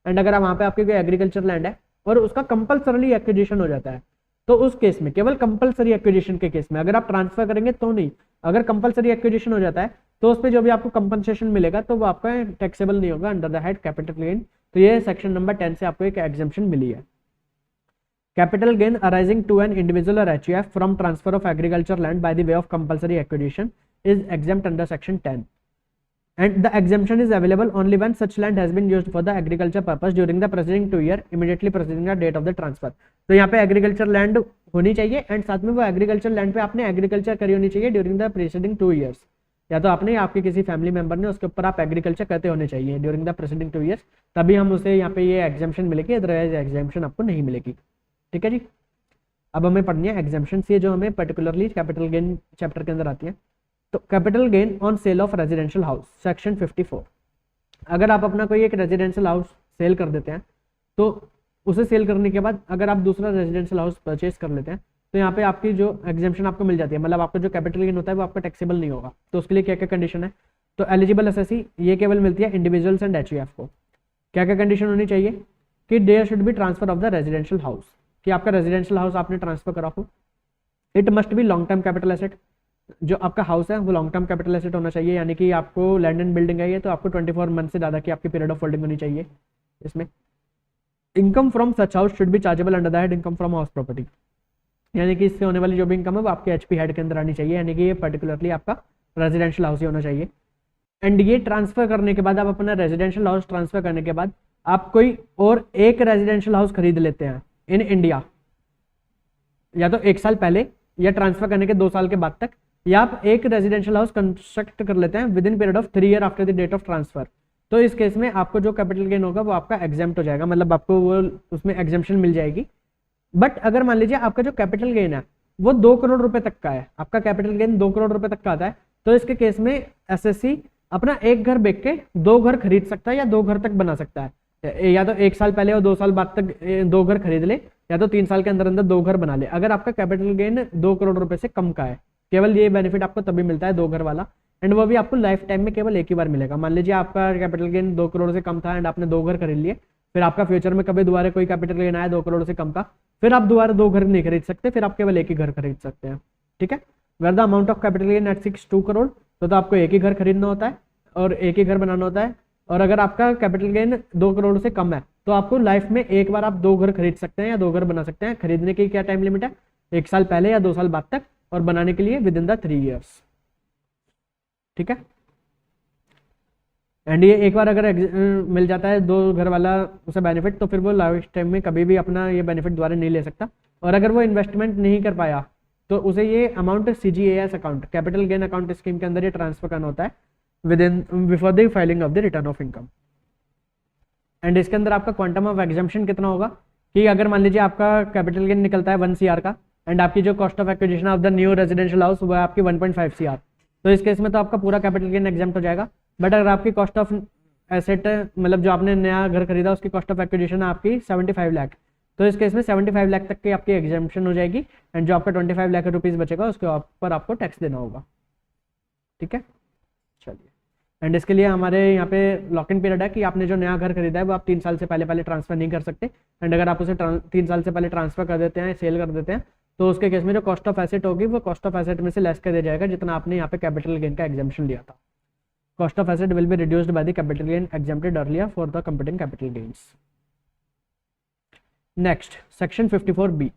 एंड अगर वहाँ पे आपकी कोई एग्रीकल्चर लैंड है और उसका कंपल्सरी एक्विजिशन हो जाता है, तो उस केस में केवल कंपल्सरी एक्विजिशन के केस में, अगर आप ट्रांसफर करेंगे तो नहीं, अगर कंपल्सरी एक्विजिशन हो जाता है तो उस पर जो भी आपको कंपनसेशन मिलेगा तो वो आपका टैक्सेबल नहीं होगा under the head capital gain. तो ये सेक्शन नंबर 10 से आपको एक एग्जेम्पशन मिली है। Capital gain arising to an individual or HUF from transfer of agriculture land by the way of compulsory acquisition is exempt under section 10 and the exemption is available only when such land has been used for the agriculture purpose during the preceding 2 year immediately preceding the date of the transfer। तो यहाँ पे agriculture land होनी चाहिए and साथ में वो agriculture land पे आपने एग्रीकल्चर करी होनी चाहिए ड्यूरिंग द प्रीसीडिंग 2 years, या तो आपने या आपके किसी फैमिली मेंबर ने, उसके ऊपर आप एग्रीकल्चर करते होने चाहिए ड्यूरिंग द प्रेसिडिंग 2 ईयर्स, तभी हम उसे यहाँ पे ये एग्जाम्पशन मिलेगी, अदरवाइज एग्जाम्पशन आपको नहीं मिलेगी। ठीक है जी। अब हमें पढ़नी है एग्जाम्पशन, ये जो हमें पर्टिकुलरली कैपिटल गेन चैप्टर के अंदर आती है। तो capital gain on sale of residential house, section 54। अगर आप अपना कोई एक रेजिडेंशियल हाउस सेल कर देते हैं, तो उसे सेल करने के बाद अगर आप दूसरा रेजिडेंशियल हाउस परचेज कर लेते हैं, तो यहाँ पे आपकी जो एग्जाम्पशन आपको मिल जाती है, मतलब आपका जो कैपिटल गेन होता है वो आपका टैक्सेबल नहीं होगा। तो उसके लिए क्या क्या कंडीशन है? तो एलिजिबल एसएससी ये केवल मिलती है इंडिविजुअल्स एंड एचयूएफ को। क्या क्या कंडीशन होनी चाहिए? कि there should be transfer of the residential house, कि आपका रेजिडेंशियल हाउस आपने ट्रांसफर करा हो। It must be long term capital asset, जो आपका हाउस है वो लॉन्ग टर्म कैपिटल एसेट होना चाहिए, यानी कि आपको लैंड एंड बिल्डिंग है ये, तो आपको 24 मंथ से ज़्यादा की आपकी पीरियड ऑफ होल्डिंग होनी चाहिए इसमें। Income from such house should be chargeable under the head income from house property, यानी कि इससे होने वाली जो भी इनकम है वो आपके एचपी हेड के अंदर आनी चाहिए, यानी कि ये पर्टिकुलरली आपका रेजिडेंशियल हाउस ही होना चाहिए। एंड ये ट्रांसफर करने के बाद, आप अपना रेजिडेंशियल हाउस ट्रांसफर करने के बाद आप कोई और एक रेजिडेंशियल हाउस खरीद लेते हैं इन इंडिया, या तो 1 साल पहले या ट्रांसफर करने के 2 साल के बाद तक, या आप एक रेजिडेंशियल हाउस कंस्ट्रक्ट कर लेते हैं within period of 3 year after the date of transfer, तो इस केस में आपको जो कैपिटल गेन होगा वो आपका एग्जाम्प्ट हो जाएगा, मतलब आपको वो उसमें एग्जाम्पशन मिल जाएगी। बट अगर मान लीजिए आपका जो कैपिटल गेन है वो 2 करोड़ रुपए तक का है, आपका कैपिटल गेन 2 करोड़ रुपए तक का आता है, तो इसके केस में एसएससी अपना एक घर बेच के 2 घर खरीद सकता है या 2 घर तक बना सकता है, या तो 1 साल पहले और 2 साल बाद तक 2 घर खरीद ले, या तो 3 साल के अंदर अंदर 2 घर बना ले, अगर आपका कैपिटल गेन 2 करोड़ रुपए से कम का है। केवल ये बेनिफिट आपको तभी मिलता है 2 घर वाला, एंड वो भी आपको लाइफ टाइम में केवल एक ही बार मिलेगा। मान लीजिए आपका कैपिटल गेन 2 करोड़ से कम था एंड आपने 2 घर खरीद लिए, फिर आपका फ्यूचर में कभी दोबारा कोई कैपिटल गेन आया 2 करोड़ से कम का, फिर आप दोबारा 2 घर नहीं खरीद सकते, फिर आप केवल एक ही घर खरीद सकते हैं। ठीक है। Where the amount of capital gain at 2 crore, तो आपको एक ही घर खरीदना होता है और एक ही घर बनाना होता है, और अगर आपका कैपिटल गेन 2 करोड़ से कम है तो आपको लाइफ में एक बार आप 2 घर खरीद सकते हैं या 2 घर बना सकते हैं। खरीदने की क्या टाइम लिमिट है? 1 साल पहले या 2 साल बाद तक, और बनाने के लिए विद इन द 3 ईयर्स। ठीक है। एंड ये एक बार अगर मिल जाता है 2 घर वाला उसे बेनिफिट, तो फिर वो लाइफ टाइम में कभी भी अपना ये बेनिफिट दोबारा नहीं ले सकता, और अगर वो इन्वेस्टमेंट नहीं कर पाया तो उसे ये amount CGAS account, capital gain account scheme के अंदर ये ट्रांसफर करना होता है with in before the filing of the return of income. And इसके अंदर आपका क्वांटम ऑफ एग्जाम्पशन कितना होगा कि अगर मान लीजिए आपका कैपिटल गेन निकलता है 1 CR का, एंड आपकी जो cost of acquisition of the new residential house वो है आपकी 1.5 CR, तो इस केस में तो आपका पूरा कैपिटल गेन एग्जाम्प्ट हो जाएगा। बट अगर आपकी कॉस्ट ऑफ एसेट, मतलब जो आपने नया घर खरीदा उसकी कॉस्ट ऑफ एक्विजिशन है आपकी 75 लाख, तो इस केस में 75 लाख तक की आपकी एग्जाम्पशन हो जाएगी, एंड जो आपका 25 लाख रुपीज बचेगा उसके ऊपर आपको टैक्स देना होगा। ठीक है। चलिए, एंड इसके लिए हमारे यहाँ पे लॉक इन पीरियड है कि आपने जो नया घर खरीदा है वो आप 3 साल से पहले ट्रांसफर नहीं कर सकते, एंड अगर आप उसे 3 साल से पहले ट्रांसफर कर देते हैं, सेल कर देते हैं, तो उसके केस में जो कॉस्ट ऑफ एसेट होगी वो कॉस्ट ऑफ एसेट में से लेस कर दिया जाएगा जितना आपने यहाँ पे कैपिटल गेन का एग्जाम्पशन लिया था। Cost of asset will be reduced by the capital gain exempted earlier for the computing capital gains. Next section 54B।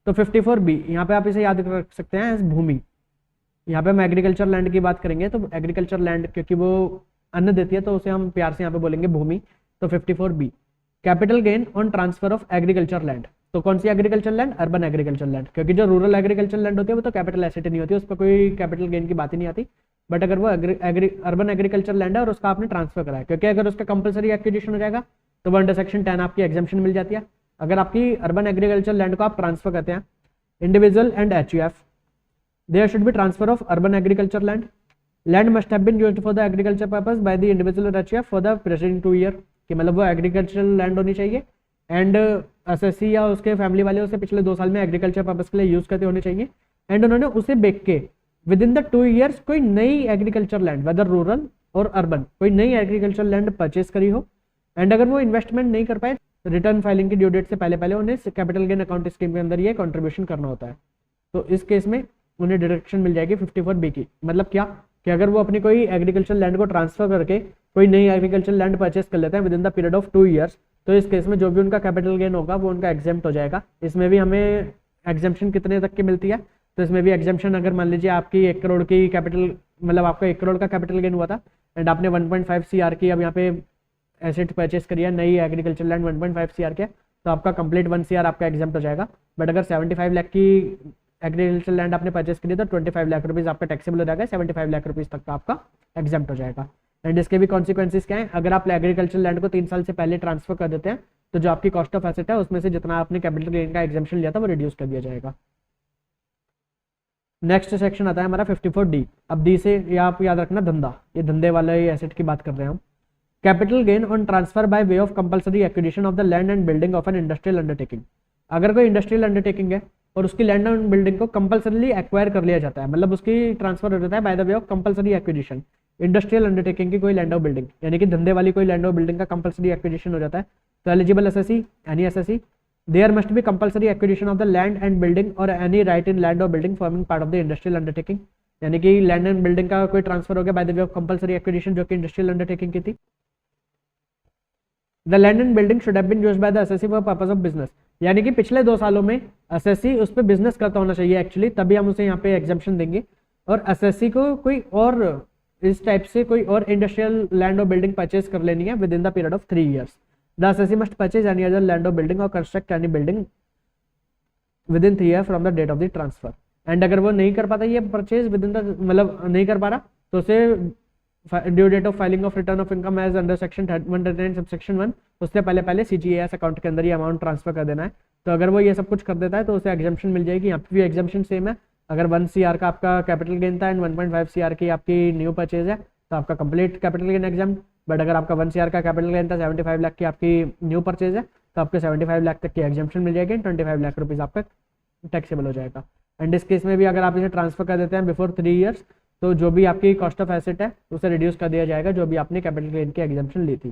तो 54B यहाँ पे आप इसे याद रख सकते हैं एज भूमि। यहाँ पे हम एग्रीकल्चर लैंड की बात करेंगे, तो एग्रीकल्चर लैंड क्योंकि वो अन्न देती है तो उसे हम प्यार से यहाँ पे बोलेंगे भूमि। तो 54B capital gain on transfer of agriculture land. तो कौन सी agriculture land? Urban agriculture land, क्योंकि जो रूरल एग्रीकल्चर लैंड होती है वो तो कैपिटल एसेट नहीं होती, उस पर कोई कैपिटल गेन की बात ही नहीं आती। बट अगर वो अर्बन एग्रीकल्चर लैंड है और उसका आपने ट्रांसफर करा है, क्योंकि अगर उसका कंपलसरी एक्विजिशन हो जाएगा तो वो अंडर सेक्शन 10 आपकी एग्जाम्पशन मिल जाती है। अगर आपकी अर्बन एग्रीकल्चर लैंड को आप ट्रांसफर करते हैं, individual and HUF, there should be transfer of urban agriculture land. Land must have been used for the agriculture purpose by the individual और HUF for the preceding 2 year, कि मतलब वो agriculture land होनी चाहिए, and SSC या उसके family वाले उसे पिछले 2 साल में एग्रीकल्चर पर्पस के लिए यूज करते होने चाहिए, एंड उन्होंने उसे बेच के विद इन द 2 ईयर्स कोई नई एग्रीकल्चर लैंड, वेदर रूरल और अर्बन, कोई नई एग्रीकल्चर लैंड परचेज करी हो, एंड अगर वो इन्वेस्टमेंट नहीं कर पाए रिटर्न फाइलिंग की ड्यू डेट से पहले उन्हें कैपिटल गेन अकाउंट स्कीम के अंदर ये कंट्रीब्यूशन करना होता है। तो इस केस में उन्हें डिडक्शन मिल जाएगी 54B की। मतलब क्या कि अगर वो अपनी कोई एग्रीकल्चर लैंड को ट्रांसफर करके कोई नई एग्रीकल्चर लैंड परचेस कर लेते हैं within the period of 2 years, तो इस केस में जो भी उनका कैपिटल गेन होगा वो उनका एग्जेम्प्ट हो जाएगा। इसमें भी हमें एग्जेम्पशन कितने तक की मिलती है? तो इसमें भी एग्जेम्पशन अगर मान लीजिए आपकी 1 करोड़ की कैपिटल, मतलब आपका 1 करोड़ का कैपिटल गेन हुआ था एंड आपने 1.5 CR की अब यहाँ पे एसेट परचेस करी है, नई एग्रीकल्चर लैंड 1.5 CR के, तो आपका कंप्लीट 1 CR आपका एग्जाम्प्ट हो जाएगा। बट अगर 75 लाख की एग्रीकल्चर लैंड आपने परचेस करी तो 25 लाख रुपीज़ आपका टैक्सेबल हो जाएगा, 75 लाख रुपीज़ तक का आपका एग्जाम्प्ट हो जाएगा। एंड इसके भी कॉन्सिक्वेंसेस क्या है, अगर आप एग्रीकल्चर लैंड को 3 साल से पहले ट्रांसफर कर देते हैं तो जो आपकी कॉस्ट ऑफ एसेट है उसमें से जितना आपने कैपिटल गेन का एग्जाम्पशन लिया था वो रिड्यूस कर दिया जाएगा। नेक्स्ट सेक्शन आता है हमारा 54D। अब डी से ये आप याद रखना धंधा, ये धंधे वाले एसेट की बात कर रहे हैं हम। Capital gain on transfer by way of compulsory acquisition of the land and building of an industrial undertaking. अगर कोई इंडस्ट्रियल अंडरटेकिंग है और उसकी लैंड एंड बिल्डिंग को कंपलसरीली एक्वायर कर लिया जाता है, मतलब उसकी ट्रांसफर हो जाता है bye the way of compulsory acquisition. Industrial undertaking की कोई लैंड और बिल्डिंग यानी कि धंधे वाली कोई लैंड और बिल्डिंग का कंपलसरी एक्विजिशन हो जाता है तो eligible assessee, any assessee, there must be compulsory acquisition of the land and building और एनी राइट इन लैंड और building forming part of the industrial undertaking. यानी कि लैंड एंड बिल्डिंग का कोई ट्रांसफर हो गया by the way of compulsory acquisition जो कि इंडस्ट्रियल अंडरटेकिंग की थी। The land and building should have been used by the assessee for purpose of business. यानी कि पिछले 2 सालों में एसएससी उस पर बिजनेस करता होना चाहिए एक्चुअली, तभी हम उसे यहाँ पे एग्जाम्पशन देंगे। और एसएससी को कोई और इस टाइप से कोई और इंडस्ट्रियल लैंड और बिल्डिंग परचेज कर लेनी है within the period of 3 years। The assessee must purchase any other land और बिल्डिंग और construct any building within 3 years from the date of the transfer. And अगर वो नहीं कर पाता ये परचेज विद इन द मतलब नहीं कर पा रहा तो उसे due date of filing of return of income as under section 139 subsection 1 उससे पहले सीजीएस अकाउंट के अंदर ये अमाउंट ट्रांसफर कर देना है। तो अगर वो ये सब कुछ कर देता है तो उसे एग्जाम्पशन मिल जाएगी। यहाँ पे भी एग्जाम्पशन सेम है, अगर 1 CR का आपका कैपिटल गेन था एंड 1.5 CR की आपकी न्यू परचेज है तो आपका complete capital gain exam. But अगर आपका 1 CR का कैपिटल गेन था, 75 लाख की आपकी न्यू परचेज है तो आपको 75 लाख तक की एग्जाम्पशन मिल जाएगी, 25 लाख रुपीज़ आपका टैक्सेबल हो जाएगा। एंड इस केस में भी अगर आप इसे ट्रांसफर कर देते हैं बिफोर 3 years तो जो भी आपकी कॉस्ट ऑफ एसेट है उसे रिड्यूस कर दिया जाएगा जो भी आपने कैपिटल गेन की एग्जाम्पशन ली थी।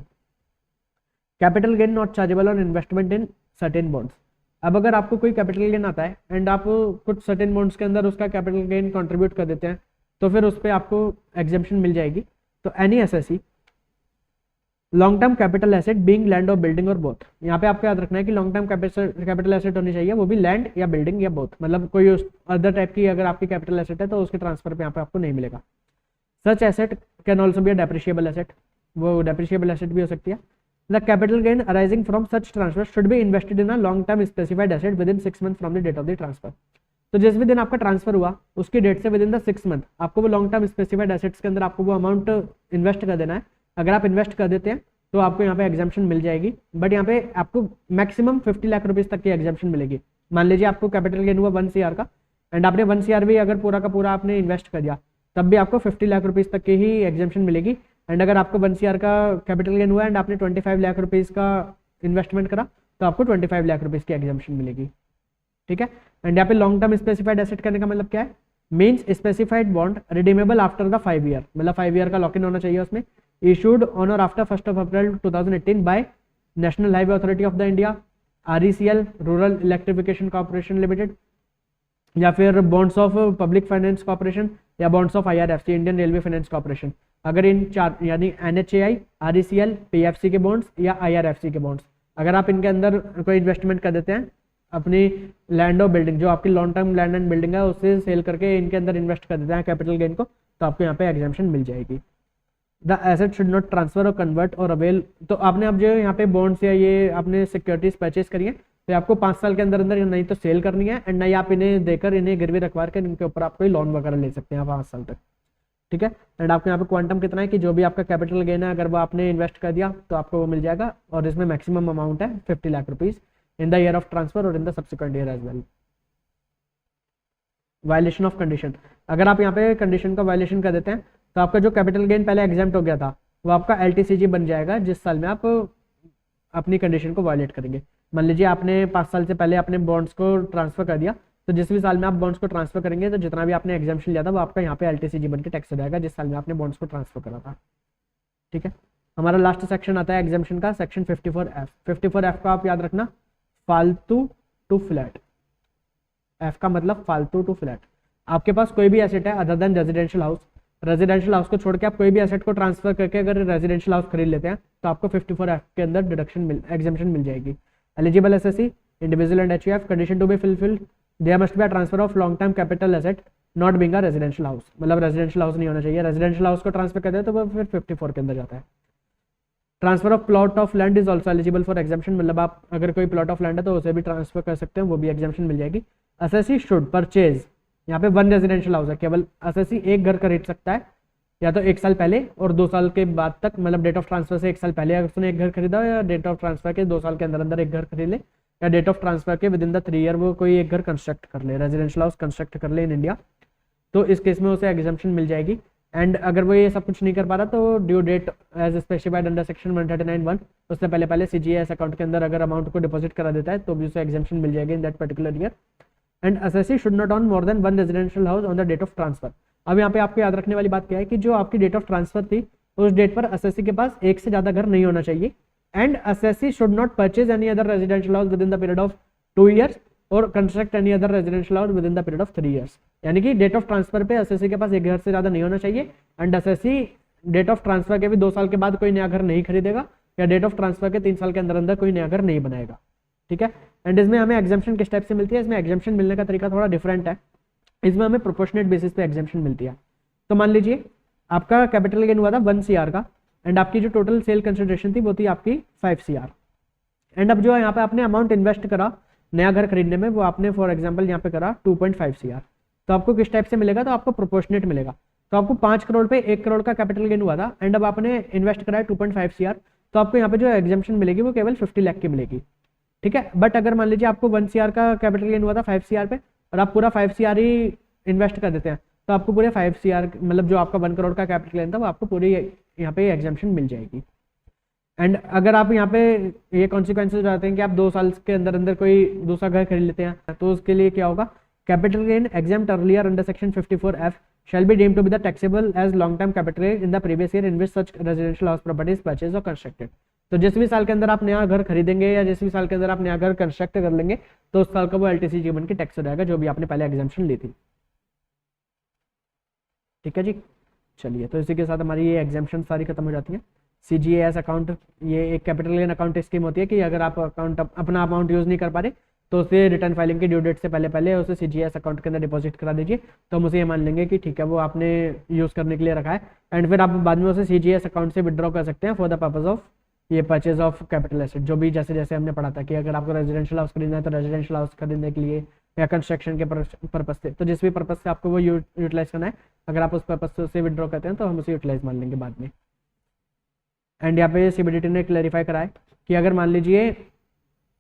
Capital gain not chargeable on investment in certain bonds. अब अगर आपको कोई कैपिटल गेन आता है एंड आप कुछ सर्टेन बॉन्ड्स के अंदर उसका कैपिटल गेन कंट्रीब्यूट कर देते हैं तो फिर उस पर आपको एग्जाम्पशन मिल जाएगी। तो any SSC long term capital asset being land और बिल्डिंग और बोथ। यहाँ पे आपको याद रखना है कि लॉन्ग टर्म कैपिटल एसेट होनी चाहिए, वो भी लैंड या बिल्डिंग या बोथ, मतलब कोई उस अदर टाइप की अगर आपकी कैपिटल एसेट है तो उसके ट्रांसफर पे यहाँ पे आपको नहीं मिलेगा। Such asset can also be a depreciable asset, वो डेप्रिशिएबल एसेट भी हो सकती है। The capital gain arising from such transfer should be invested in a long term specified asset within 6 months from the date of the transfer. तो जिस भी दिन आपका ट्रांसफर हुआ उसकी डेट से विद इन द 6 month आपको वो लॉन्ग टर्म स्पेसिफाइड एसेट्स के अंदर आपको वो अमाउंट इन्वेस्ट कर देना है। अगर आप इन्वेस्ट कर देते हैं तो आपको यहाँ पे एग्जाम्पशन मिल जाएगी, बट यहाँ पे आपको मैक्सिमम 50 लाख रुपीज़ तक की एग्जाम्पशन मिलेगी। मान लीजिए आपको कैपिटल गेन हुआ 1 CR का एंड आपने 1 CR भी अगर पूरा का पूरा आपने इन्वेस्ट कर दिया तब भी आपको 50 लाख रुपीज़ तक की ही एग्जाम्पशन मिलेगी। एंड अगर आपको 1 CR का कैपिटल गेन हुआ एंड आपने 25 लाख रुपीज़ का इन्वेस्टमेंट करा तो आपको 25 लाख रुपीज़ की एग्जाम्पशन मिलेगी। ठीक है। एंड यहाँ पे लॉन्ग टर्म स्पेसिफाइड एसेट करने का मतलब क्या है, means specified bond redeemable after the 5 year, मतलब 5 year का लॉक इन होना चाहिए उसमें। issued on or after 1st of April 2018 by National Highway Authority of the India, RECL Rural Electrification Corporation Limited, या फिर bonds of public finance corporation या bonds of IRFC Indian railway finance corporation. अगर इन 4 यानी NHAI, RECL, PFC के bonds या IRFC के bonds अगर आप इनके अंदर कोई इन्वेस्टमेंट कर देते हैं अपनी लैंड और बिल्डिंग जो आपकी long term land and building है उससे सेल करके इनके अंदर इन्वेस्ट कर देते हैं कैपिटल गेन को तो आपको यहाँ पे एग्जाम्पशन मिल जाएगी। The asset should not transfer और कन्वर्ट और अवेल। तो आपने अब जो यहाँ पे बॉन्ड्स या ये आपने सिक्योरिटीज परचेज करी है तो आपको 5 साल के अंदर अंदर नहीं तो सेल करनी है एंड नहीं आप इन्हें देकर इन्हें गिरवी रखवा कर इनके ऊपर आप कोई लोन वगैरह ले सकते हैं 5 साल तक। ठीक है। एंड आपको यहाँ पे क्वांटम कितना है कि जो भी आपका कैपिटल गेन है अगर वो आपने इन्वेस्ट कर दिया तो आपको वो मिल जाएगा और इसमें मैक्सिमम अमाउंट है 50 lakh rupees in the year of transfer और in the subsequent year as well. Violation of condition, अगर आप यहाँ पे कंडीशन का वायलेशन कर देते हैं तो आपका जो कैपिटल गेन पहले एग्जाम्प्ट हो गया था वो आपका LTCG बन जाएगा जिस साल में आप अपनी कंडीशन को वायलेट करेंगे। मान लीजिए आपने 5 साल से पहले अपने बॉन्ड्स को ट्रांसफर कर दिया तो जिस भी साल में आप बॉन्ड्स को ट्रांसफर करेंगे तो जितना भी आपने एग्जाम्पशन लिया था वो आपका यहाँ पे LTCG बन के टैक्स हो जाएगा जिस साल में आपने बॉन्ड्स को ट्रांसफर करा था। ठीक है। हमारा लास्ट सेक्शन आता है एग्जाम्पशन का, सेक्शन 54F। 54F का आप याद रखना, फालतू टू फ्लैट। F का मतलब फालतू टू फ्लैट। आपके पास कोई भी एसेट है other than residential house, residential house को छोड़ के आप कोई भी एसेट को ट्रांसफर करके अगर रेजिडेंशियल हाउस खरीद लेते हैं तो आपको 54F के अंदर डिडक्शन एग्जाम्पशन मिल जाएगी। Eligible assessee, individual and HUF, condition to be fulfilled, there must be a transfer of long term capital asset not being a residential house, मतलब रेजिडेंशियल हाउस नहीं होना चाहिए। रेजिडेंशियल हाउस को transfer कर दे तो वो फिर 54 के अंदर जाता है। Transfer of plot of land is also eligible for exemption, मतलब आप अगर कोई प्लॉट ऑफ लैंड है तो उसे भी ट्रांसफर कर सकते हैं, वो भी एग्जाम्पशन मिल जाएगी। असेसी शुड परचेज, यहाँ पे 1 रेजिडेंशियल हाउस है, केवल असेसी एक घर खरीद सकता है या तो 1 साल पहले और 2 साल के बाद तक, मतलब डेट ऑफ ट्रांसफर से 1 साल पहले अगर उसने एक घर खरीदा, या डेट ऑफ ट्रांसफर के 2 साल के अंदर अंदर एक घर खरीद ले, या डेट ऑफ ट्रांसफर के विद इन द 3 ईयर वो कोई एक घर कंस्ट्रक्ट कर ले, रेजिडेंशियल हाउस कंस्ट्रक्ट कर ले इन इंडिया, तो इस केस में उसे एग्जम्पशन मिल जाएगी। एंड अगर वो ये सब कुछ नहीं कर पा रहा तो due date as specified under section 139(1), उससे पहले CGS अकाउंट के अंदर अगर अमाउंट को डिपॉजिट करा देता है तो भी उसे एग्जम्पशन मिल जाएगी in that particular year. And assessee should not own more than 1 residential house on the date of transfer. अब यहाँ पे आपको याद रखने वाली बात क्या है कि जो आपकी डेट ऑफ ट्रांसफर थी उस डेट पर असेसी के पास एक से ज्यादा घर नहीं होना चाहिए। And assessee should not purchase any other residential house within the period of 2 years और construct any other residential house within the period of 3 years. यानी कि डेट ऑफ ट्रांसफर पे असेसी के पास एक घर से ज्यादा नहीं होना चाहिए। And assessee date of transfer के भी 2 साल के बाद कोई नया घर नहीं खरीदेगा, या डेट ऑफ ट्रांसफर के 3 साल के अंदर अंदर कोई नया घर नहीं बनाएगा। ठीक है। एंड इसमें हमें एग्जम्पशन किस टाइप से मिलती है, इसमें एग्जम्पशन मिलने का तरीका थोड़ा डिफरेंट है। इसमें हमें प्रोपोर्शनेट बेसिस पे एग्जम्पशन मिलती है। तो मान लीजिए आपका कैपिटल गेन हुआ था 1 CR का, एंड आपकी जो टोटल सेल कंसिडरेशन थी वो थी आपकी 5 CR। एंड अब जो यहाँ पे आपने अमाउंट इन्वेस्ट करा नया घर खरीदने में, वो आपने फॉर एग्जाम्पल यहाँ पे करा 2.5 CR। तो आपको किस टाइप से मिलेगा, तो आपको प्रोपोर्शनेट मिलेगा। तो आपको 5 करोड़ पे 1 करोड़ का कैपिटल गेन हुआ था, एंड अब आपने इन्वेस्ट करा है 2.5 CR, तो आपको यहाँ पे जो एग्जम्पशन मिलेगी वो केवल 50 लाख की मिलेगी। ठीक है। बट अगर मान लीजिए आपको 1 CR का कैपिटल गेन हुआ था 5 CR पे, और आप पूरा 5 CR ही इन्वेस्ट कर देते हैं, तो आपको पूरे 5 CR मतलब जो आपका 1 करोड़ का कैपिटल गेन था वो आपको पूरी यहाँ पे एग्जम्पशन मिल जाएगी। एंड अगर आप यहाँ पे ये कॉन्सिक्वेंसेज रहते हैं कि आप 2 साल के अंदर अंदर कोई दूसरा घर खरीद लेते हैं, तो उसके लिए क्या होगा, capital gain exempt earlier under section 54F shall be deemed to be the taxable as long term capital gain in the previous year in which such residential house property is purchased or constructed। तो जिस भी साल के अंदर आप नया घर खरीदेंगे या जिस भी साल के अंदर आप नया घर कंस्ट्रक्ट कर लेंगे, तो उस साल का वो LTC बन के टैक्स हो जाएगा जो भी आपने पहले एग्जाम्पशन ली थी। ठीक है जी। चलिए, तो इसी के साथ हमारी ये एग्जाम्पशन सारी खत्म हो जाती है। CGS अकाउंट ये एक कैपिटल गेन अकाउंट स्कीम होती है कि अगर आप अकाउंट अपना अमाउंट यूज़ नहीं कर पा रहे तो उसे रिटर्न फाइलिंग की ड्यू डेट से पहले पहले उसे CGS अकाउंट के अंदर डिपॉजिट करा दीजिए, तो हम उसे ये मान लेंगे कि ठीक है वो आपने यूज़ करने के लिए रखा है। एंड फिर आप बाद में उसे CGS अकाउंट से विड्रॉ कर सकते हैं फॉर द पर्पज ऑफ ये परचेज ऑफ कैपिटल एसेट, जो भी जैसे जैसे हमने पढ़ा था कि अगर आपको रेजिडेंशियल हाउस खरीदना है तो रेजिडेंशियल हाउस खरीदने के लिए या कंस्ट्रक्शन के पर्पज से, तो जिस भी पर्पज से आपको वो यूटिलाइज करना है, अगर आप उस पर्पज से उसे विड्रॉ करते हैं तो हम उसे यूटिलाइज मान लेंगे बाद में। एंड यहाँ पे CBDT ने क्लैरिफाई करा है कि अगर मान लीजिए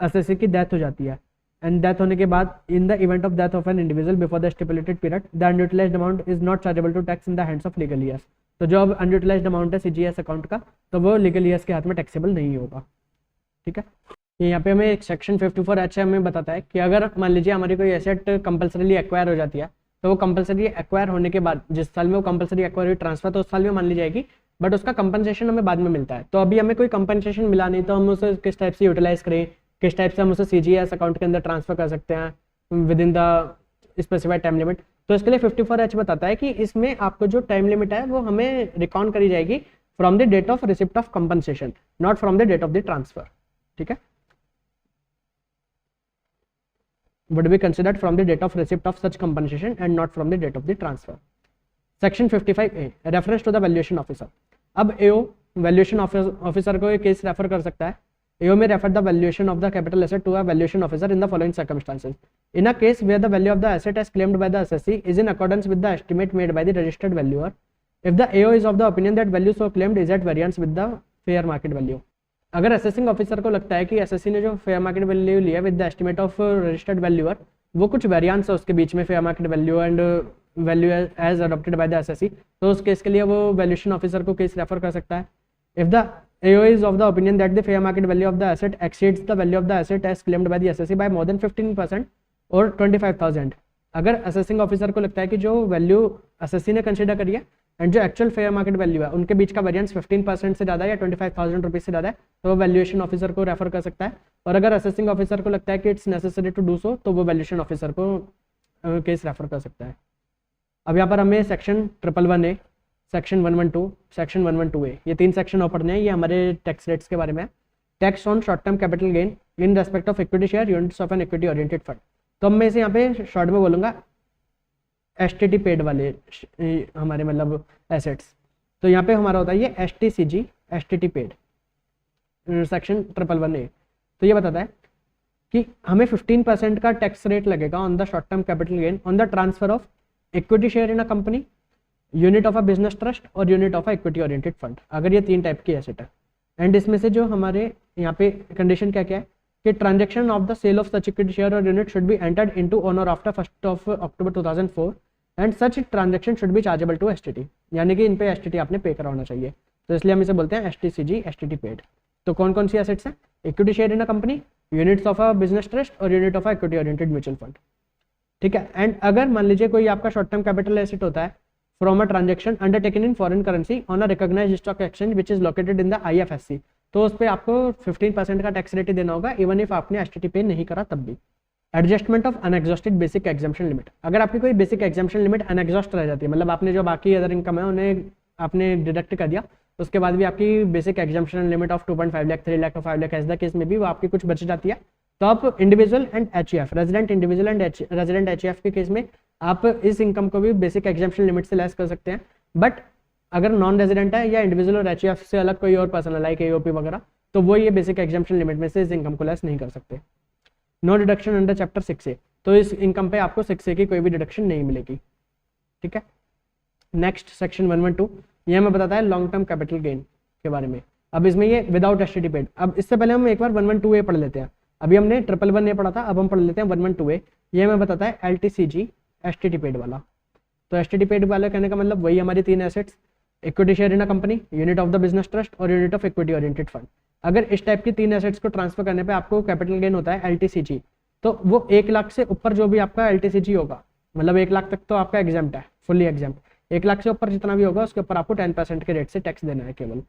असेसी की डेथ हो जाती है, एंड डेथ होने के बाद in the event of death of an individual before the stipulated period the unutilised amount is not chargeable to tax in the hands of legal heirs. तो जो अब अनयूटिलाइज्ड अमाउंट है CGS अकाउंट का, तो वो लीगल ईयर्स के हाथ में टैक्सेबल नहीं होगा। ठीक है। यहाँ पे हमें एक सेक्शन 54H हमें बताता है कि अगर मान लीजिए हमारी कोई एसेट कंपलसरीली एक्वायर हो जाती है, तो वो कंपलसरी एक्वायर होने के बाद जिस साल में वो कंपलसरी एक्वायर हुई ट्रांसफर, तो उस साल में मान ली जाएगी, बट उसका कंपनसेशन हमें बाद में मिलता है। तो अभी हमें कोई कंपनसेशन मिला नहीं, तो हम उसे किस टाइप से यूटिलाइज करें, किस टाइप से हम उसे CGS अकाउंट के अंदर ट्रांसफर कर सकते हैं within the specified time limit. तो इसके लिए 54H बताता है कि इसमें आपको जो टाइम लिमिट है वो हमें रिकॉन करी जाएगी from the date of receipt of compensation, not from the date of the transfer. ठीक है। would be considered from the date of receipt of such compensation and not from the date of the transfer। Section 55A reference to the valuation officer। अब AO valuation officer को एक case refer कर सकता है। AO may refer the valuation of the capital asset to a valuation officer in the following circumstances: in a case where the value of the asset as claimed by the assessee is in accordance with the estimate made by the registered valuer, if the AO is of the opinion that value so claimed is at variance with the fair market value। अगर assessing officer को लगता है कि assessee ने जो fair market value लिया with the estimate of registered valuer वो कुछ वेरिएंस है उसके बीच में fair market value and value as adopted by the assessee, तो उस केस के लिए वो वैल्यूएशन ऑफिसर को केस रेफर कर सकता है। If the AO is of the opinion that the fair market value of the asset exceeds the value of the asset as claimed by the assessee by more than 15% और 25,000। अगर assessing officer को लगता है कि जो value assessee ने consider करी है एंड जो एक्चुअल फेयर मार्केट वैल्यू है उनके बीच का वेरिएंस 15% से ज़्यादा या 25,000 रुपीज़ से ज़्यादा है, तो वो वैल्यूएशन ऑफिसर को रेफर कर सकता है। और अगर असेसिंग ऑफिसर को लगता है कि it's necessary to do so, तो वो वैल्यूएशन ऑफिसर को केस रेफर कर सकता है। अब यहाँ पर हमें section 111A, section 112, section 112A ये 3 सेक्शन और पढ़ने हैं। ये हमारे टैक्स रेट्स के बारे में है। Tax on short term capital gain in respect of equity share units of an equity oriented fund. तो मैं इसे यहाँ पे शॉर्ट में बोलूँगा STT पेड वाले हमारे मतलब एसेट्स। तो यहाँ पे हमारा होता है ये STCG STT paid section 111A। तो ये बताता है कि हमें 15% का टैक्स रेट लगेगा on the short term capital gain on the transfer of equity share in a company, unit of a business trust और unit of a equity oriented fund, अगर ये 3 टाइप की एसेट है। एंड इसमें से जो हमारे यहाँ पे कंडीशन क्या क्या है कि transaction of the sale of such equity share और unit should be entered into on और after 1 October 2004 and such transaction should be chargeable to STT, यानी कि इन पे एसटीटी आपने पे करा होना चाहिए। तो इसलिए हम इसे बोलते हैं एसटीसीजी, एसटीटी पेड। तो कौन कौन सी एसेट्स हैं? Equity share in a company, units of a business trust और unit of a equity oriented mutual fund. ठीक है। एंड अगर मान लीजिए कोई आपका शॉर्ट टर्म कैपिटल एसेट होता है from a transaction undertaken in foreign currency on a recognised stock exchange which is located in the IFSC, तो उस पर आपको 15% का टैक्स रेट देना होगा, इवन इफ आपने एसटीटी पे नहीं करा तब भी। Adjustment of unexhausted basic exemption limit, अगर आपकी कोई बेसिक एग्जाम्पशन लिमिट अनएग्जॉस्ट रह जाती है, मतलब आपने जो बाकी अदर इनकम है उन्हें आपने डिडक्ट कर दिया, उसके बाद भी आपकी basic exemption limit of 2.5 lakh, 3 lakh और 5 लाख ऐसा केस में भी वो आपकी कुछ बच जाती है, तो आप individual and HUF, resident individual and resident HUF के केस में आप इस इनकम को भी बेसिक एग्जाम्पशन लिमिट से लेस कर सकते हैं। बट अगर नॉन रेजिडेंट है या इंडिविजुअल और एचईएफ से अलग कोई और पर्सन है लाइक एओपी वगैरह, तो वो ये बेसिक एग्जाम्पशन लिमिट में से इस इनकम को लेस नहीं कर सकते। No deduction under chapter 6A, तो इस इनकम पे आपको 6A की कोई भी डिडक्शन नहीं मिलेगी। ठीक है। नेक्स्ट सेक्शन 112, ये हमें बताता है लॉन्ग टर्म कैपिटल गेन के बारे में। अब इसमें ये विदाउट एसटीटी पेड, अब इससे पहले हम एक बार 112A पढ़ लेते हैं। अभी हमने 111A पढ़ा था, अब हम पढ़ लेते हैं 112A। ये हमें बताता है एलटीसीजी एसटीटी पेड वाला। तो एसटीटी पेड वाला कहने का मतलब वही हमारी 3 assets, equity share in a company, unit of the business trust और unit of equity oriented fund. अगर इस टाइप की 3 एसेट्स को ट्रांसफर करने पे आपको कैपिटल गेन होता है एलटीसीजी, तो वो 1 लाख से ऊपर जो भी आपका एलटीसीजी होगा, मतलब 1 लाख तक तो आपका एग्जाम्प्ट है, फुल्ली एग्जाम्प्ट, 1 लाख से ऊपर जितना भी होगा उसके ऊपर आपको 10% के रेट से टैक्स देना है केवल।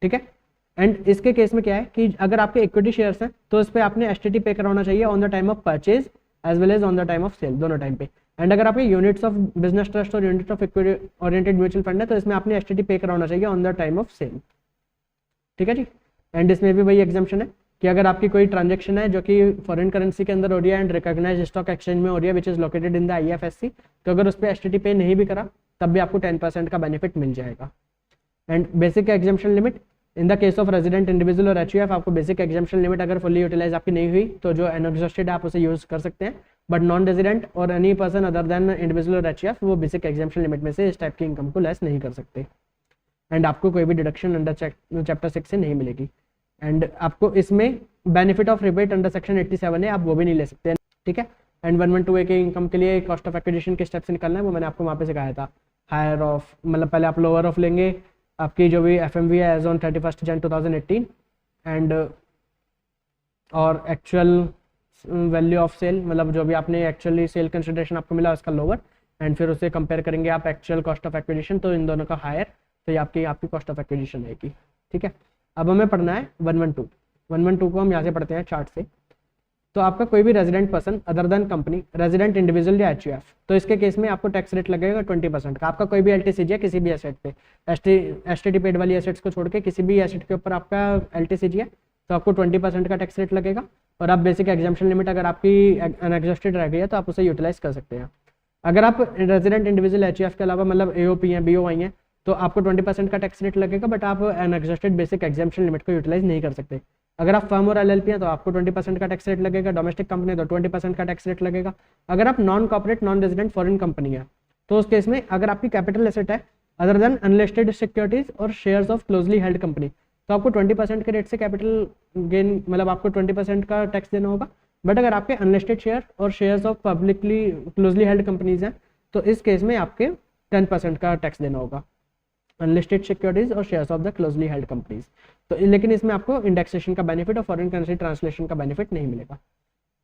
ठीक है। एंड इसके केस में क्या है कि अगर आपके इक्विटी शेयर्स हैं तो इस पर आपने एसटीटी पे कराना चाहिए on the time of purchase as well as on the time of sale, दोनों टाइम पे। एंड अगर आपके यूनिट्स ऑफ बिजनेस ट्रस्ट और unit of equity oriented mutual fund है तो इसमें आपने एसटीटी पे कराना चाहिए on the time of sale. ठीक है जी। एंड इसमें भी वही एग्जाम्पशन है कि अगर आपकी कोई ट्रांजेक्शन है जो कि फॉरेन करेंसी के अंदर हो रही है एंड रिकॉग्नाइज्ड स्टॉक एक्सचेंज में हो रही है विच is located in the IFSC, तो अगर उस पर एसटीटी पे नहीं भी करा तब भी आपको 10% का बेनिफिट मिल जाएगा। And basic exemption limit, in the case of resident individual or HUF आपको बेसिक एग्जाम्पशन लिमिट अगर फुल्ली यूटिलाइज आपकी नहीं हुई तो जो अनएग्जॉस्टेड है आप उसे यूज कर सकते हैं। बट नॉन रेजिडेंट और any person other than individual or HUF वो बेसिक एग्जाम्पशन लिमिट में से इस टाइप की इनकम को लेस नहीं कर सकते। एंड आपको कोई भी डिडक्शन अंडर चैप्टर 6 से नहीं मिलेगी। एंड आपको इसमें benefit of rebate under section 87 है, आप वो भी नहीं ले सकते हैं। ठीक है। एंड 112A के इनकम के लिए कॉस्ट ऑफ एक्विजिशन के स्टेप से निकलना है वो मैंने आपको वहाँ पे सिखाया था। हायर ऑफ मतलब पहले आप लोअर ऑफ लेंगे आपकी जो भी एफएमवी है एज ऑन 31 Jan 2018 एंड और एक्चुअल वैल्यू ऑफ सेल, मतलब जो भी आपने एक्चुअली सेल कंसिडरेशन आपको मिला उसका लोअर, एंड फिर उसे कंपेयर करेंगे आप एक्चुअल कॉस्ट ऑफ एक्विजिशन, तो इन दोनों का हायर, तो ये आपकी कॉस्ट ऑफ एक्विजिशन आएगी। ठीक है। अब हमें पढ़ना है 112 को हम यहाँ से पढ़ते हैं चार्ट से। तो आपका कोई भी resident person other than company, resident individual या एचयूएफ, तो इसके केस में आपको टैक्स रेट लगेगा 20% का। आपका कोई भी एलटीसीजी है किसी भी एसेट पे, एसटीटी पेड वाली एसेट्स को छोड़ के किसी भी एसेट के ऊपर आपका एलटीसीजी है तो आपको 20% का टैक्स रेट लगेगा। और आप बेसिक एग्जाम्पशन लिमिट अगर आपकी अनएग्जॉस्टेड रह गई है तो आप उसे यूटिलाइज कर सकते हैं। अगर आप रेजिडेंट इंडिविजुअल एचयूएफ के अलावा मतलब एओपी हैं, बीओआई हैं, तो आपको 20% का टैक्स रेट लगेगा, बट आप अनएग्जॉस्टेड बेसिक एग्जाम्पशन लिमिट को यूटिलाइज नहीं कर सकते। अगर आप फर्म और एलएलपी हैं तो आपको 20% का टैक्स रेट लगेगा, डोमेस्टिक कंपनी तो 20% का टैक्स रेट लगेगा। अगर आप non corporate non resident foreign company है तो उस केस में अगर आपकी कैपिटल एसेट है अदर देन अनलिस्टेड सिक्योरिटीज और shares of closely held company, तो आपको 20% के रेट से कैपिटल गेन मतलब आपको 20% का टैक्स देना होगा। बट अगर आपके अनलिस्टेड शेयर और shares of publicly closely held companies हैं तो इस केस में आपके 10% का टैक्स देना होगा, अनलिस्टेड सिक्योरिटीज और shares of the closely held companies. तो लेकिन इसमें आपको इंडेक्सेशन का बेनिफिट और फॉरेन करेंसी ट्रांसलेशन का बेनिफिट नहीं मिलेगा।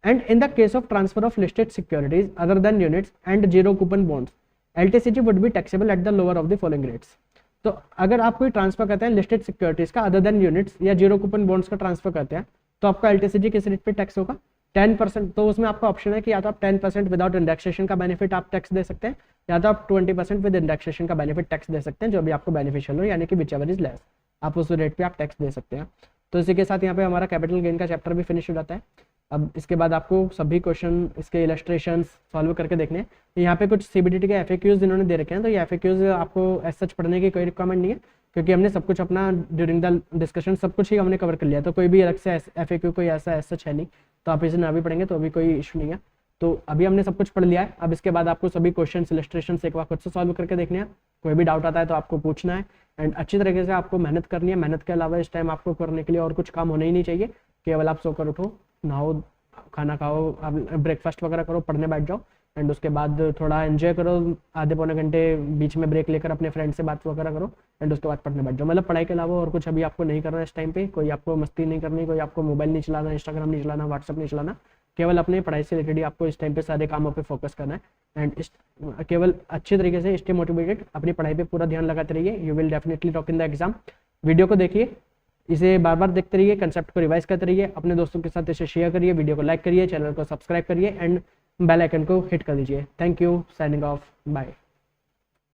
And in the case of transfer of listed securities other than units and zero coupon bonds LTCG would be taxable at the lower of the following rates. तो अगर आप कोई transfer करते हैं listed securities का other than units या zero coupon bonds का transfer करते हैं तो आपका एलटीसीजी किस रेट पे टैक्स होगा 10%। तो उसमें आपका ऑप्शन है कि या तो आप 10% विदाउट इंडेक्सेशन का बेनिफिट आप टैक्स दे सकते हैं या तो आप 20% विद इंडेक्सेशन का बेनिफिट टैक्स दे सकते हैं, जो भी आपको बेनिफिशियल हो, यानी कि विच एवर इज लेस आप उस रेट पे आप टैक्स दे सकते हैं। तो इसी के साथ यहाँ पे हमारा कैपिटल गेन का चैप्टर भी फिनिश हो जाता है। अब इसके बाद आपको सभी क्वेश्चन इसके इलस्ट्रेशंस सॉल्व करके देखने हैं। यहाँ पे कुछ CBDT के FAQs इन्होंने दे रखे हैं, तो ये FAQs आपको एज सच पढ़ने की कोई रिक्वायरमेंट नहीं है, क्योंकि हमने सब कुछ अपना ड्यूरिंग द डिस्कशन सब कुछ ही हमने कवर कर लिया, तो कोई भी अलग से FAQ कोई ऐसा एज सच है नहीं, तो आप इसे ना भी पढ़ेंगे तो अभी कोई इशू नहीं है। तो अभी हमने सब कुछ पढ़ लिया है। अब इसके बाद आपको सभी क्वेश्चन इलस्ट्रेशन एक बार खुद से सॉल्व करके देखने हैं। कोई भी डाउट आता है तो आपको पूछना है एंड अच्छी तरीके से आपको मेहनत करनी है। मेहनत के अलावा इस टाइम आपको करने के लिए और कुछ काम होना ही नहीं चाहिए। केवल आप सोकर उठो, नहाओ, खाना खाओ, आप ब्रेकफास्ट वगैरह करो, पढ़ने बैठ जाओ एंड उसके बाद थोड़ा एंजॉय करो, आधे पौने घंटे बीच में ब्रेक लेकर अपने फ्रेंड से बात वगैरह करो एंड उसके बाद पढ़ने बैठ जाओ। मतलब पढ़ाई के अलावा और कुछ अभी आपको नहीं करना है इस टाइम पे। कोई आपको मस्ती नहीं करनी, कोई आपको मोबाइल नहीं चलाना, इंस्टाग्राम नहीं चलाना, व्हाट्सअप नहीं चलाना। केवल अपने पढ़ाई से रिलेटेड ही आपको इस टाइम पे सारे कामों पे फोकस करना है एंड केवल अच्छे तरीके से स्टे मोटिवेटेड, अपनी पढ़ाई पे पूरा ध्यान लगाते रहिए। You will definitely rock in the exam. Video को देखिए, इसे बार बार देखते रहिए, कंसेप्ट को रिवाइज करते रहिए, अपने दोस्तों के साथ इसे शेयर करिए, वीडियो को लाइक करिए, चैनल को सब्सक्राइब करिए एंड बेल आइकन को हिट कर दीजिए। Thank you, signing off, bye.